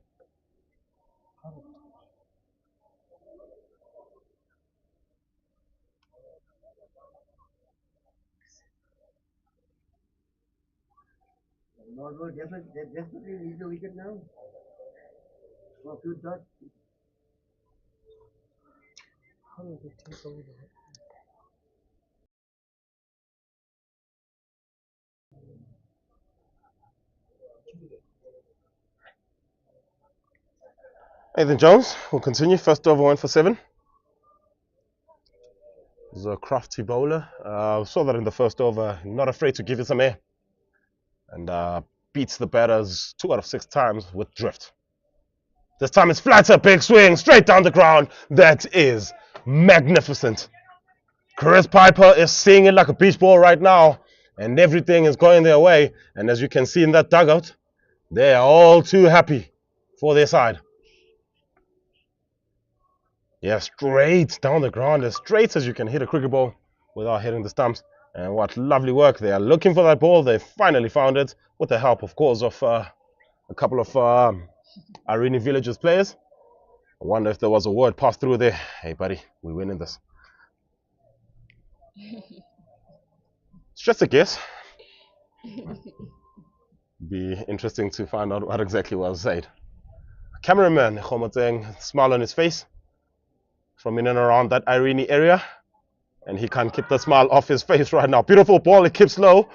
S2: Northville definitely needs a wicket now. For a few shots.
S1: Nathan Jones will continue. First over 1 for 7. He's a crafty bowler. Saw that in the first over. Not afraid to give it some air. And beats the batters 2 out of 6 times with drift. This time it's flatter, big swing, straight down the ground. That is magnificent. Chris Piper is seeing it like a beach ball right now, and everything is going their way. And as you can see in that dugout, they are all too happy for their side. Yeah, straight down the ground, as straight as you can hit a cricket ball without hitting the stumps. And what lovely work. They are looking for that ball. They finally found it with the help, of course, of a couple of Irene Villages players. I wonder if there was a word passed through there. Hey, buddy, we're winning this. It's just a guess. Be interesting to find out what exactly was said. Cameraman, Khomoteng, smile on his face from in and around that Irene area. And he can't keep the smile off his face right now. Beautiful ball, it keeps low.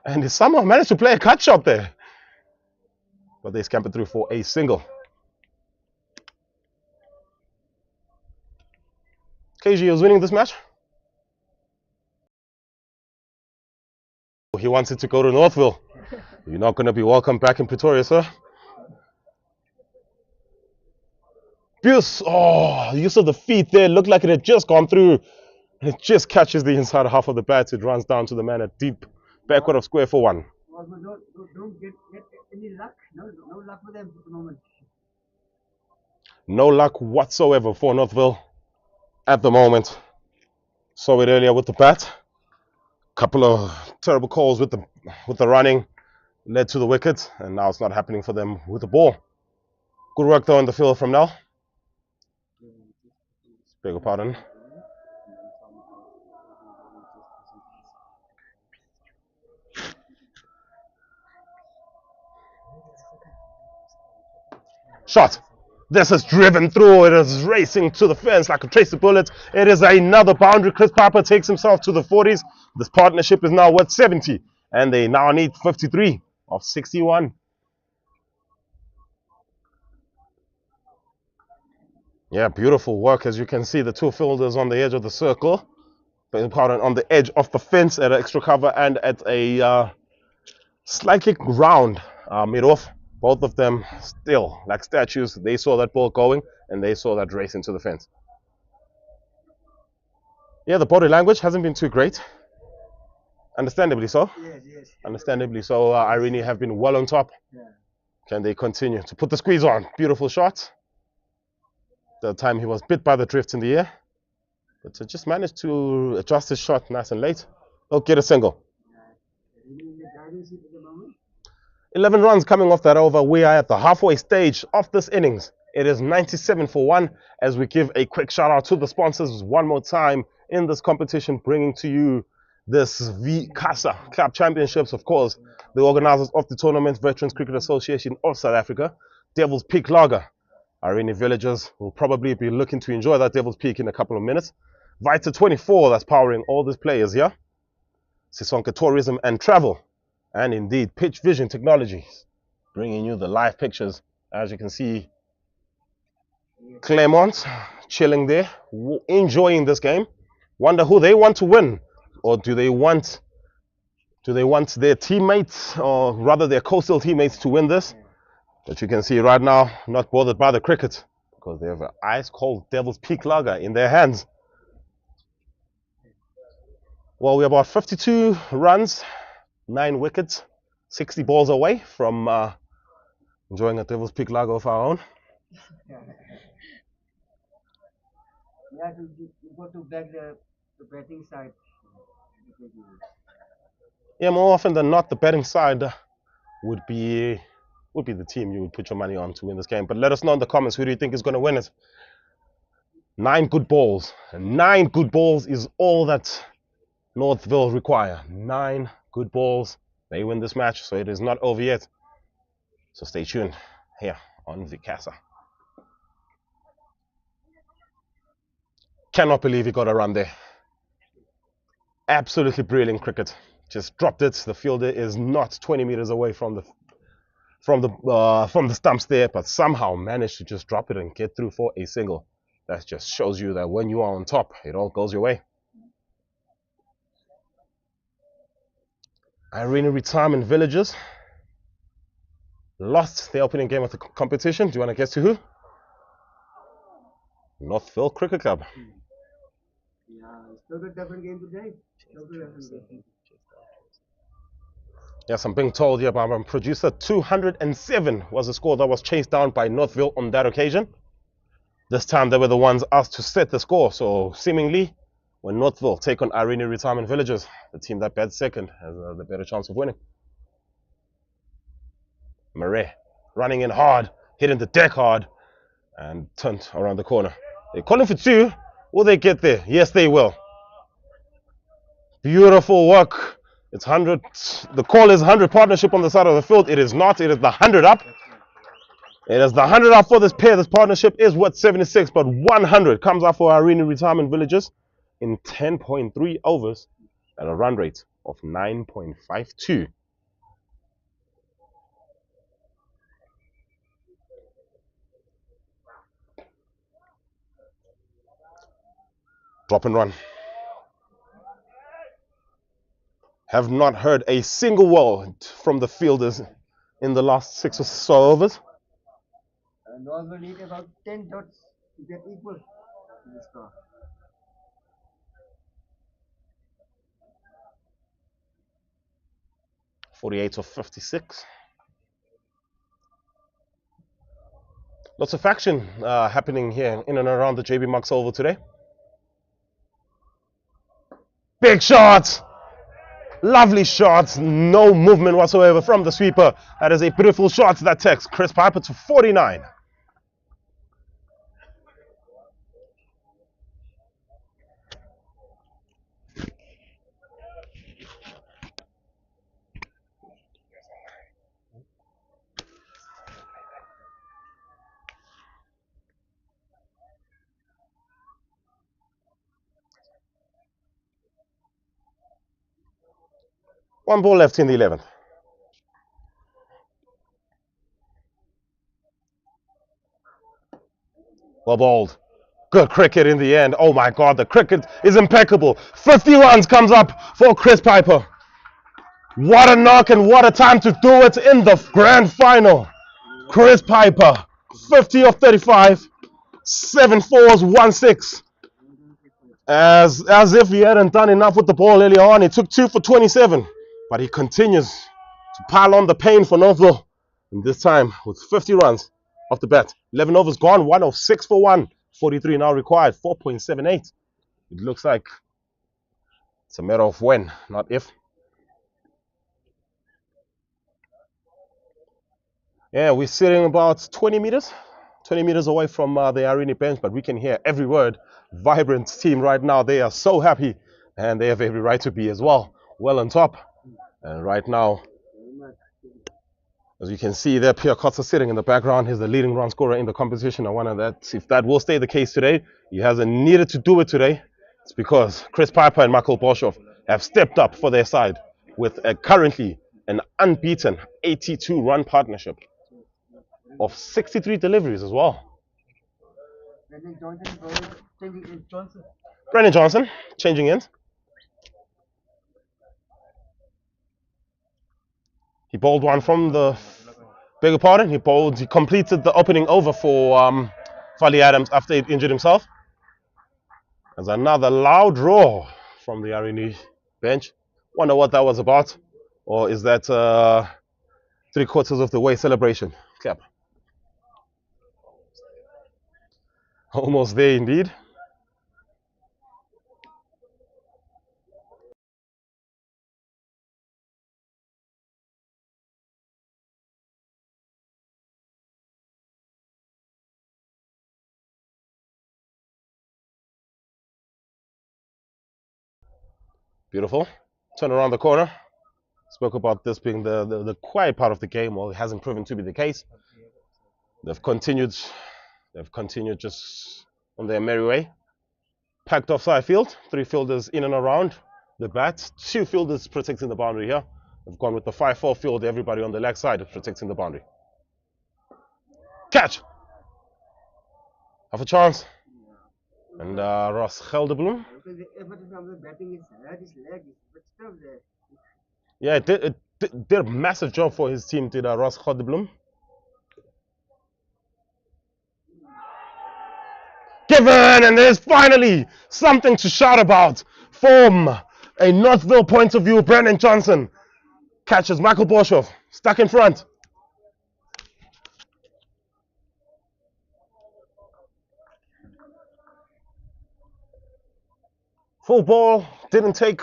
S1: And he somehow managed to play a cut shot there. But they scampered through for a single. KG is winning this match. He wants it to go to Northville. You're not going to be welcome back in Pretoria, sir. Buse, oh, use of the feet there. Looked like it had just gone through. And it just catches the inside half of the bat. It runs down to the man at deep backward of square for one.
S2: Don't get any luck. No luck for them at the moment.
S1: No luck whatsoever for Northville at the moment. Saw it earlier with the bat. Couple of terrible calls with the running led to the wicket, and now it's not happening for them with the ball. Good work though in the field from Nel. Beg your pardon. Shot. This is driven through. It is racing to the fence like a tracer bullet. It is another boundary. Chris Piper takes himself to the 40s. This partnership is now worth 70. And they now need 53 of 61. Yeah, beautiful work. As you can see, the two fielders on the edge of the circle. Pardon, on the edge of the fence at extra cover and at a slightly round mid-off. Both of them still like statues. They saw that ball going and they saw that race into the fence. Yeah, the body language hasn't been too great. Understandably so.
S2: Yes.
S1: Understandably so. Irene have been well on top.
S2: Yeah.
S1: Can they continue to put the squeeze on? Beautiful shot. The time he was bit by the drift in the air. But to just managed to adjust his shot nice and late. They'll get a single. 11 runs coming off that over. We are at the halfway stage of this innings. It is 97 for 1 as we give a quick shout out to the sponsors one more time in this competition, bringing to you this VCASA Club Championships, of course, the organizers of the tournament, Veterans Cricket Association of South Africa, Devil's Peak Lager. Irene villagers will probably be looking to enjoy that Devil's Peak in a couple of minutes. Vita 24, that's powering all these players here. Sisonke Tourism and Travel. And indeed, Pitch Vision Technologies, bringing you the live pictures. As you can see, Claremont chilling there, enjoying this game. Wonder who they want to win, or do they want their teammates, or rather their coastal teammates, to win this? But you can see right now, not bothered by the cricket, because they have an ice-cold Devil's Peak Lager in their hands. Well, we're about 52 runs. 9 wickets, 60 balls away from enjoying a Devil's Peak Lager of our own.
S2: Yeah, you got to back the batting side.
S1: Yeah, more often than not, the betting side would be the team you would put your money on to win this game. But let us know in the comments, who do you think is going to win it? 9 good balls. And 9 good balls is all that Northville require. 9 good balls. They win this match, so it is not over yet. So stay tuned here on VCASA. Cannot believe he got a run there. Absolutely brilliant cricket. Just dropped it. The fielder is not 20 meters away from the stumps there, but somehow managed to just drop it and get through for a single. That just shows you that when you are on top, it all goes your way. Irene Retirement Villages lost the opening game of the competition. Do you want to guess to who? Northville Cricket Club.
S2: Yeah, still a different game today.
S1: Yes, I'm being told here by my producer, 207 was the score that was chased down by Northville on that occasion. This time they were the ones asked to set the score, so seemingly when Northville take on Irene Retirement Villages, the team that bats second has the better chance of winning. Murray running in hard, hitting the deck hard, and turned around the corner. They're calling for 2. Will they get there? Yes, they will. Beautiful work. It's 100. The call is 100 partnership on the side of the field. It is not. It is the 100 up. It is the 100 up for this pair. This partnership is worth 76, but 100 comes out for Irene Retirement Villages in 10.3 overs at a run rate of 9.52. Drop and run. Have not heard a single word from the fielders in the last 6 or so overs.
S2: Northville need about 10 dots to get equal in the score.
S1: 48 of 56. Lots of action happening here in and around the JB Marks Oval today. Big shots! Lovely shots. No movement whatsoever from the sweeper. That is a beautiful shot that takes Chris Piper to 49. One ball left in the 11th. Well bowled. Good cricket in the end. Oh my God, the cricket is impeccable. 50 runs comes up for Chris Piper. What a knock and what a time to do it in the grand final. Chris Piper, 50 of 35, 7 fours, 1 6. As if he hadn't done enough with the ball earlier on. He took 2 for 27, but he continues to pile on the pain for Northville. And this time with 50 runs off the bat. 11 overs gone, 106 for 1. 43 now required, 4.78. It looks like it's a matter of when, not if. Yeah, we're sitting about 20 meters away from the Irene bench, but we can hear every word. Vibrant team right now. They are so happy, and they have every right to be as well. Well on top. And right now, as you can see there, Pierre Kotzer sitting in the background. He's the leading run scorer in the competition. I wonder that if that will stay the case today. He hasn't needed to do it today. It's because Chris Piper and Michael Boshoff have stepped up for their side with currently an unbeaten 82-run partnership of 63 deliveries as well. Brendan Johnson changing in. He bowled one from the, bigger pardon, he completed the opening over for Fali Adams after he injured himself. There's another loud roar from the Irene bench. Wonder what that was about. Or is that 3/4 of the way celebration? Clap. Almost there indeed. Beautiful. Turn around the corner. Spoke about this being the quiet part of the game. Well, it hasn't proven to be the case. They've continued just on their merry way. Packed off side field. 3 fielders in and around the bat. 2 fielders protecting the boundary here. They've gone with the 5-4 field. Everybody on the leg side protecting the boundary. Catch! Have a chance. And Ross Gelderbloem. Yeah, it did a massive job for his team, did Ross Gelderbloem. Given, and there's finally something to shout about from a Northville point of view. Brendan Johnson catches Michael Boshoff, stuck in front. Full ball, didn't take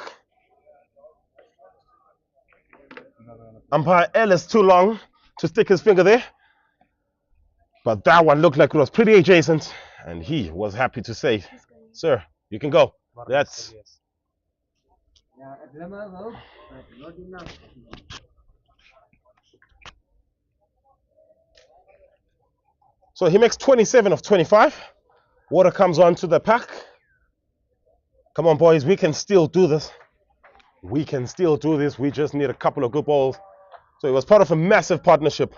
S1: umpire Ellis too long to stick his finger there. But that one looked like it was pretty adjacent, and he was happy to say, "Sir, you can go." That's
S2: Yeah, a glimmer of hope, but not enough.
S1: so he makes 27 of 25. Water comes onto the pack. Come on, boys, we can still do this. We can still do this. We just need a couple of good balls. So it was part of a massive partnership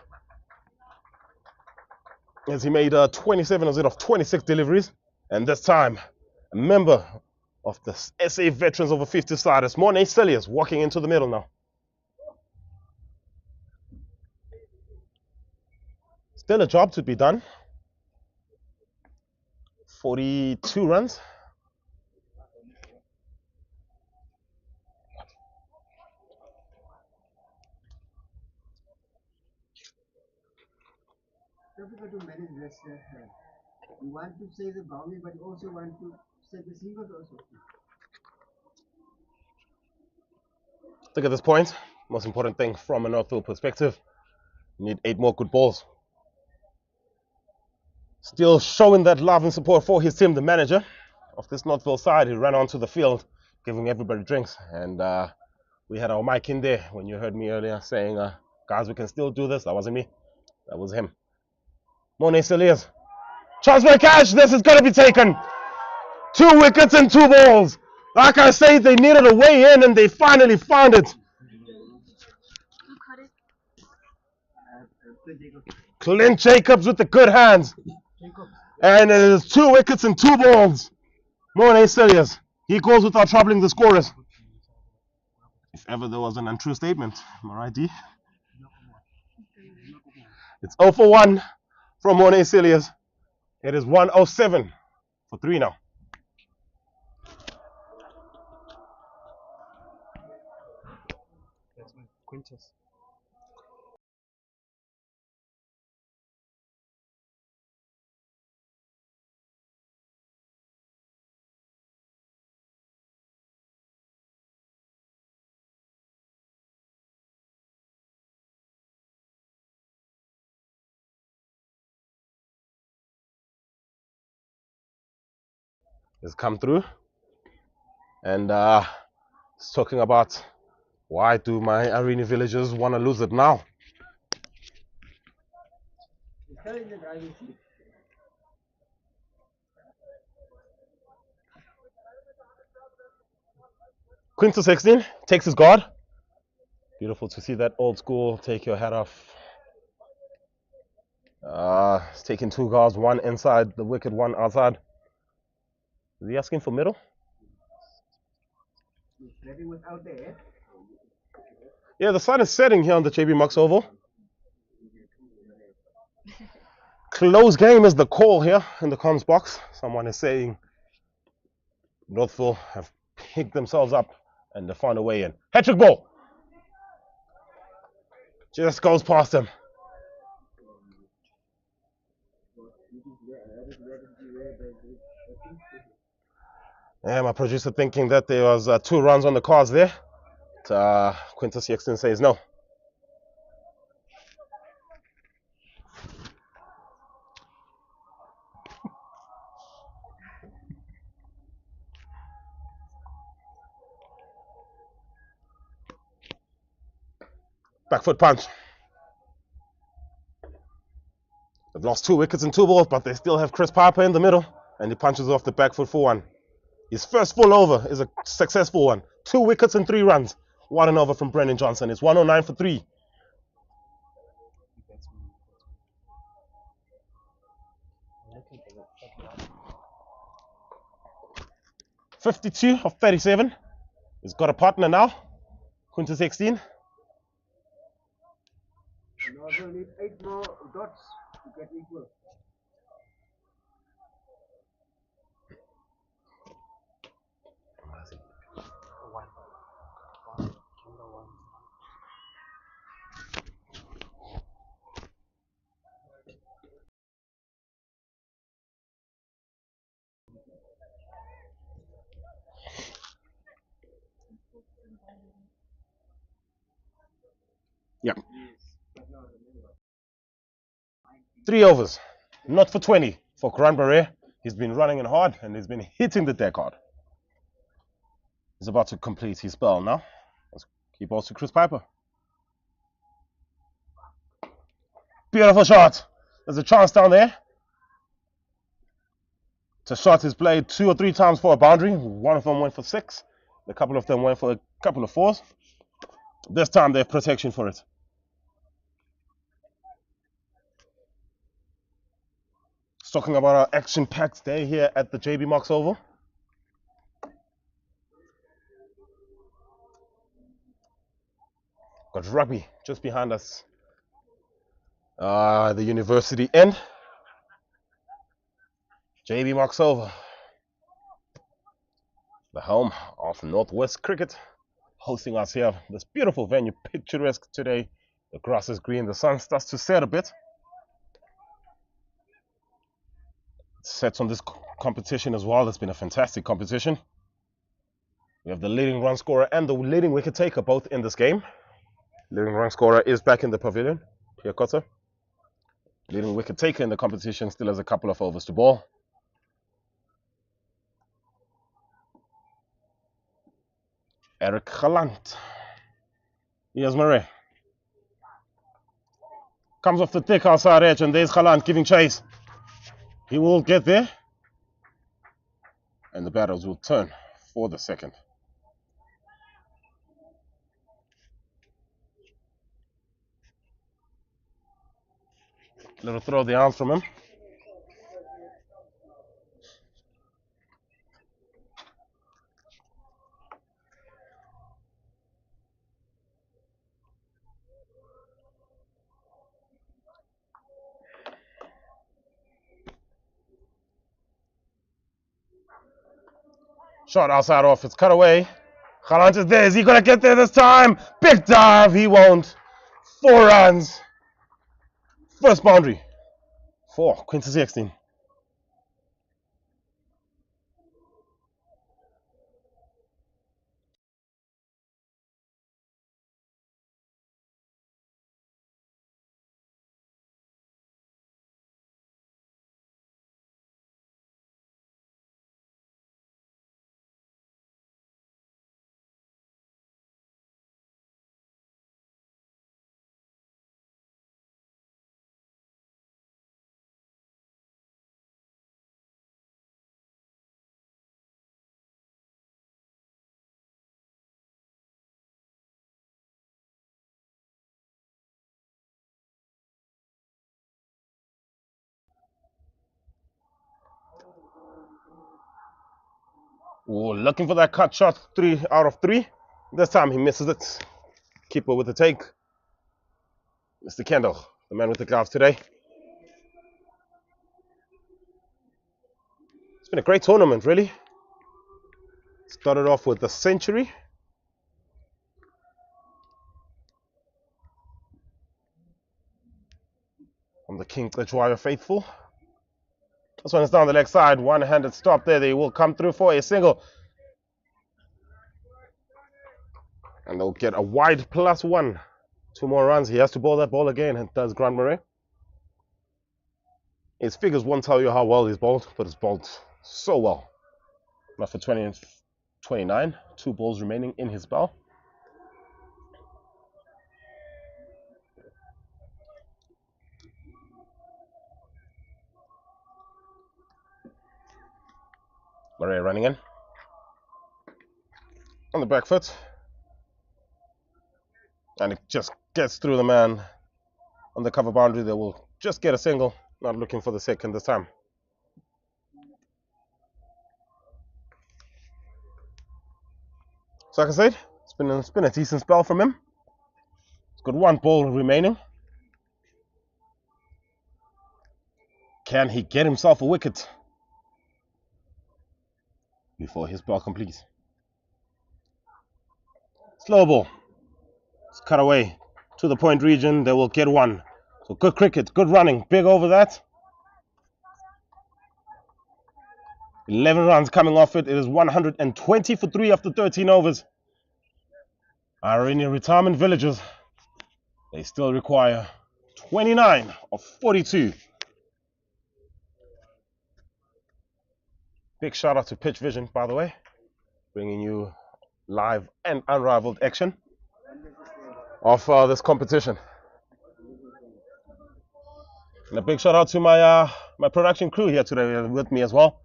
S1: as he made 27 of 26 deliveries. And this time, a member of the SA Veterans Over 50 side is Mornay Celius walking into the middle now. Still a job to be done. 42 runs.
S2: Difficult to manage this. You want to say the boundary, but you also want to set the singles also.
S1: Look at this point. Most important thing from a Northville perspective. You need 8 more good balls. Still showing that love and support for his team, the manager of this Northville side, he ran onto the field, giving everybody drinks. And we had our mic in there when you heard me earlier saying, guys, we can still do this. That wasn't me. That was him. Mornay Celias. Chance for a catch. This is going to be taken. 2 wickets and 2 balls. Like I say, they needed a way in and they finally found it. Clint Jacobs with the good hands. And it is 2 wickets and 2 balls. Mornay Celias. He goes without troubling the scorers. If ever there was an untrue statement, am I right, D? It's 0 for 1 from Mornay Celias. It is 107 for 3 now.
S3: Quintus.
S1: Has come through. And it's talking about why do my Irene villagers want to lose it now?
S2: He's telling the driving seat.
S1: Quintus 16 takes his guard. Beautiful to see that old school take your hat off. He's taking 2 guards, 1 inside the wicket, 1 outside. Is he asking for middle?
S2: He's letting us out there.
S1: Yeah, the sun is setting here on the JB Mux Oval. Close game is the call here in the comms box. Someone is saying Northville have picked themselves up and they found a way in. Hat-trick ball. Just goes past him. Yeah, my producer thinking that there was 2 runs on the cards there. But, Quintus Yexton says no. Back foot punch. They've lost 2 wickets and 2 balls, but they still have Chris Piper in the middle, and he punches off the back foot for 1. His first full over is a successful one. 2 wickets and 3 runs. 1 and over from Brendan Johnson. It's 109 for 3.
S3: Looking for the
S1: 52 of 37. He's got a partner now. Quintus 16.
S2: You also need 8 more dots to get equal.
S3: one.
S1: Yeah. 3 overs. Not for 20 for Granbury. He's been running in hard and he's been hitting the deck hard. He's about to complete his spell now. Let's keep balls to Chris Piper. Beautiful shot. There's a chance down there. To shot his played 2 or 3 times for a boundary. One of them went for 6. A couple of them went for a couple of 4s. This time they have protection for it. Talking about our action-packed day here at the JB Marks Oval. Got rugby just behind us. The university end. JB Marks Oval. The home of Northwest Cricket. Hosting us here. This beautiful venue, picturesque today. The grass is green, the sun starts to set a bit. Sets on this competition as well. It's been a fantastic competition. We have the leading run scorer and the leading wicket taker both in this game. Leading run scorer is back in the pavilion, Pierre Cotter. Leading wicket taker in the competition still has a couple of overs to bowl. Eric Galant. Here's Murray. Comes off the thick outside edge and there's Galant giving chase. He will get there. And the batters will turn for the second. Little throw the arms from him. Shot outside off, it's cut away. Galant is there, is he going to get there this time? Big dive, he won't. 4 runs. First boundary for Quintus 16. Oh, looking for that cut shot, 3 out of 3. This time he misses it. Keeper with the take. Mr. Kendall, the man with the gloves today. It's been a great tournament, really. Started off with a century. From the King Tlechwaya faithful. This one is down the leg side. One-handed stop there. They will come through for a single. And they'll get a wide +1. 2 more runs. He has to bowl that ball again, and does Grant Murray. His figures won't tell you how well he's bowled, but he's bowled so well. Not for 20 and 29. 2 balls remaining in his bow. Murray running in. On the back foot. And it just gets through the man on the cover boundary. They will just get a single. Not looking for the second this time. So like I said, it's been a decent spell from him. He's got 1 ball remaining. Can he get himself a wicket before his ball completes? Slow ball. It's cut away to the point region. They will get 1. So good cricket, good running, big over that. 11 runs coming off it. It is 120 for 3 after 13 overs. Irene retirement villagers, they still require 29 of 42 Big shout out to Pitch Vision, by the way, bringing you live and unrivaled action of this competition. And a big shout out to my my production crew here today with me as well.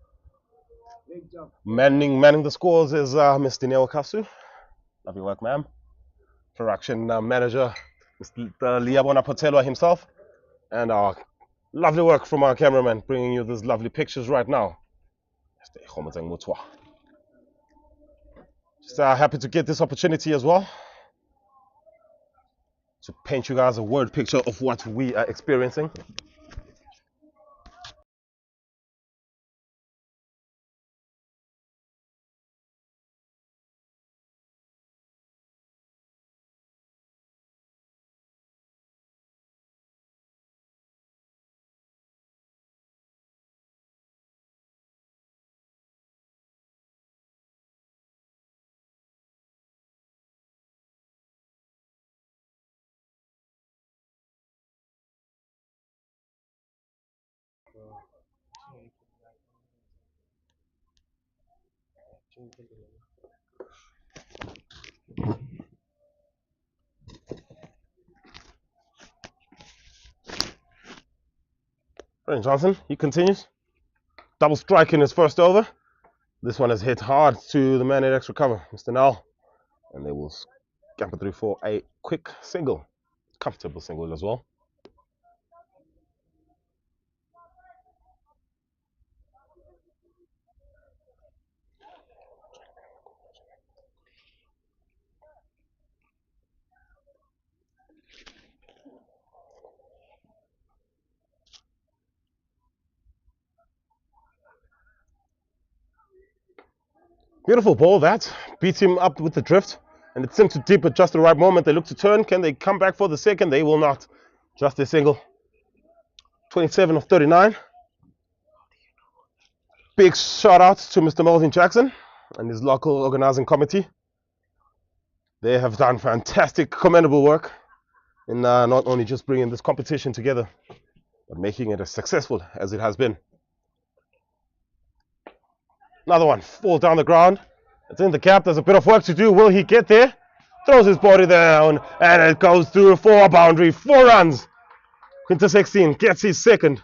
S1: Manning the scores is Mr. Neo Kasu. Lovely work, ma'am. Production manager, Mr. Liabona Potelo himself. And lovely work from our cameraman, bringing you these lovely pictures right now. Just happy to get this opportunity as well to paint you guys a word picture of what we are experiencing. Brandon Johnson, he continues. Double strike in his first over. This one has hit hard to the man at extra cover, Mr. Nell. And they will scamper through for a quick single. Comfortable single as well. Beautiful ball that. Beats him up with the drift. And it seemed to dip at just the right moment. They look to turn. Can they come back for the second? They will not. Just a single. 27 of 39. Big shout out to Mr. Melvin Jackson and his local organizing committee. They have done fantastic, commendable work in not only just bringing this competition together, but making it as successful as it has been. Another one, falls down the ground. It's in the gap. There's a bit of work to do. Will he get there? Throws his body down, and it goes through for a boundary. 4 runs. Quintus 16 gets his second.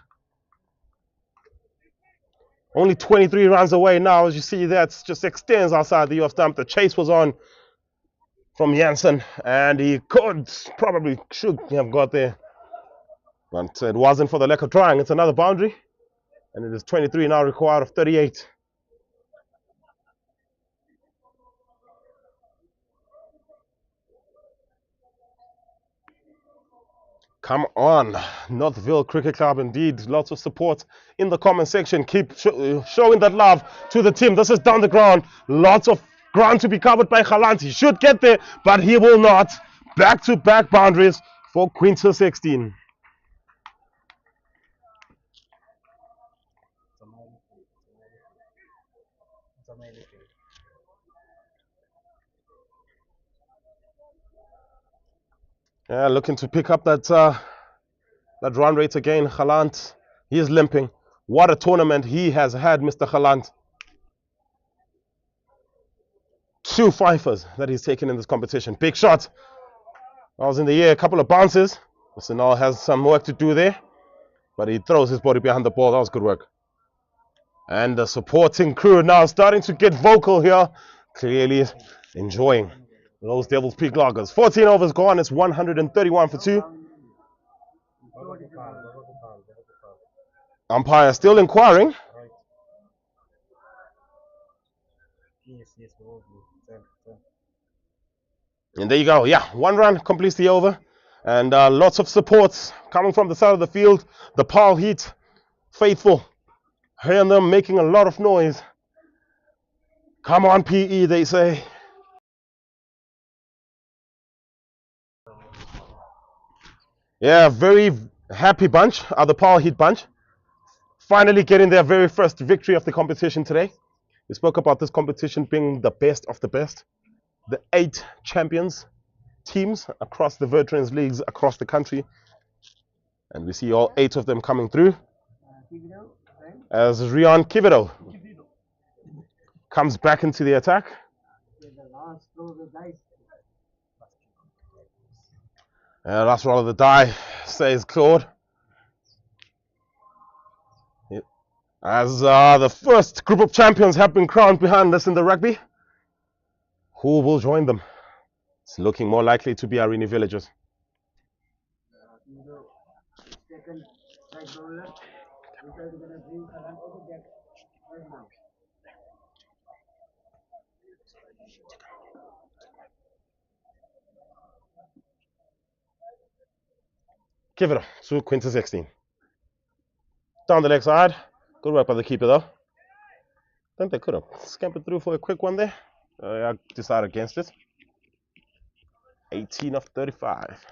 S1: Only 23 runs away now. As you see, that just extends outside the off stump. The chase was on from Janssen, and he should have got there. But it wasn't for the lack of trying. It's another boundary, and it is 23 now required of 38. Come on, Northville Cricket Club, indeed. Lots of support in the comment section. Keep showing that love to the team. This is down the ground. Lots of ground to be covered by Galant. He should get there, but he will not. Back-to-back boundaries for Quintus 16. Yeah, looking to pick up that run rate again. Galant, he is limping. What a tournament he has had, Mr. Galant. 2 fifers that he's taken in this competition. Big shot. I was in the air, a couple of bounces. Mr. Nall has some work to do there, but he throws his body behind the ball. That was good work. And the supporting crew now starting to get vocal here. Clearly enjoying those Devil's Peak Lagers. 14 overs gone. It's 131 for 2. Umpire still inquiring. And there you go. Yeah, 1 run completes the over. And lots of supports coming from the side of the field. The Paarl Heat faithful. Hearing them making a lot of noise. Come on, PE, they say. Yeah, very happy bunch, the Paarl Heat bunch. Finally getting their very first victory of the competition today. We spoke about this competition being the best of the best. The 8 champions teams across the veterans leagues across the country. And we see all 8 of them coming through. As Rian Kivido comes back into the attack.
S2: The last throw of the dice.
S1: Last roll of the die, says Claude. As the first group of champions have been crowned behind us in the rugby, who will join them? It's looking more likely to be Irene Villagers.
S2: Second right bowler. This is going to bring a run over that right now.
S1: Give it up to Quintus 16. Down the leg side. Good work by the keeper though. I think they could have scampered through for a quick one there. I decided against it. 18 of 35.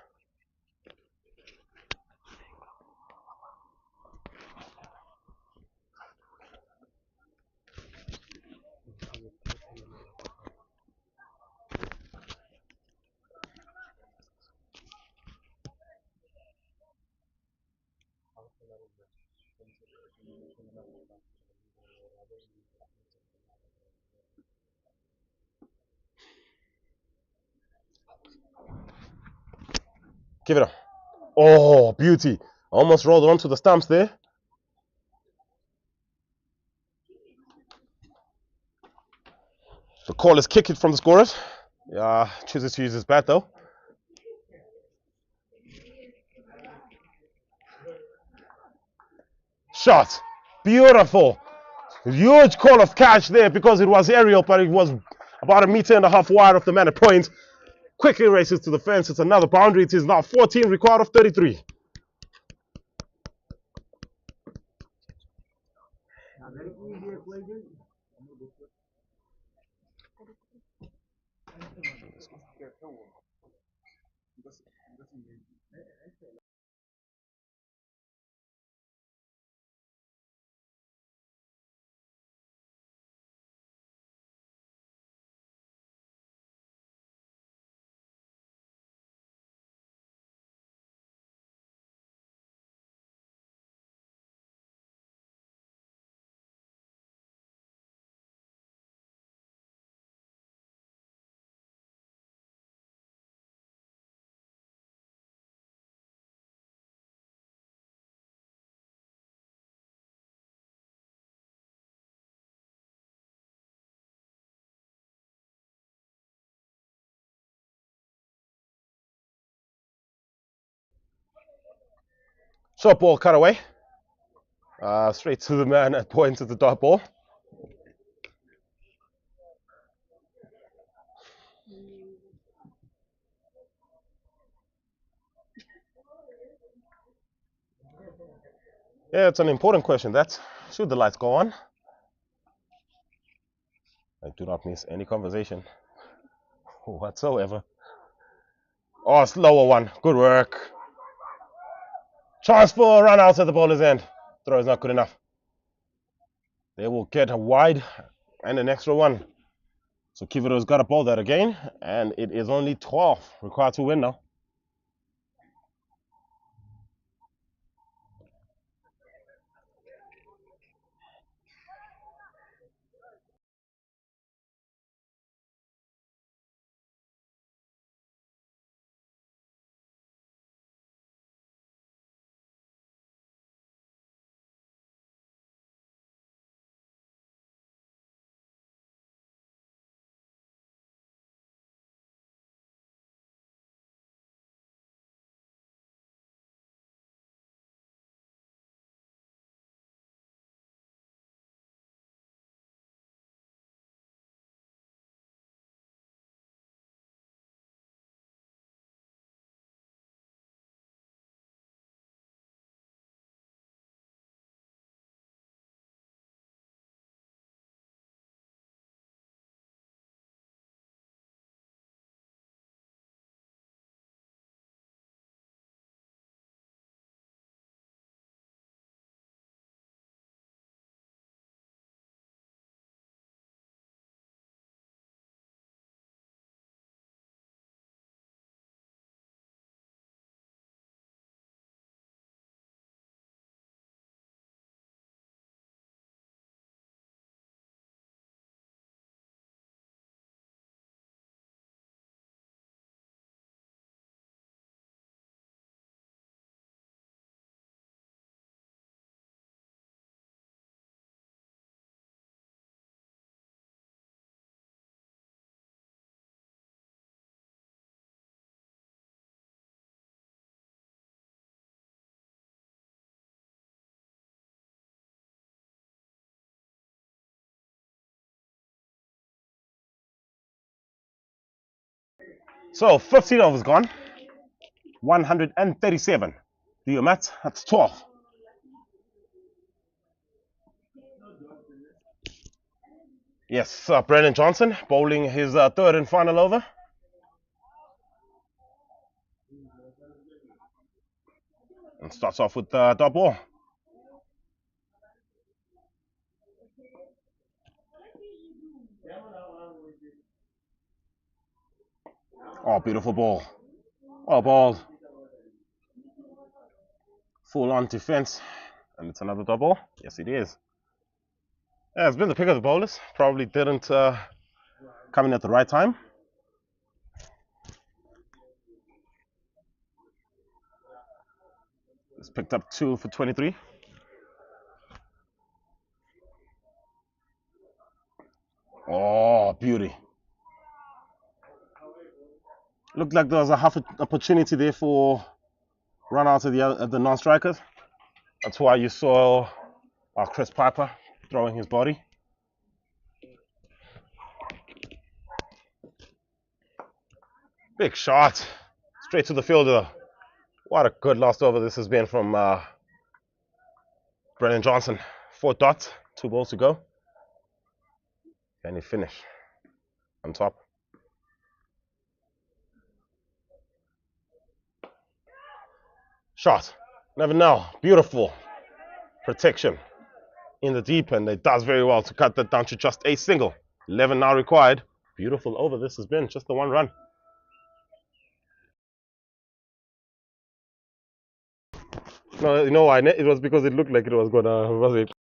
S1: Give it up. Oh, beauty. Almost rolled onto the stumps there. The call is kick it from the scorers. Chooses to use his bat though. Shot. Beautiful. Huge call of catch there because it was aerial, but it was about 1.5 meters wide of the man at point. Quickly races to the fence. It's another boundary. It is now 14 required of 33.
S2: Very easy equation.
S1: Short ball cut away. Straight to the man at point of the dot ball. Yeah, it's an important question. That should the lights go on? I do not miss any conversation whatsoever. Oh, slower one. Good work. Chance for a run out at the bowler's end. Throw is not good enough. They will get a wide and an extra one. So Kiviro's got to bowl that again, and it is only 12 required to win now. So 15 overs gone. 137. Do your maths? That's 12. Yes, Brendan Johnson bowling his third and final over. And starts off with dot ball. Oh, beautiful ball. Oh, ball. Full on defense. And it's another dot ball. Yes, it is. Yeah, it's been the pick of the bowlers. Probably didn't come in at the right time. It's picked up 2 for 23. Oh, beauty. Looked like there was a half opportunity there for run out of the non-strikers. That's why you saw Chris Piper throwing his body. Big shot. Straight to the fielder. What a good last over this has been from Brendan Johnson. 4 dots, 2 balls to go. Can he finish on top? Shot. Never know. Beautiful protection in the deep end. It does very well to cut that down to just a single. 11 now required. Beautiful over this has been. Just the 1 run. No, you know why? It was because it looked like it was going to. Was it?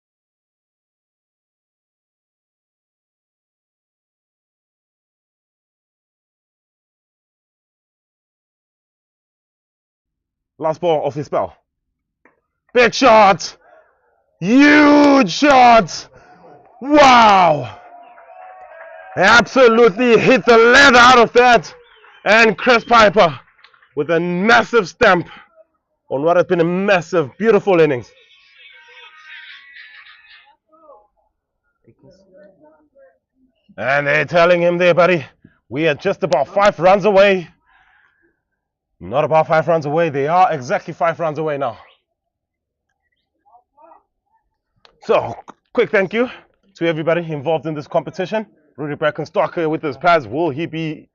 S1: Last ball off his spell. Big shot! Huge shot! Wow! Absolutely hit the leather out of that. And Chris Piper with a massive stamp on what has been a massive, beautiful innings. And they're telling him there, buddy, we are just about 5 runs away. Not about 5 runs away. They are exactly 5 runs away now. So, quick thank you to everybody involved in this competition. Rudy Brackenstock with his pads. Will he be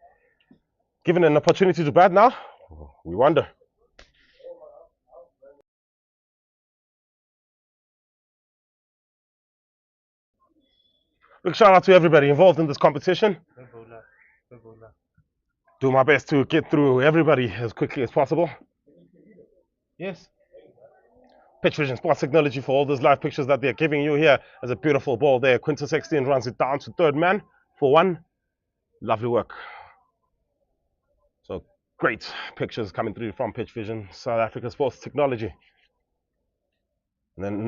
S1: given an opportunity to bat now? We wonder. Big shout out to everybody involved in this competition. Do my best to get through everybody as quickly as possible. Yes. Pitch Vision Sports Technology for all those live pictures that they're giving you here. There's a beautiful ball there. Quintus 16 runs it down to third man for 1. Lovely work. So great pictures coming through from Pitch Vision, South Africa Sports Technology. And then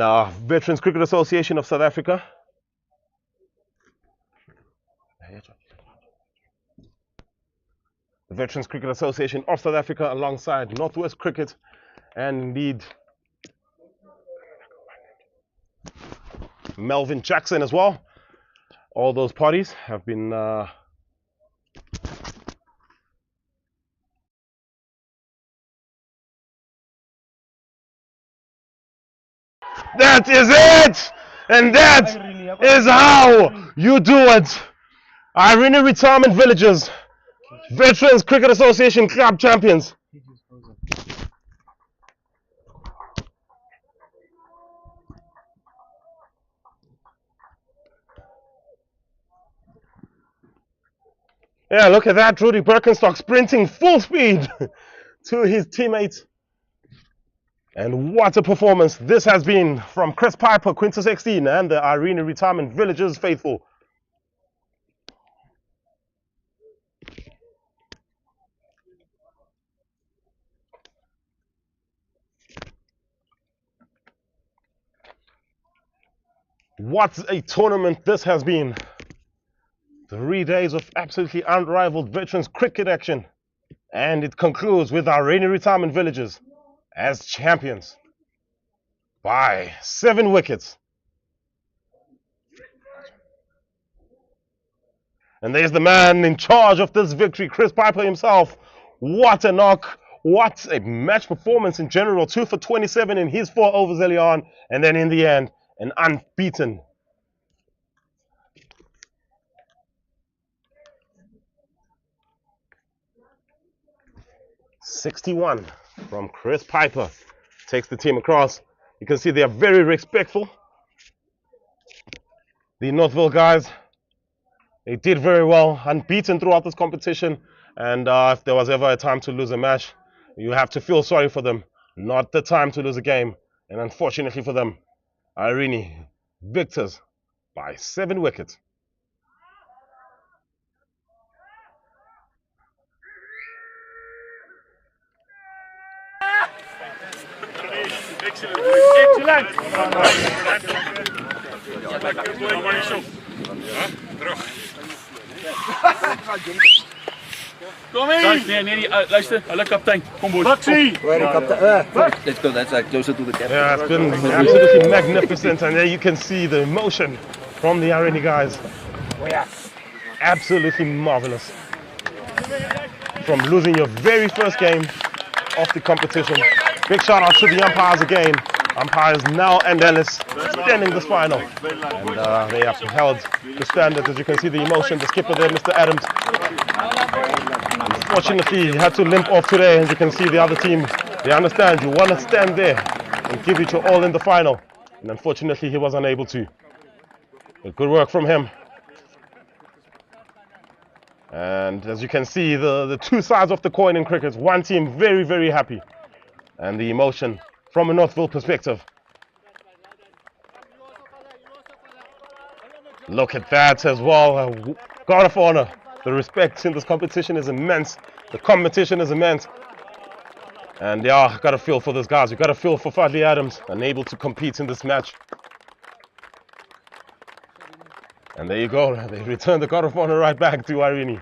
S1: Veterans Cricket Association of South Africa. The Veterans Cricket Association of South Africa alongside Northwest Cricket and indeed Melvin Jackson as well. All those parties have been that is it! And that is how you do it! Irene Retirement Villages, Veterans Cricket Association Club Champions. Yeah, look at that, Rudy Birkenstock sprinting full speed to his teammates. And what a performance this has been from Chris Piper, Quintus 16, and the Irene Retirement Villages faithful. What a tournament this has been. 3 days of absolutely unrivaled veterans cricket action. And it concludes with our Irene Retirement Villages as champions by 7 wickets. And there's the man in charge of this victory, Chris Piper himself. What a knock. What a match performance in general. 2 for 27 in his 4 overs early on. And then in the end, an unbeaten 61 from Chris Piper. Takes the team across. You can see they are very respectful. The Northville guys, they did very well, unbeaten throughout this competition. And if there was ever a time to lose a match, you have to feel sorry for them. Not the time to lose a game. And unfortunately for them, Irene victors by 7 wickets.
S4: Excellent. Kom in! Nee, luister, hallo kaptein. Kom boys. Maxie!
S5: Let's go, that's closer to the cap.
S1: Yeah, it's been absolutely magnificent, and there you can see the emotion from the Irene guys. Absolutely marvelous. From losing your very first game of the competition. Big shout out to the umpires again. Umpires now and Ellis extending this final. And they have held the standard. As you can see the emotion, the skipper there, Mr. Adams. Unfortunately, he had to limp off today. As you can see the other team, they understand you want to stand there and give it your all in the final. And unfortunately, he was unable to. But good work from him. And as you can see, the two sides of the coin in cricket. One team very, very happy. And the emotion from a Northville perspective. Look at that as well. Guard of honor. The respect in this competition is immense. The competition is immense. And yeah, got to feel for those guys. You got to feel for Fadli Adams, unable to compete in this match. And there you go. They return the guard of honor right back to Irene.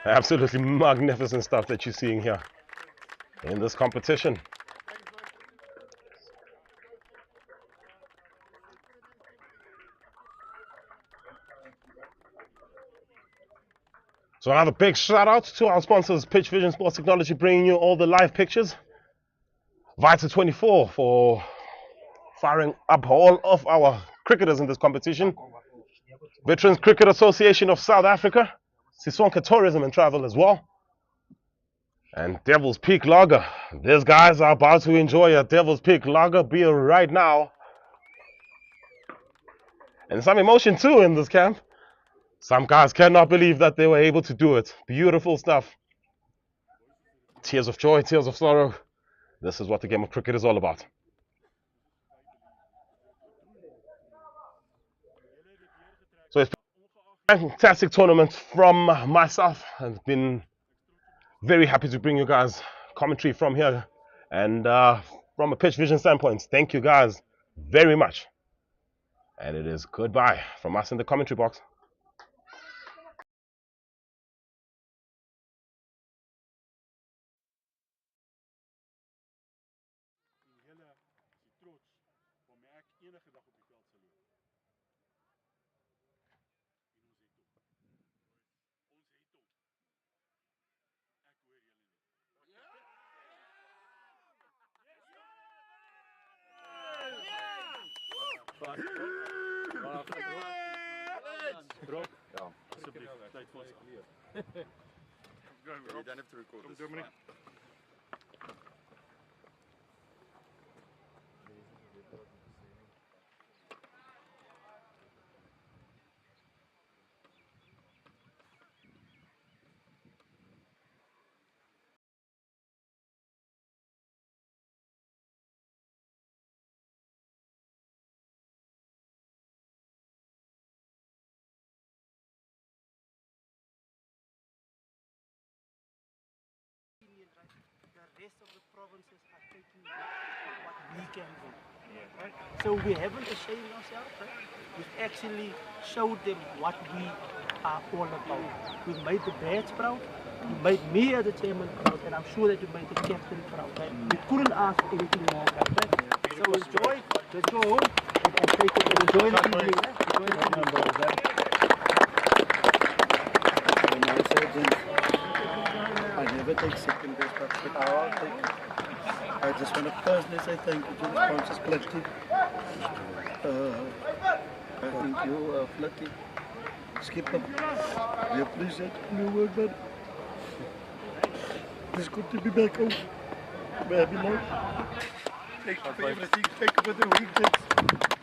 S1: Absolutely magnificent stuff that you're seeing here in this competition. So another big shout out to our sponsors, Pitch Vision Sports Technology, bringing you all the live pictures. Vita 24 for firing up all of our cricketers in this competition. Veterans Cricket Association of South Africa. Sisonke Tourism and Travel as well. And Devil's Peak Lager. These guys are about to enjoy a Devil's Peak Lager beer right now. And some emotion too in this camp. Some guys cannot believe that they were able to do it. Beautiful stuff. Tears of joy, tears of sorrow. This is what the game of cricket is all about. So it's been a fantastic tournament from myself. I've been very happy to bring you guys commentary from here. And from a Pitch Vision standpoint, thank you guys very much. And it is goodbye from us in the commentary box.
S3: You don't have to record this.
S6: The rest of the provinces are taking what we can do. Right? So we haven't ashamed ourselves. Right? We've actually showed them what we are all about. We've made the badge proud. You made me as the chairman proud, and I'm sure that you made the captain proud. Right? We couldn't ask for anything more. Right? So enjoy. Let's go home and take it and enjoy the evening. Enjoy the evening.
S3: my side, and I never take second best, but I'll take. I just want to personally say thank you to the sponsors plenty. I think you are lucky. Skipper, we appreciate your work, but it's good to be back home. Where I belong. Thank you for everything. Thank you for the week.